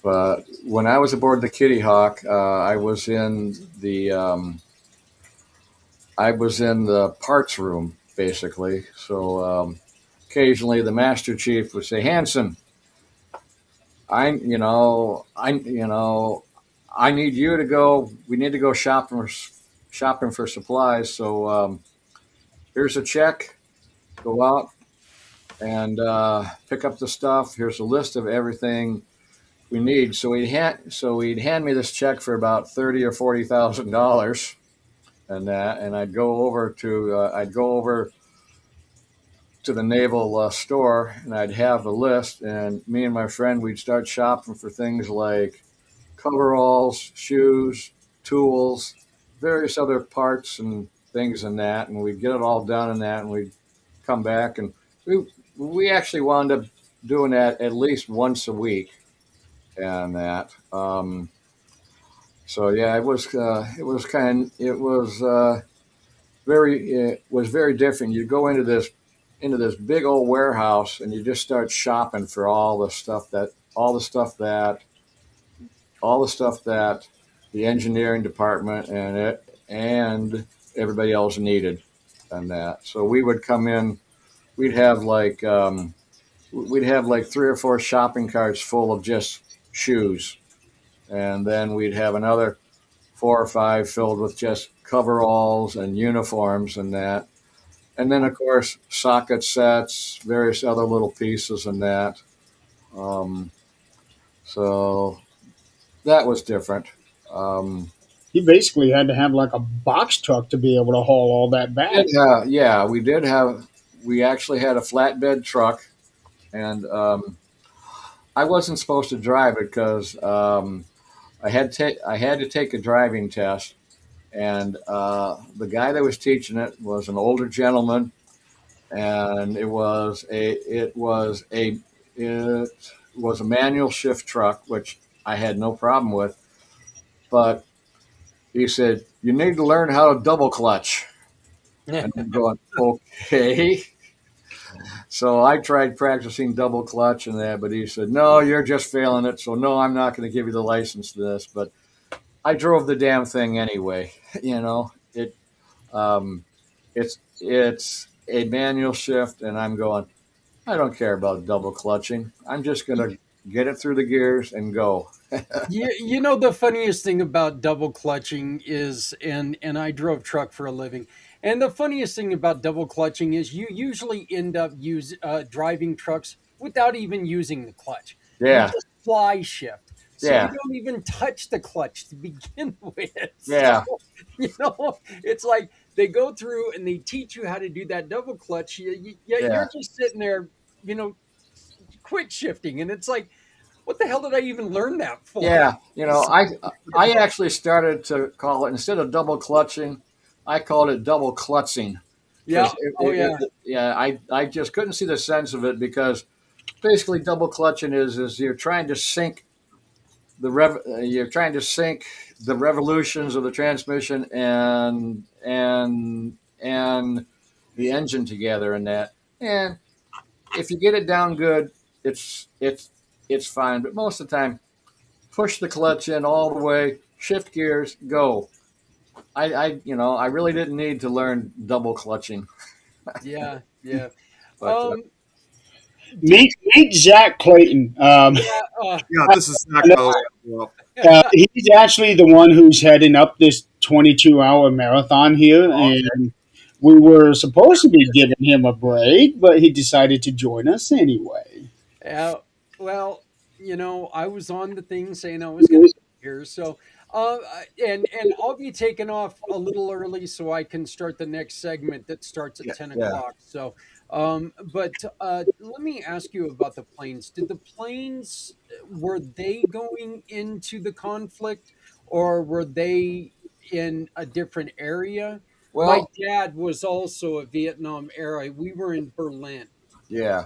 [SPEAKER 9] But when I was aboard the Kitty Hawk, I was in the parts room basically. So occasionally the Master Chief would say, "Hanson, I need you to go. We need to go shopping for supplies. So here's a check. Go out and pick up the stuff. Here's a list of everything we need. So he'd hand me this check for about $30,000 or $40,000, and I'd go over to the naval store, and I'd have the list, and me and my friend, we'd start shopping for things like coveralls, shoes, tools, various other parts and things and that, and we'd get it all done in that, and we'd come back, and we actually wound up doing that at least once a week, and that. So yeah, it was very different. You go into this big old warehouse, and you just start shopping for all the stuff that the engineering department and everybody else needed, and that. So we would come in, we'd have like 3 or 4 shopping carts full of just shoes, and then we'd have another 4 or 5 filled with just coveralls and uniforms and that. And then, of course, socket sets, various other little pieces and that. So that was different.
[SPEAKER 7] You basically had to have like a box truck to be able to haul all that back.
[SPEAKER 9] Yeah, we actually had a flatbed truck, and I wasn't supposed to drive it because I had to take a driving test, and the guy that was teaching it was an older gentleman, and it was a manual shift truck, which I had no problem with, but he said, "You need to learn how to double clutch." And I'm going, okay. So I tried practicing double clutch and that, but he said, "No, you're just failing it. So no, I'm not going to give you the license to this." But I drove the damn thing anyway. It's a manual shift, and I'm going, I don't care about double clutching. I'm just going to get it through the gears and go.
[SPEAKER 1] You know the funniest thing about double clutching is, and I drove truck for a living, and the funniest thing about double clutching is you usually end up driving trucks without even using the clutch. You
[SPEAKER 9] Yeah.
[SPEAKER 1] just fly shift, so you
[SPEAKER 9] Yeah.
[SPEAKER 1] don't even touch the clutch to begin with.
[SPEAKER 9] Yeah.
[SPEAKER 1] So, it's like they go through and they teach you how to do that double clutch. You're just sitting there, quick shifting, and it's like, what the hell did I even learn that for?
[SPEAKER 9] Yeah. I actually started to call it, instead of double clutching, I called it double clutzing.
[SPEAKER 1] Yeah.
[SPEAKER 9] Yeah. I just couldn't see the sense of it, because basically double clutching is you're trying to sync you're trying to sync the revolutions of the transmission and the engine together, and that. And if you get it down good, it's fine. But most of the time, push the clutch in all the way, shift gears, go. I really didn't need to learn double clutching.
[SPEAKER 1] Yeah.
[SPEAKER 9] But
[SPEAKER 7] Meet Zach Clayton.
[SPEAKER 8] Yeah, this is Zach.
[SPEAKER 7] He's actually the one who's heading up this 22-hour marathon here, and we were supposed to be giving him a break, but he decided to join us anyway.
[SPEAKER 1] Well, I was on the thing saying I was going to be here, so and I'll be taking off a little early so I can start the next segment that starts at 10 o'clock. So, but let me ask you about the planes. Did the planes, were they going into the conflict, or were they in a different area? My
[SPEAKER 9] well,
[SPEAKER 1] dad was also a Vietnam era. We were in Berlin.
[SPEAKER 9] yeah.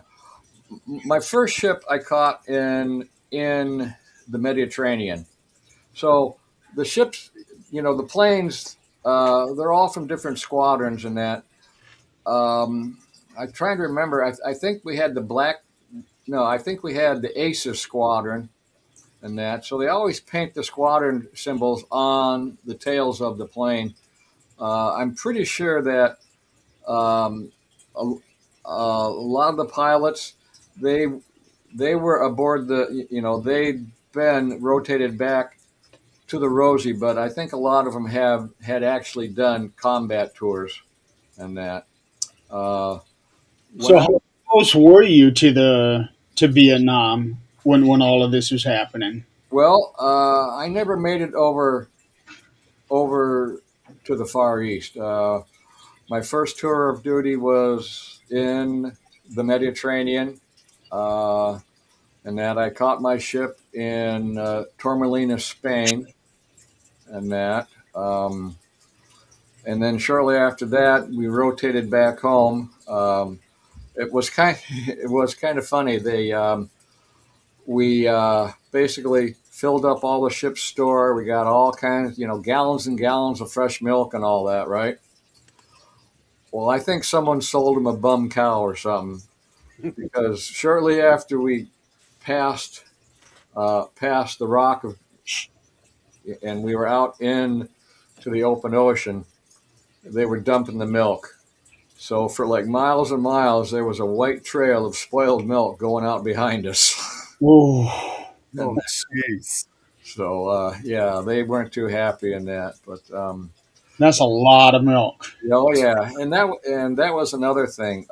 [SPEAKER 9] My first ship I caught in the Mediterranean. So the ships, the planes, they're all from different squadrons and that. I'm trying to remember. I think we had the black. No, I think we had the Aces squadron and that. So they always paint the squadron symbols on the tails of the plane. I'm pretty sure that a, a lot of the pilots, they they were aboard they'd been rotated back to the Rosie, but I think a lot of them had actually done combat tours and that.
[SPEAKER 7] So how close were you to Vietnam when all of this was happening?
[SPEAKER 9] Well, I never made it over to the Far East. My first tour of duty was in the Mediterranean, and that I caught my ship in Torremolinos, Spain, and that. And then shortly after that, we rotated back home. It was kind of funny. We basically filled up all the ship's store. We got all kinds, gallons and gallons of fresh milk and all that, right? Well, I think someone sold them a bum cow or something, because shortly after we passed past the rock of, and we were out in to the open ocean, they were dumping the milk. So for like miles and miles, there was a white trail of spoiled milk going out behind us.
[SPEAKER 7] Oh,
[SPEAKER 8] Oh, jeez.
[SPEAKER 9] So yeah, they weren't too happy in that, but
[SPEAKER 7] that's a lot of milk.
[SPEAKER 9] oh yeah, and that was another thing.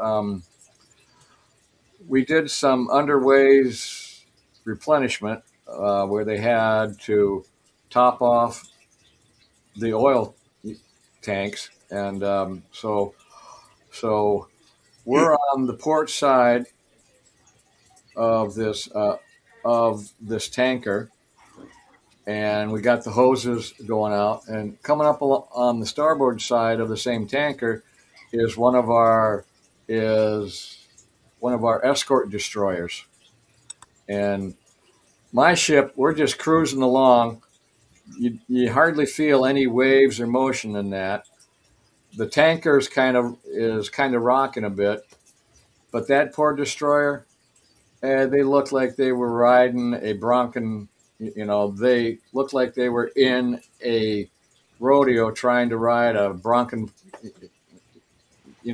[SPEAKER 9] We did some underways replenishment where they had to top off the oil tanks, and so we're on the port side of this tanker, and we got the hoses going out, and coming up on the starboard side of the same tanker is one of our escort destroyers. And my ship, we're just cruising along. You hardly feel any waves or motion in that. The tanker is kind of rocking a bit, but that poor destroyer, they looked like they were riding a bronco. They looked like they were in a rodeo trying to ride a bronco,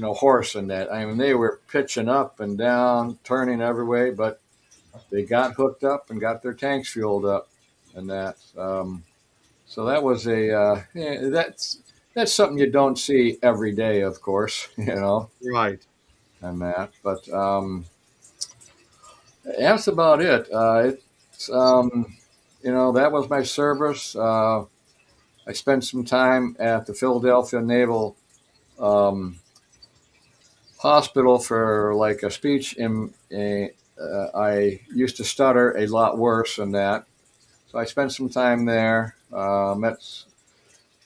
[SPEAKER 9] horse in that. I mean, they were pitching up and down, turning every way, but they got hooked up and got their tanks fueled up, and that. So that was that's something you don't see every day, of course,
[SPEAKER 8] Right.
[SPEAKER 9] and that. But that's about it. It's that was my service. I spent some time at the Philadelphia Naval Hospital for like a speech. I used to stutter a lot worse than that, so I spent some time there.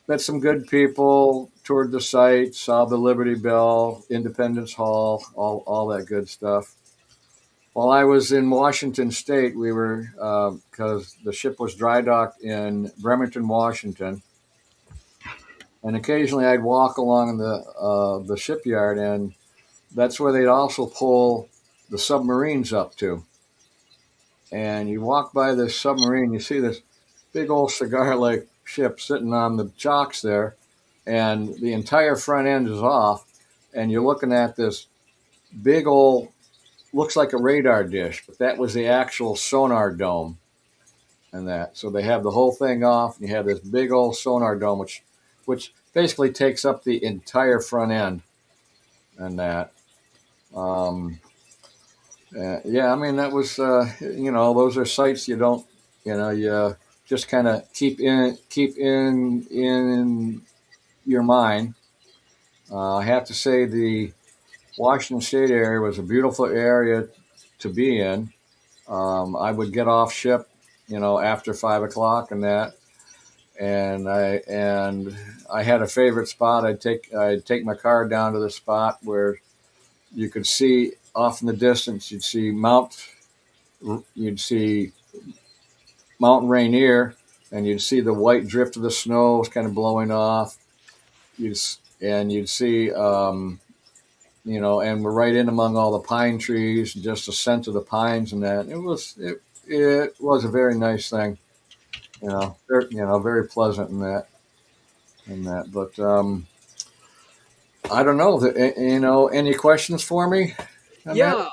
[SPEAKER 9] Met some good people. Toured the site. Saw the Liberty Bell, Independence Hall, all that good stuff. While I was in Washington State, we were because the ship was dry docked in Bremerton, Washington, and occasionally I'd walk along the shipyard, and that's where they'd also pull the submarines up to. And you walk by this submarine, you see this big old cigar-like ship sitting on the chocks there, and the entire front end is off, and you're looking at this big old, looks like a radar dish, but that was the actual sonar dome, and that. So they have the whole thing off, and you have this big old sonar dome, which basically takes up the entire front end, and that. Yeah, I mean that was those are sites you don't you just kind of keep in your mind. I have to say the Washington State area was a beautiful area to be in. I would get off ship, after 5 o'clock and that, and I had a favorite spot. I'd take my car down to the spot where you could see off in the distance. You'd see Mount Rainier, and you'd see the white drift of the snow kind of blowing off. You'd see, and we're right in among all the pine trees, just the scent of the pines and that. It was a very nice thing, very pleasant in that, But I don't know, any questions for me?
[SPEAKER 1] Yeah.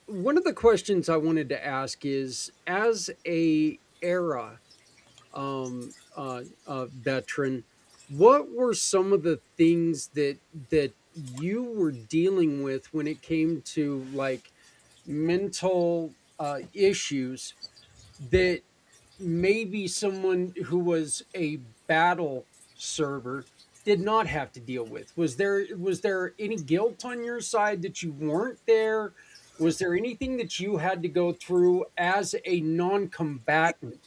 [SPEAKER 1] One of the questions I wanted to ask is, as a era veteran, what were some of the things that you were dealing with when it came to like mental issues that maybe someone who was a battle server did not have to deal with? Was there any guilt on your side that you weren't there? Was there anything that you had to go through as a non-combatant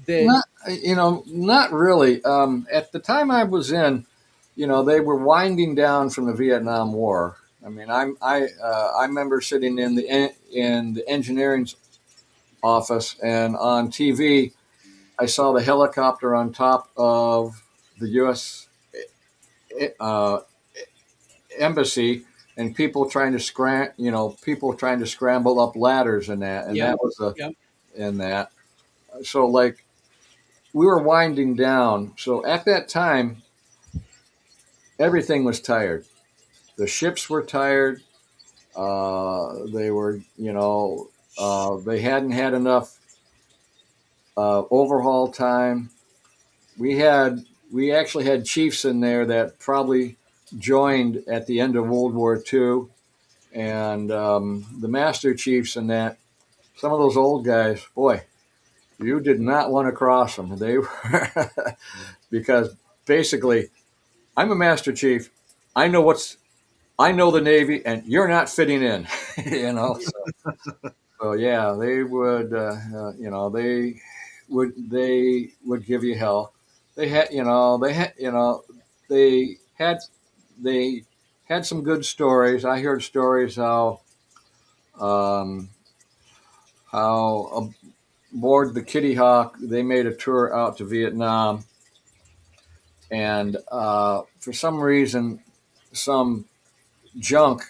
[SPEAKER 1] that
[SPEAKER 9] Not really. At the time I was in, they were winding down from the Vietnam War. I mean, I remember sitting in the engineering office, and on TV, I saw the helicopter on top of the U.S. Uh, embassy, and people trying to scramble up ladders and that, and
[SPEAKER 1] yeah,
[SPEAKER 9] that was
[SPEAKER 1] yeah,
[SPEAKER 9] in that. So like we were winding down. So at that time, everything was tired. The ships were tired. They were, they hadn't had enough overhaul time. We actually had chiefs in there that probably joined at the end of World War II, and the master chiefs and that. Some of those old guys, boy, you did not want to cross them. They were because basically, I'm a master chief. I know I know the Navy, and you're not fitting in. So yeah, they would, they would give you hell. They had, they had, they had some good stories. I heard stories um, how aboard the Kitty Hawk they made a tour out to Vietnam, and for some reason, some junk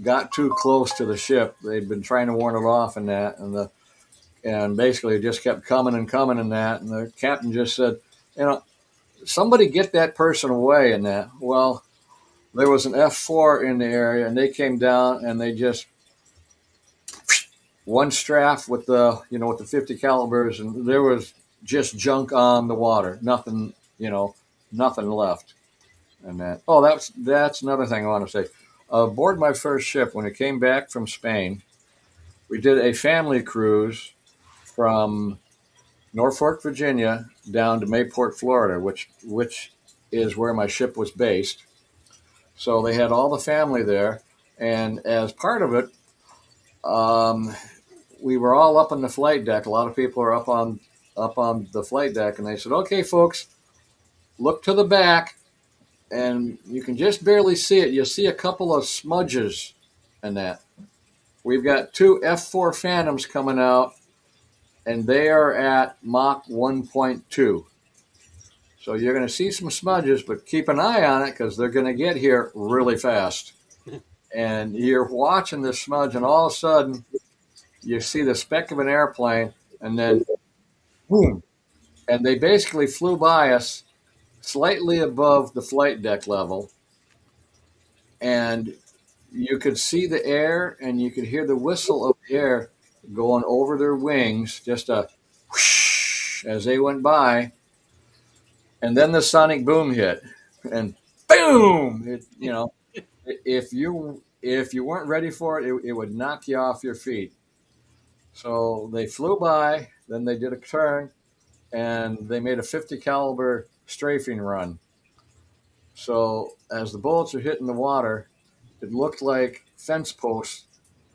[SPEAKER 9] got too close to the ship. They'd been trying to warn it off and that, and basically it just kept coming and coming and that. And the captain just said, somebody get that person away and that. Well, there was an F4 in the area, and they came down and they just one strap with the 50 calibers, and there was just junk on the water. Nothing, nothing left. And that. Oh, that's another thing I want to say. Aboard my first ship, when it came back from Spain, we did a family cruise from Norfolk, Virginia, down to Mayport, Florida, which is where my ship was based. So they had all the family there, and as part of it, we were all up on the flight deck. A lot of people are up on the flight deck, and they said, "Okay, folks, look to the back." And you can just barely see it. You'll see a couple of smudges and that. We've got two F4 Phantoms coming out, and they are at Mach 1.2. So you're going to see some smudges, but keep an eye on it because they're going to get here really fast. And you're watching this smudge, and all of a sudden, you see the speck of an airplane, and then boom. And they basically flew by us slightly above the flight deck level, and you could see the air and you could hear the whistle of the air going over their wings, just a whoosh as they went by, and then the sonic boom hit, and boom! If you weren't ready for it, it would knock you off your feet. So they flew by, then they did a turn, and they made a 50 caliber strafing run. So as the bullets are hitting the water, it looked like fence posts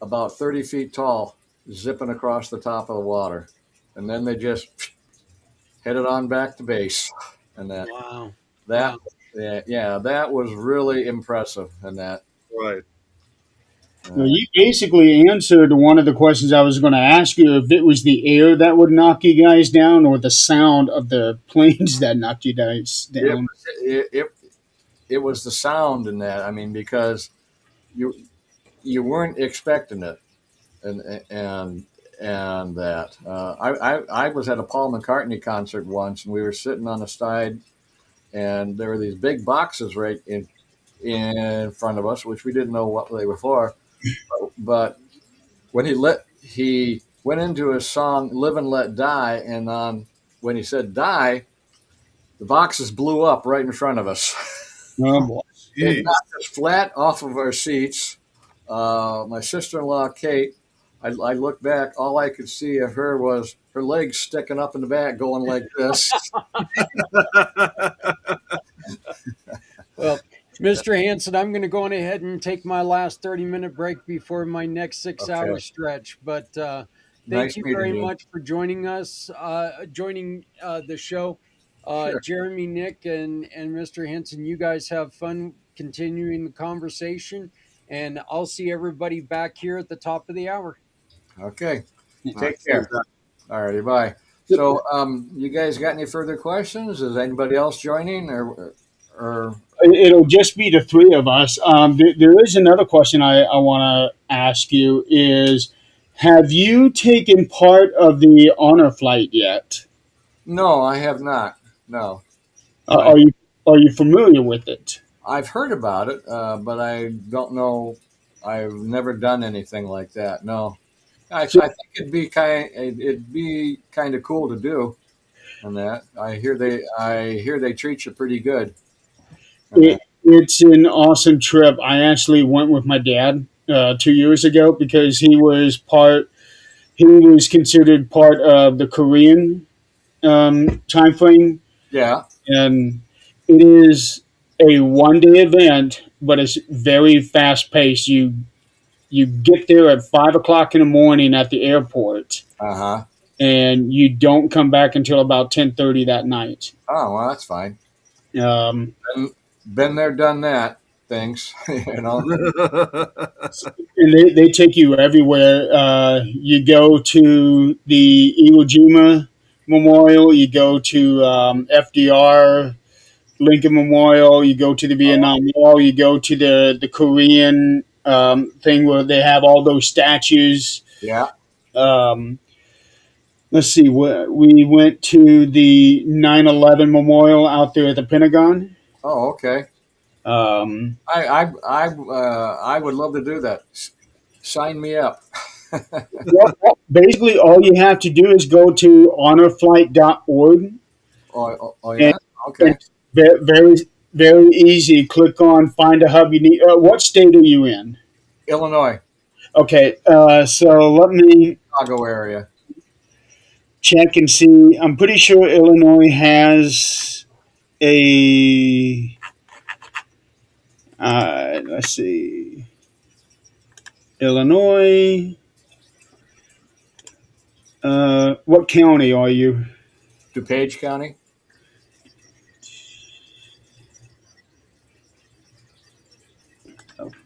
[SPEAKER 9] about 30 feet tall zipping across the top of the water. And then they just headed on back to base. And
[SPEAKER 1] wow,
[SPEAKER 9] that,
[SPEAKER 1] wow.
[SPEAKER 9] yeah, that was really impressive. And that,
[SPEAKER 8] Right.
[SPEAKER 7] Well, you basically answered one of the questions I was going to ask you, if it was the air that would knock you guys down or the sound of the planes that knocked you guys down.
[SPEAKER 9] it was the sound in that. I mean, because you weren't expecting it, and that. I was at a Paul McCartney concert once, and we were sitting on the side, and there were these big boxes right in front of us, which we didn't know what they were for. But when he went into his song "Live and Let Die," and when he said "die," the boxes blew up right in front of us.
[SPEAKER 7] Oh, boy.
[SPEAKER 9] It knocked us flat off of our seats. My sister-in-law, Kate, I looked back. All I could see of her was her legs sticking up in the back, going like this.
[SPEAKER 1] Well, Mr. Hanson, I'm going to go on ahead and take my last 30-minute break before my next 6-hour
[SPEAKER 9] Okay.
[SPEAKER 1] stretch. But thank
[SPEAKER 9] Nice
[SPEAKER 1] you
[SPEAKER 9] meeting
[SPEAKER 1] very
[SPEAKER 9] you.
[SPEAKER 1] much for joining us, joining the show.
[SPEAKER 9] Sure.
[SPEAKER 1] Jeremy, Nick, and Mr. Hanson, you guys have fun continuing the conversation. And I'll see everybody back here at the top of the hour.
[SPEAKER 9] Okay.
[SPEAKER 8] All right,
[SPEAKER 9] Take
[SPEAKER 8] see you,
[SPEAKER 9] care.
[SPEAKER 8] Zach.
[SPEAKER 9] All righty. Bye. So, you guys got any further questions? Is anybody else joining, or
[SPEAKER 7] It'll just be the three of us. There is another question I want to ask you is, have you taken part of the honor flight yet?
[SPEAKER 9] no? I have not. No.
[SPEAKER 7] Uh,
[SPEAKER 9] I
[SPEAKER 7] are you are you familiar with it?
[SPEAKER 9] I've heard about it, but I don't know. I've never done anything like that. No. I
[SPEAKER 7] So
[SPEAKER 9] think it'd be kind of cool to do. And that I hear they treat you pretty good. And that.
[SPEAKER 7] it's an awesome trip. I actually went with my dad 2 years ago because he was considered part of the Korean time frame,
[SPEAKER 9] Yeah.
[SPEAKER 7] and it is a 1 day event, but it's very fast paced. You get there at 5 o'clock in the morning at the airport,
[SPEAKER 9] Uh huh.
[SPEAKER 7] and you don't come back until about 10:30 that night.
[SPEAKER 9] Oh well, that's fine.
[SPEAKER 7] Um,
[SPEAKER 9] Been there, done that. Thanks. You know.
[SPEAKER 7] and they take you everywhere. You go to the Iwo Jima Memorial. You go to FDR Lincoln Memorial. You go to the Vietnam Wall. You go to the Korean thing where they have all those statues.
[SPEAKER 9] Yeah.
[SPEAKER 7] Um, let's see. We went to the 9/11 Memorial out there at the Pentagon.
[SPEAKER 9] Oh, okay.
[SPEAKER 7] Um,
[SPEAKER 9] I would love to do that. Sign me up.
[SPEAKER 7] basically, all you have to do is go to honorflight.org,
[SPEAKER 9] Oh
[SPEAKER 7] and
[SPEAKER 9] yeah. Okay.
[SPEAKER 7] it's very, very easy. Click on find a hub you need. What state are you in?
[SPEAKER 9] Illinois,
[SPEAKER 7] Okay, so let me
[SPEAKER 9] Chicago area.
[SPEAKER 7] check and see. I'm pretty sure Illinois has a. Let's see. Illinois. What county are you?
[SPEAKER 9] DuPage County.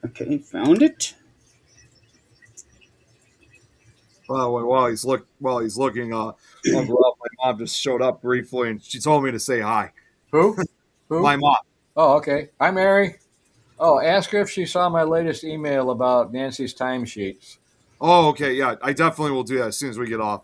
[SPEAKER 7] Okay, found it.
[SPEAKER 8] While he's looking, Uncle Ralph, my mom just showed up briefly, and she told me to say hi.
[SPEAKER 9] Who? Who?
[SPEAKER 8] My mom.
[SPEAKER 9] Oh, okay. Hi, Mary. Oh, ask her if she saw my latest email about Nancy's timesheets.
[SPEAKER 8] Oh, okay, yeah, I definitely will do that as soon as we get off.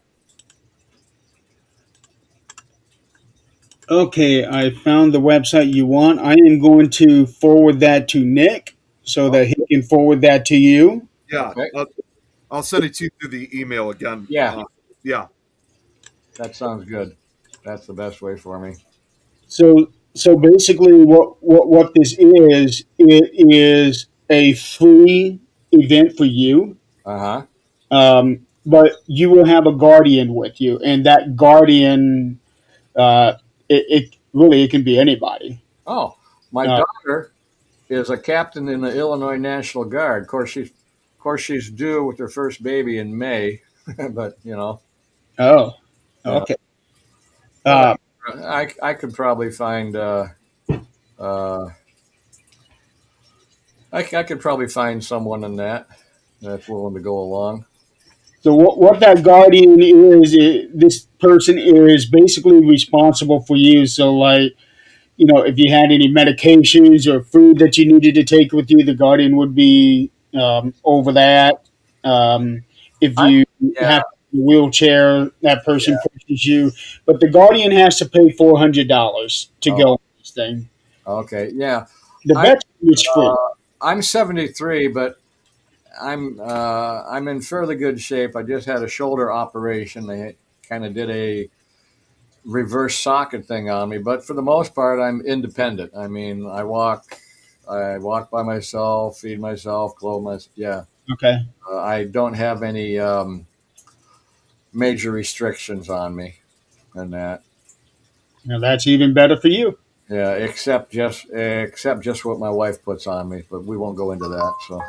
[SPEAKER 7] Okay, I found the website you want. I am going to forward that to Nick so that he can forward that to you.
[SPEAKER 8] Yeah,
[SPEAKER 9] Okay.
[SPEAKER 8] I'll send it to you through the email again.
[SPEAKER 9] Yeah.
[SPEAKER 8] Yeah.
[SPEAKER 9] That sounds good. That's the best way for me.
[SPEAKER 7] So basically, what this is, it is a free event for you,
[SPEAKER 9] Uh huh.
[SPEAKER 7] but you will have a guardian with you, and that guardian, uh, it really it can be anybody.
[SPEAKER 9] Oh, my
[SPEAKER 7] Uh,
[SPEAKER 9] daughter is a captain in the Illinois National Guard. Of course, she's due with her first baby in May, but
[SPEAKER 7] oh,
[SPEAKER 9] yeah.
[SPEAKER 7] okay.
[SPEAKER 9] But
[SPEAKER 7] Uh,
[SPEAKER 9] I could probably find uh, I could probably find someone in that's willing to go along.
[SPEAKER 7] So what that guardian is, this person is basically responsible for you. So like, if you had any medications or food that you needed to take with you, the guardian would be over that. If
[SPEAKER 9] I
[SPEAKER 7] you
[SPEAKER 9] Yeah,
[SPEAKER 7] have a wheelchair, that person
[SPEAKER 9] yeah.
[SPEAKER 7] pushes you. But the guardian has to pay $400 to go
[SPEAKER 9] Oh,
[SPEAKER 7] on this thing.
[SPEAKER 9] okay. Yeah.
[SPEAKER 7] The
[SPEAKER 9] I
[SPEAKER 7] veteran is free.
[SPEAKER 9] I'm 73, but I'm in fairly good shape. I just had a shoulder operation. They kind of did a reverse socket thing on me, but for the most part, I'm independent. I mean, I walk by myself, feed myself, clothe myself. Yeah.
[SPEAKER 7] Okay.
[SPEAKER 9] I don't have any major restrictions on me and that.
[SPEAKER 7] Now that's even better for you.
[SPEAKER 9] Yeah, except just what my wife puts on me, but we won't go into that. So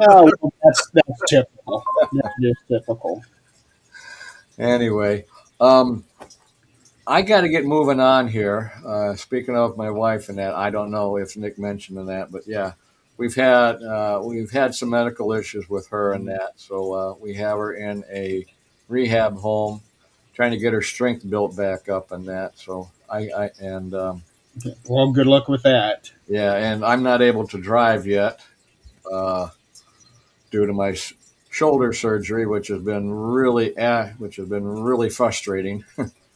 [SPEAKER 7] Oh, well, that's typical. That's just typical.
[SPEAKER 9] anyway, I got to get moving on here. Speaking of my wife and that, I don't know if Nick mentioned that, but yeah, we've had some medical issues with her and that. So we have her in a rehab home, trying to get her strength built back up and that. So I and
[SPEAKER 7] Okay. Well, good luck with that.
[SPEAKER 9] yeah, and I'm not able to drive yet uh, due to my shoulder surgery, which has been really frustrating.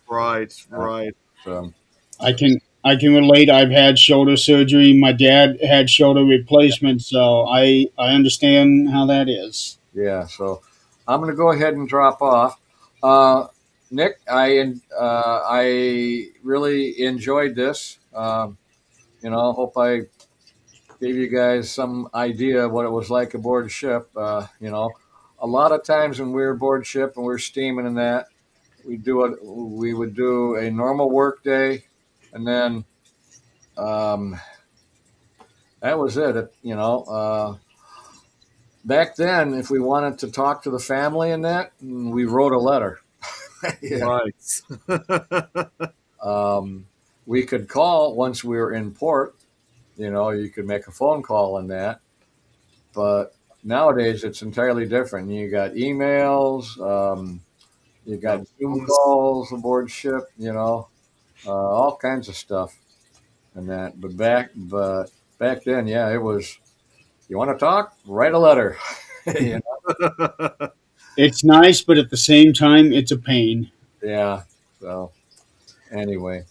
[SPEAKER 8] Right, right.
[SPEAKER 9] So,
[SPEAKER 7] I can relate. I've had shoulder surgery. My dad had shoulder replacement, so I understand how that is.
[SPEAKER 9] yeah, so I'm going to go ahead and drop off. Uh, Nick, I really enjoyed this. Hope I gave you guys some idea of what it was like aboard ship. A lot of times when we're aboard ship and we're steaming and that, we would do a normal work day, and then um, that was it. Back then, if we wanted to talk to the family and that, we wrote a letter. Yeah.
[SPEAKER 8] Right.
[SPEAKER 9] We could call once we were in port. You could make a phone call and that. But nowadays, it's entirely different. You got emails, you got Zoom calls aboard ship, all kinds of stuff and that. But back then, yeah, it was. You want to talk? Write a letter. you
[SPEAKER 7] It's nice, but at the same time, it's a pain.
[SPEAKER 9] Yeah. So anyway,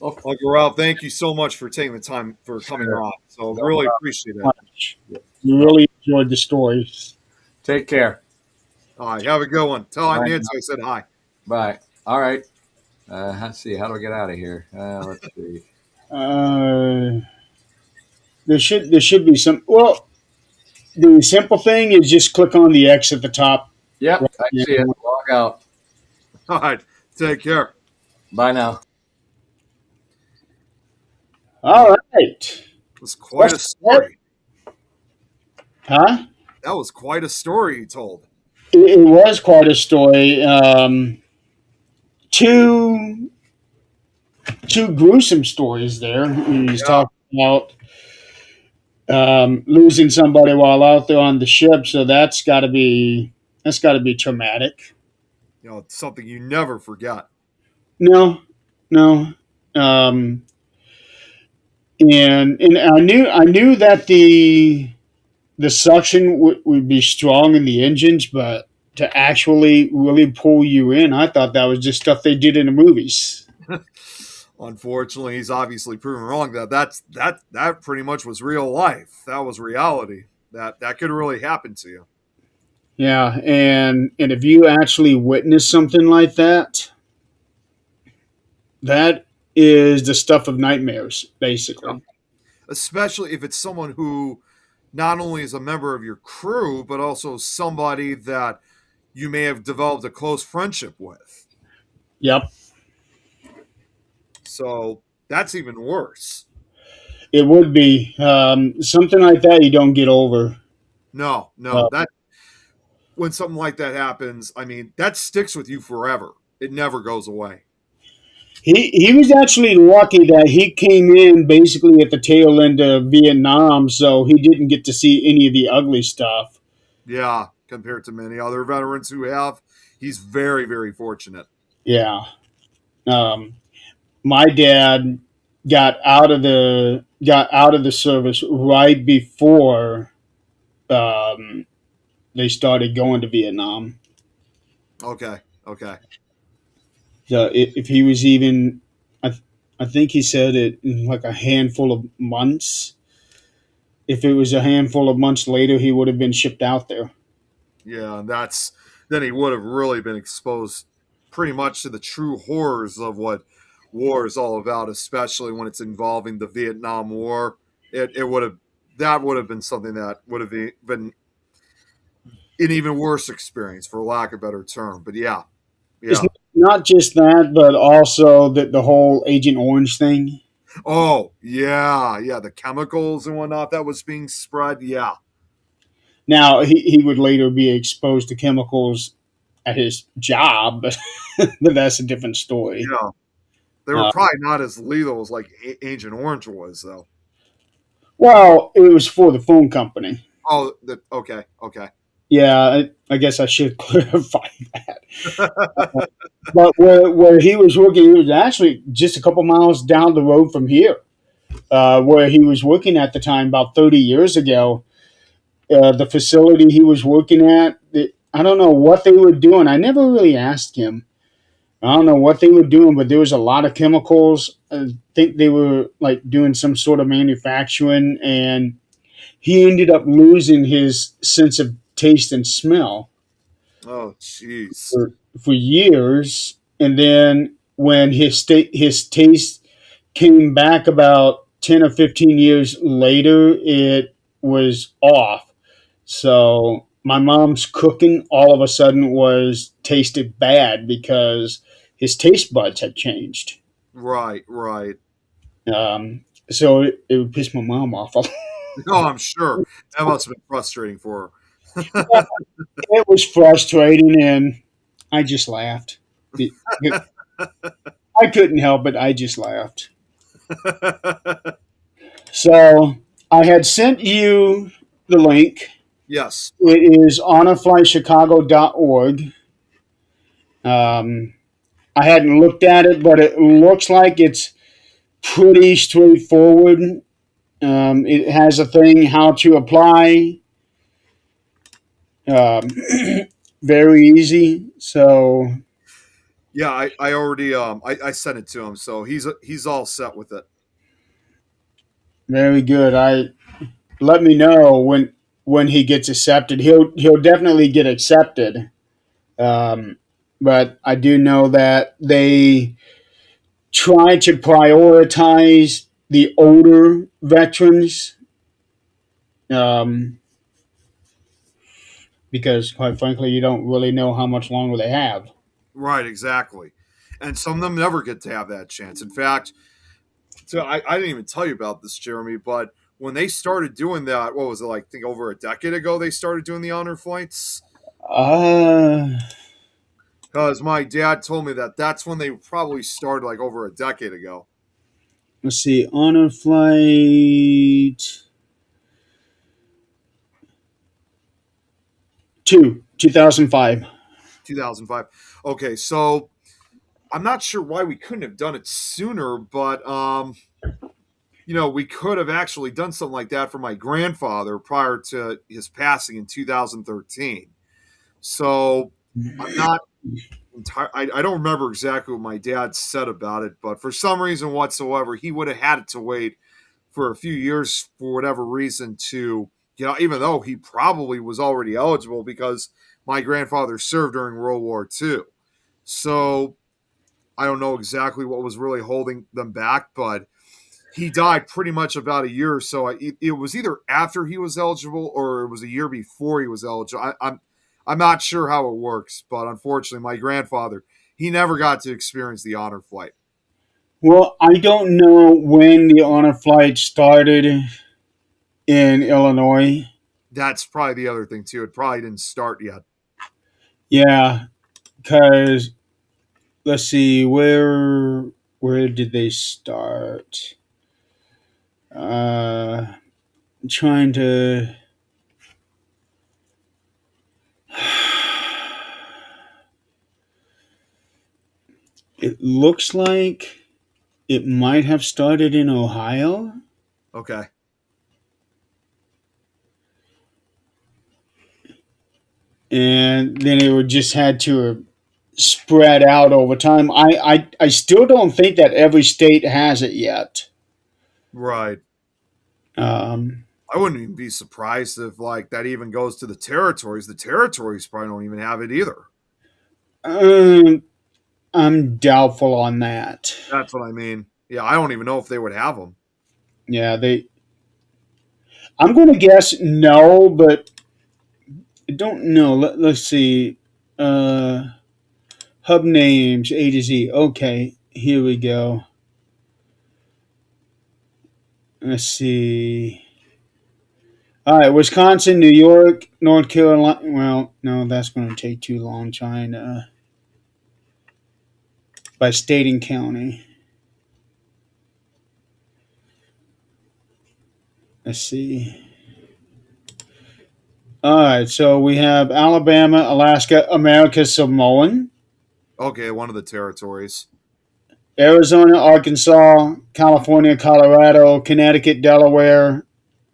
[SPEAKER 9] okay.
[SPEAKER 8] Uncle Ralph, thank you so much for taking the time for coming
[SPEAKER 9] Sure.
[SPEAKER 8] on. So
[SPEAKER 9] No
[SPEAKER 8] really
[SPEAKER 9] problem.
[SPEAKER 8] appreciate it.
[SPEAKER 7] Much. You really enjoyed the stories.
[SPEAKER 9] Take care.
[SPEAKER 8] All right, have a good one. Tell Aunt
[SPEAKER 9] Bye.
[SPEAKER 8] Nancy I said hi.
[SPEAKER 9] Bye. All right. Let's see. How do I get out of here? Let's see.
[SPEAKER 7] Uh, there should be some. Well, the simple thing is just click on the X at the top.
[SPEAKER 9] Yep,
[SPEAKER 7] Right.
[SPEAKER 9] I see it. Log out.
[SPEAKER 8] All right, take care.
[SPEAKER 9] Bye now.
[SPEAKER 7] All right.
[SPEAKER 8] It was quite a story.
[SPEAKER 7] Huh?
[SPEAKER 8] That was quite a story you told.
[SPEAKER 7] It was quite a story. Two gruesome stories there. He's talking about losing somebody while out there on the ship, so that's got to be traumatic.
[SPEAKER 8] It's something you never forget.
[SPEAKER 7] No, no. Um, and I knew that the suction would be strong in the engines, but to actually really pull you in, I thought that was just stuff they did in the movies.
[SPEAKER 8] Unfortunately, he's obviously proven wrong. That pretty much was real life. That was reality. That could really happen to you.
[SPEAKER 7] Yeah, and if you actually witness something like that, that is the stuff of nightmares, basically.
[SPEAKER 8] Especially if it's someone who not only is a member of your crew, but also somebody that you may have developed a close friendship with.
[SPEAKER 7] Yep.
[SPEAKER 8] So that's even worse.
[SPEAKER 7] It would be something like that you don't get over.
[SPEAKER 8] No, that when something like that happens, I mean, that sticks with you forever. It never goes away.
[SPEAKER 7] He was actually lucky that he came in basically at the tail end of Vietnam, so he didn't get to see any of the ugly stuff.
[SPEAKER 8] Yeah, compared to many other veterans who have, he's very, very fortunate.
[SPEAKER 7] Yeah. My dad got out of the service right before they started going to Vietnam.
[SPEAKER 8] Okay.
[SPEAKER 7] So if he was even, I think he said it in like a handful of months. If it was a handful of months later, he would have been shipped out there.
[SPEAKER 8] Yeah, and then he would have really been exposed pretty much to the true horrors of what war is all about, especially when it's involving the Vietnam War. It would have that would have been something that would have been an even worse experience, for lack of a better term. But yeah,
[SPEAKER 7] It's
[SPEAKER 8] yeah.
[SPEAKER 7] not just that, but also the whole Agent Orange thing.
[SPEAKER 8] Oh, yeah, yeah. The chemicals and whatnot that was being spread. Yeah.
[SPEAKER 7] Now, he would later be exposed to chemicals at his job, but, but that's a different story.
[SPEAKER 8] Yeah. They were
[SPEAKER 7] Uh,
[SPEAKER 8] probably not as lethal as like Agent Orange was, though.
[SPEAKER 7] well, it was for the phone company.
[SPEAKER 8] Oh, okay, okay.
[SPEAKER 7] Yeah, I guess I should clarify that. But where he was working, he was actually just a couple miles down the road from here, where he was working at the time, about 30 years ago. The facility he was working at, I don't know what they were doing. I never really asked him. I don't know what they were doing, but there was a lot of chemicals. I think they were like doing some sort of manufacturing, and he ended up losing his sense of taste and smell
[SPEAKER 8] Oh, jeez.
[SPEAKER 7] for years. And then when his taste came back about 10 or 15 years later, it was off. So my mom's cooking all of a sudden was tasted bad because his taste buds had changed.
[SPEAKER 8] Right, right.
[SPEAKER 7] So it would piss my mom off.
[SPEAKER 8] No, I'm sure that must have been frustrating for her.
[SPEAKER 7] It was frustrating, and I just laughed. I couldn't help it. I just laughed. So I had sent you the link.
[SPEAKER 8] Yes.
[SPEAKER 7] It is honorflightchicago.org. I hadn't looked at it, but it looks like it's pretty straightforward. It has a thing how to apply. Um, very easy. So
[SPEAKER 8] Yeah, I already I sent it to him, so he's all set with it.
[SPEAKER 7] very good. I let me know when he gets accepted. He'll definitely get accepted. Um, but I do know that they try to prioritize the older veterans, um, because, quite frankly, you don't really know how much longer they have.
[SPEAKER 8] Right, exactly. And some of them never get to have that chance. In fact, so I didn't even tell you about this, Jeremy, but when they started doing that, what was it like? I think over a decade ago they started doing the honor flights.
[SPEAKER 7] Uh,
[SPEAKER 8] Because my dad told me that that's when they probably started, like over a decade ago.
[SPEAKER 7] let's see, honor flight 2005.
[SPEAKER 8] 2005. Okay, so I'm not sure why we couldn't have done it sooner, but we could have actually done something like that for my grandfather prior to his passing in 2013. So I'm not I don't remember exactly what my dad said about it, but for some reason whatsoever, he would have had to wait for a few years for whatever reason to, even though he probably was already eligible because my grandfather served during World War II. So I don't know exactly what was really holding them back, but he died pretty much about a year or so. It was either after he was eligible or it was a year before he was eligible. I'm not sure how it works, but unfortunately, my grandfather, he never got to experience the honor flight.
[SPEAKER 7] Well, I don't know when the honor flight started in Illinois.
[SPEAKER 8] That's probably the other thing too. It probably didn't start yet.
[SPEAKER 7] Yeah, because let's see, where did they start? I'm trying to. It looks like it might have started in Ohio.
[SPEAKER 8] Okay.
[SPEAKER 7] And then it would just had to spread out over time. I still don't think that every state has it yet.
[SPEAKER 8] Right.
[SPEAKER 7] Um,
[SPEAKER 8] I wouldn't even be surprised if like that even goes to the territories. The territories probably don't even have it either.
[SPEAKER 7] um, I'm doubtful on that.
[SPEAKER 8] That's what I mean. Yeah, I don't even know if they would have them.
[SPEAKER 7] Yeah, they. I'm going to guess no, but I don't know. Let's see. Hub names A to Z. Okay, here we go. Let's see. All right, Wisconsin, New York, North Carolina. Well, no, that's going to take too long trying to. By state and county. Let's see. All right, so we have Alabama, Alaska, America, Samoan,
[SPEAKER 8] Okay, one of the territories.
[SPEAKER 7] Arizona, Arkansas, California, Colorado, Connecticut, Delaware.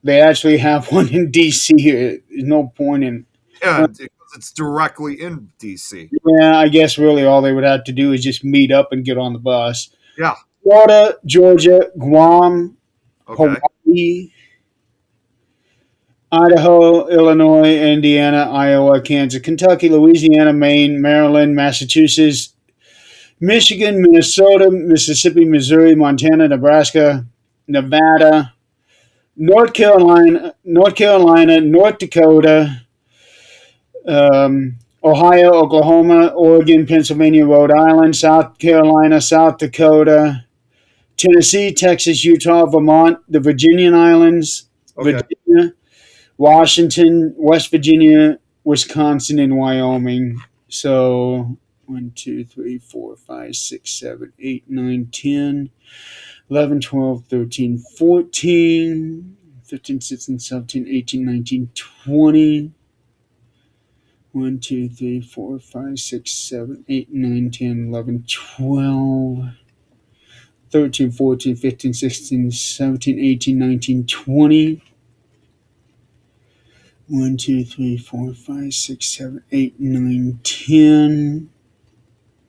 [SPEAKER 7] They actually have one in D.C. There's no point in.
[SPEAKER 8] Yeah, because it's directly in DC.
[SPEAKER 7] Yeah, I guess really all they would have to do is just meet up and get on the bus.
[SPEAKER 8] Yeah.
[SPEAKER 7] Florida, Georgia, Guam,
[SPEAKER 8] Okay.
[SPEAKER 7] Hawaii, Idaho, Illinois, Indiana, Iowa, Kansas, Kentucky, Louisiana, Maine, Maryland, Massachusetts, Michigan, Minnesota, Mississippi, Missouri, Montana, Nebraska, Nevada, North Carolina, North Dakota, Ohio, Oklahoma, Oregon, Pennsylvania, Rhode Island, South Carolina, South Dakota, Tennessee, Texas, Utah, Vermont, the Virginian Islands,
[SPEAKER 8] Okay.
[SPEAKER 7] Virginia, Washington, West Virginia, Wisconsin, and Wyoming. So 1, 2, 3, 4, 5, 6, 7, 8, 9, 10, 11, 12, 13, 14, 15, 16, 17, 18, 19, 20. 1, 2, 3, 4, 5, 6, 7, 8, 9, 10, 11, 12, 13, 14, 15, 16, 17, 18, 19, 20. 1, 2, 3, 4, 5, 6, 7, 8, 9, 10,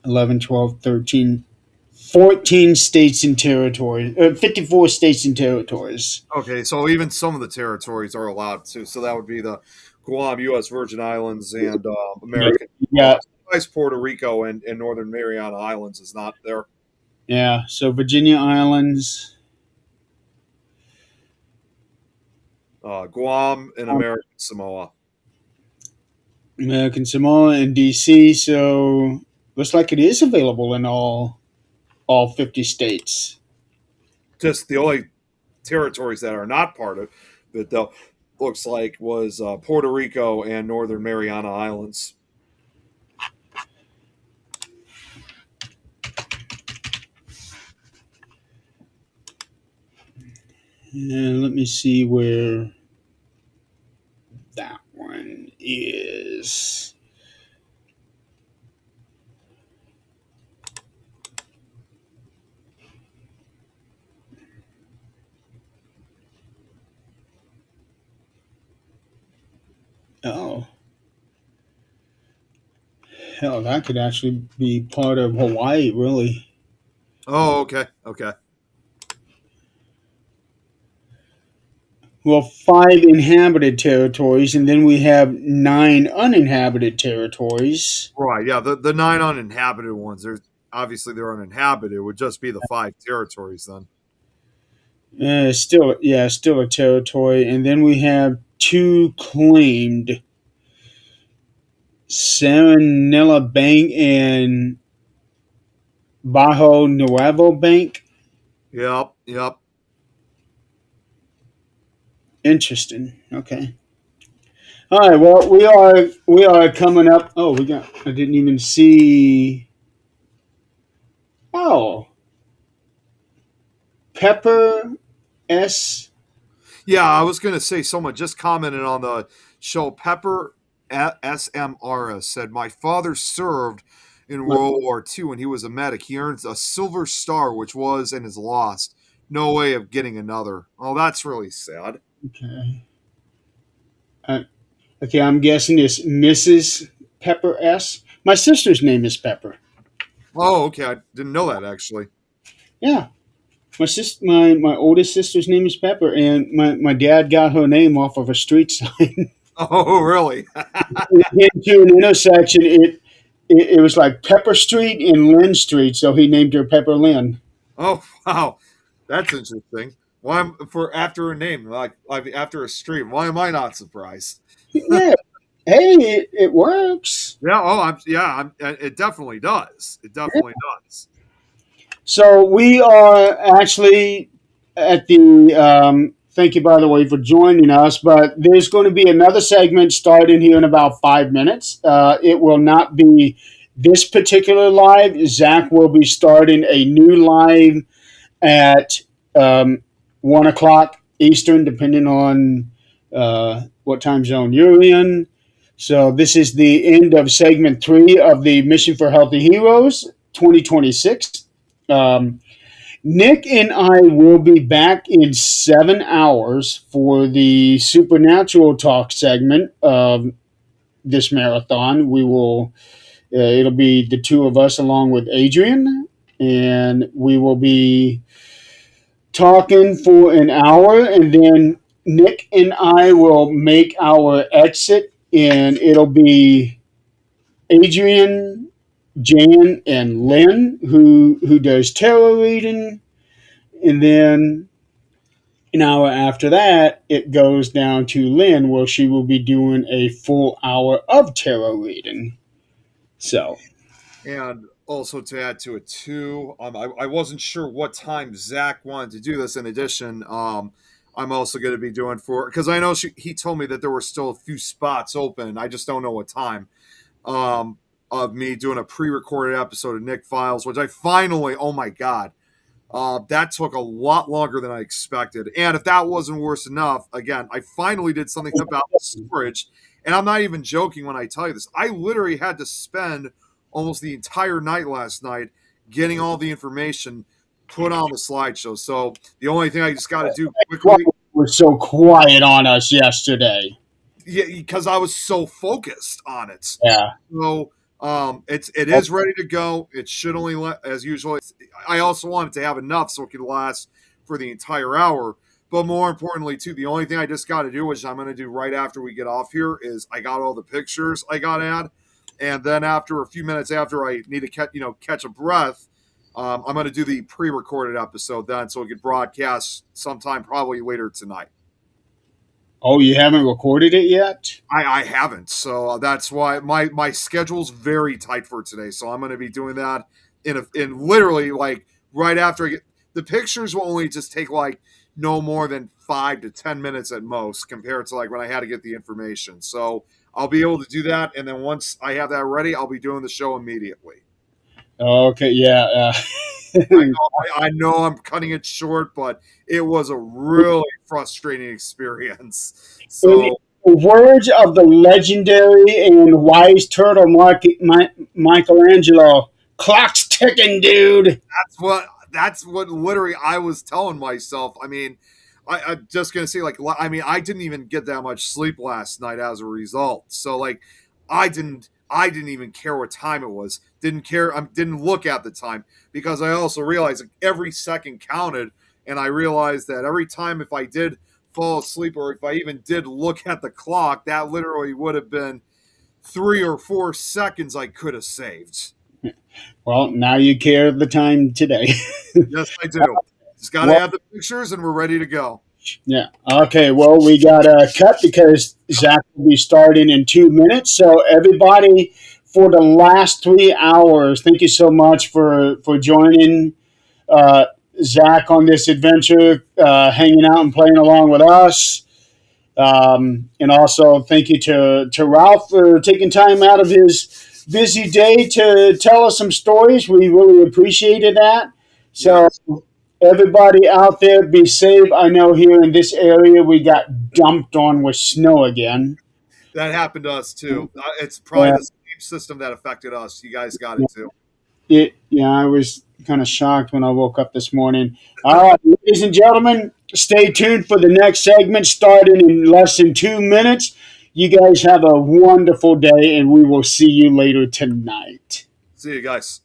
[SPEAKER 7] 11, 12, 13, 14 states and territories, 54 states and territories.
[SPEAKER 8] Okay, so even some of the territories are allowed to. So that would be the Guam, U.S. Virgin Islands, and American.
[SPEAKER 7] Yeah.
[SPEAKER 8] Puerto Rico and Northern Mariana Islands is not there.
[SPEAKER 7] Yeah, so Virginia Islands.
[SPEAKER 8] Guam and American Samoa.
[SPEAKER 7] American Samoa and DC, so looks like it is available in all 50 states.
[SPEAKER 8] Just the only territories that are not part of it, though, looks like was Puerto Rico and Northern Mariana Islands.
[SPEAKER 7] And let me see where that one is. Oh. Hell, that could actually be part of Hawaii, really.
[SPEAKER 8] Oh, okay. Okay.
[SPEAKER 7] Well, 5 inhabited territories, and then we have 9 uninhabited territories.
[SPEAKER 8] Right. Yeah. The 9 uninhabited ones, there's obviously they're uninhabited. It would just be the 5 territories then.
[SPEAKER 7] Still a territory. And then we have 2 claimed. Serenella Bank and Bajo Nuevo Bank.
[SPEAKER 8] Yep. Yep.
[SPEAKER 7] Interesting. Okay. All right. Well, we are coming up. Oh, I didn't even see. Oh, Pepper S.
[SPEAKER 8] Yeah, I was going to say someone just commented on the show. Pepper SMR said, "My father served in World War II and he was a medic. He earned a Silver Star, which was and is lost. No way of getting another." Oh, that's really sad.
[SPEAKER 7] Okay. Okay, I'm guessing it's Mrs. Pepper S. My sister's name is Pepper.
[SPEAKER 8] Oh, okay. I didn't know that actually.
[SPEAKER 7] Yeah. My oldest sister's name is Pepper, and my dad got her name off of a street sign.
[SPEAKER 8] Oh, really?
[SPEAKER 7] Into an intersection, it was like Pepper Street and Lynn Street, so he named her Pepper Lynn.
[SPEAKER 8] Oh, wow. That's interesting. Why am for after a name like after a stream? Why am I not surprised?
[SPEAKER 7] Yeah. Hey, it works.
[SPEAKER 8] Yeah. Oh, it definitely does. It definitely does.
[SPEAKER 7] So we are actually at the. Thank you, by the way, for joining us. But there's going to be another segment starting here in about 5 minutes. It will not be this particular live. Zach will be starting a new live at 1 o'clock Eastern, depending on what time zone you're in. So this is the end of segment 3 of the Mission for Healthy Heroes 2026. Nick and I will be back in 7 hours for the Supernatural Talk segment of this marathon. We will. It'll be the two of us along with Adrian, and we will be talking for an hour, and then Nick and I will make our exit, and it'll be Adrian, Jan, and Lynn who does tarot reading, and then an hour after that, it goes down to Lynn, where she will be doing a full hour of tarot reading. So,
[SPEAKER 8] And also to add to it too, I wasn't sure what time Zach wanted to do this. In addition, I'm also going to be doing because I know he told me that there were still a few spots open. I just don't know what time. Of me doing a pre-recorded episode of Nick Files, which I finally, oh my God, that took a lot longer than I expected. And if that wasn't worse enough, again, I finally did something about storage. And I'm not even joking when I tell you this. I literally had to spend almost the entire night last night getting all the information put on the slideshow. So the only thing I just got to do quickly.
[SPEAKER 7] Was so quiet on us yesterday.
[SPEAKER 8] Yeah, because I was so focused on it.
[SPEAKER 7] Yeah.
[SPEAKER 8] So it is ready to go. It should only as usual. I also wanted to have enough so it could last for the entire hour. But more importantly, too, the only thing I just got to do, which I'm going to do right after we get off here, is I got all the pictures I got to add, and then after a few minutes after I need to catch a breath, I'm going to do the pre-recorded episode then, so it could broadcast sometime probably later tonight.
[SPEAKER 7] Oh, you haven't recorded it yet?
[SPEAKER 8] I haven't, so that's why my schedule's very tight for today. So I'm going to be doing that in literally like right after I get the pictures. Will only just take like no more than 5 to 10 minutes at most, compared to like when I had to get the information. So I'll be able to do that, and then once I have that ready, I'll be doing the show immediately.
[SPEAKER 7] Okay, yeah.
[SPEAKER 8] I know I'm cutting it short, but it was a really frustrating experience. So,
[SPEAKER 7] words of the legendary and wise turtle Michelangelo, clock's ticking, dude.
[SPEAKER 8] That's what literally I was telling myself. I mean, I'm just gonna say, like, I mean, I didn't even get that much sleep last night as a result. So, like, I didn't even care what time it was. Didn't care. I didn't look at the time, because I also realized like, every second counted, and I realized that every time if I did fall asleep or if I even did look at the clock, that literally would have been 3 or 4 seconds I could have saved.
[SPEAKER 7] Well, now you care the time today.
[SPEAKER 8] Yes, I do. Just got to add the pictures, and we're ready to go.
[SPEAKER 7] Yeah. Okay. Well, we got to cut because Zach will be starting in 2 minutes. So everybody, for the last 3 hours, thank you so much for joining Zach on this adventure, hanging out and playing along with us. And also thank you to Ralph for taking time out of his busy day to tell us some stories. We really appreciated that. So everybody out there, be safe. I know here in this area we got dumped on with snow again.
[SPEAKER 8] That happened to us too. It's probably the same system that affected us. You guys got it too.
[SPEAKER 7] I was kind of shocked when I woke up this morning. All right, ladies and gentlemen, stay tuned for the next segment starting in less than 2 minutes. You guys have a wonderful day, and we will see you later tonight.
[SPEAKER 8] See you guys.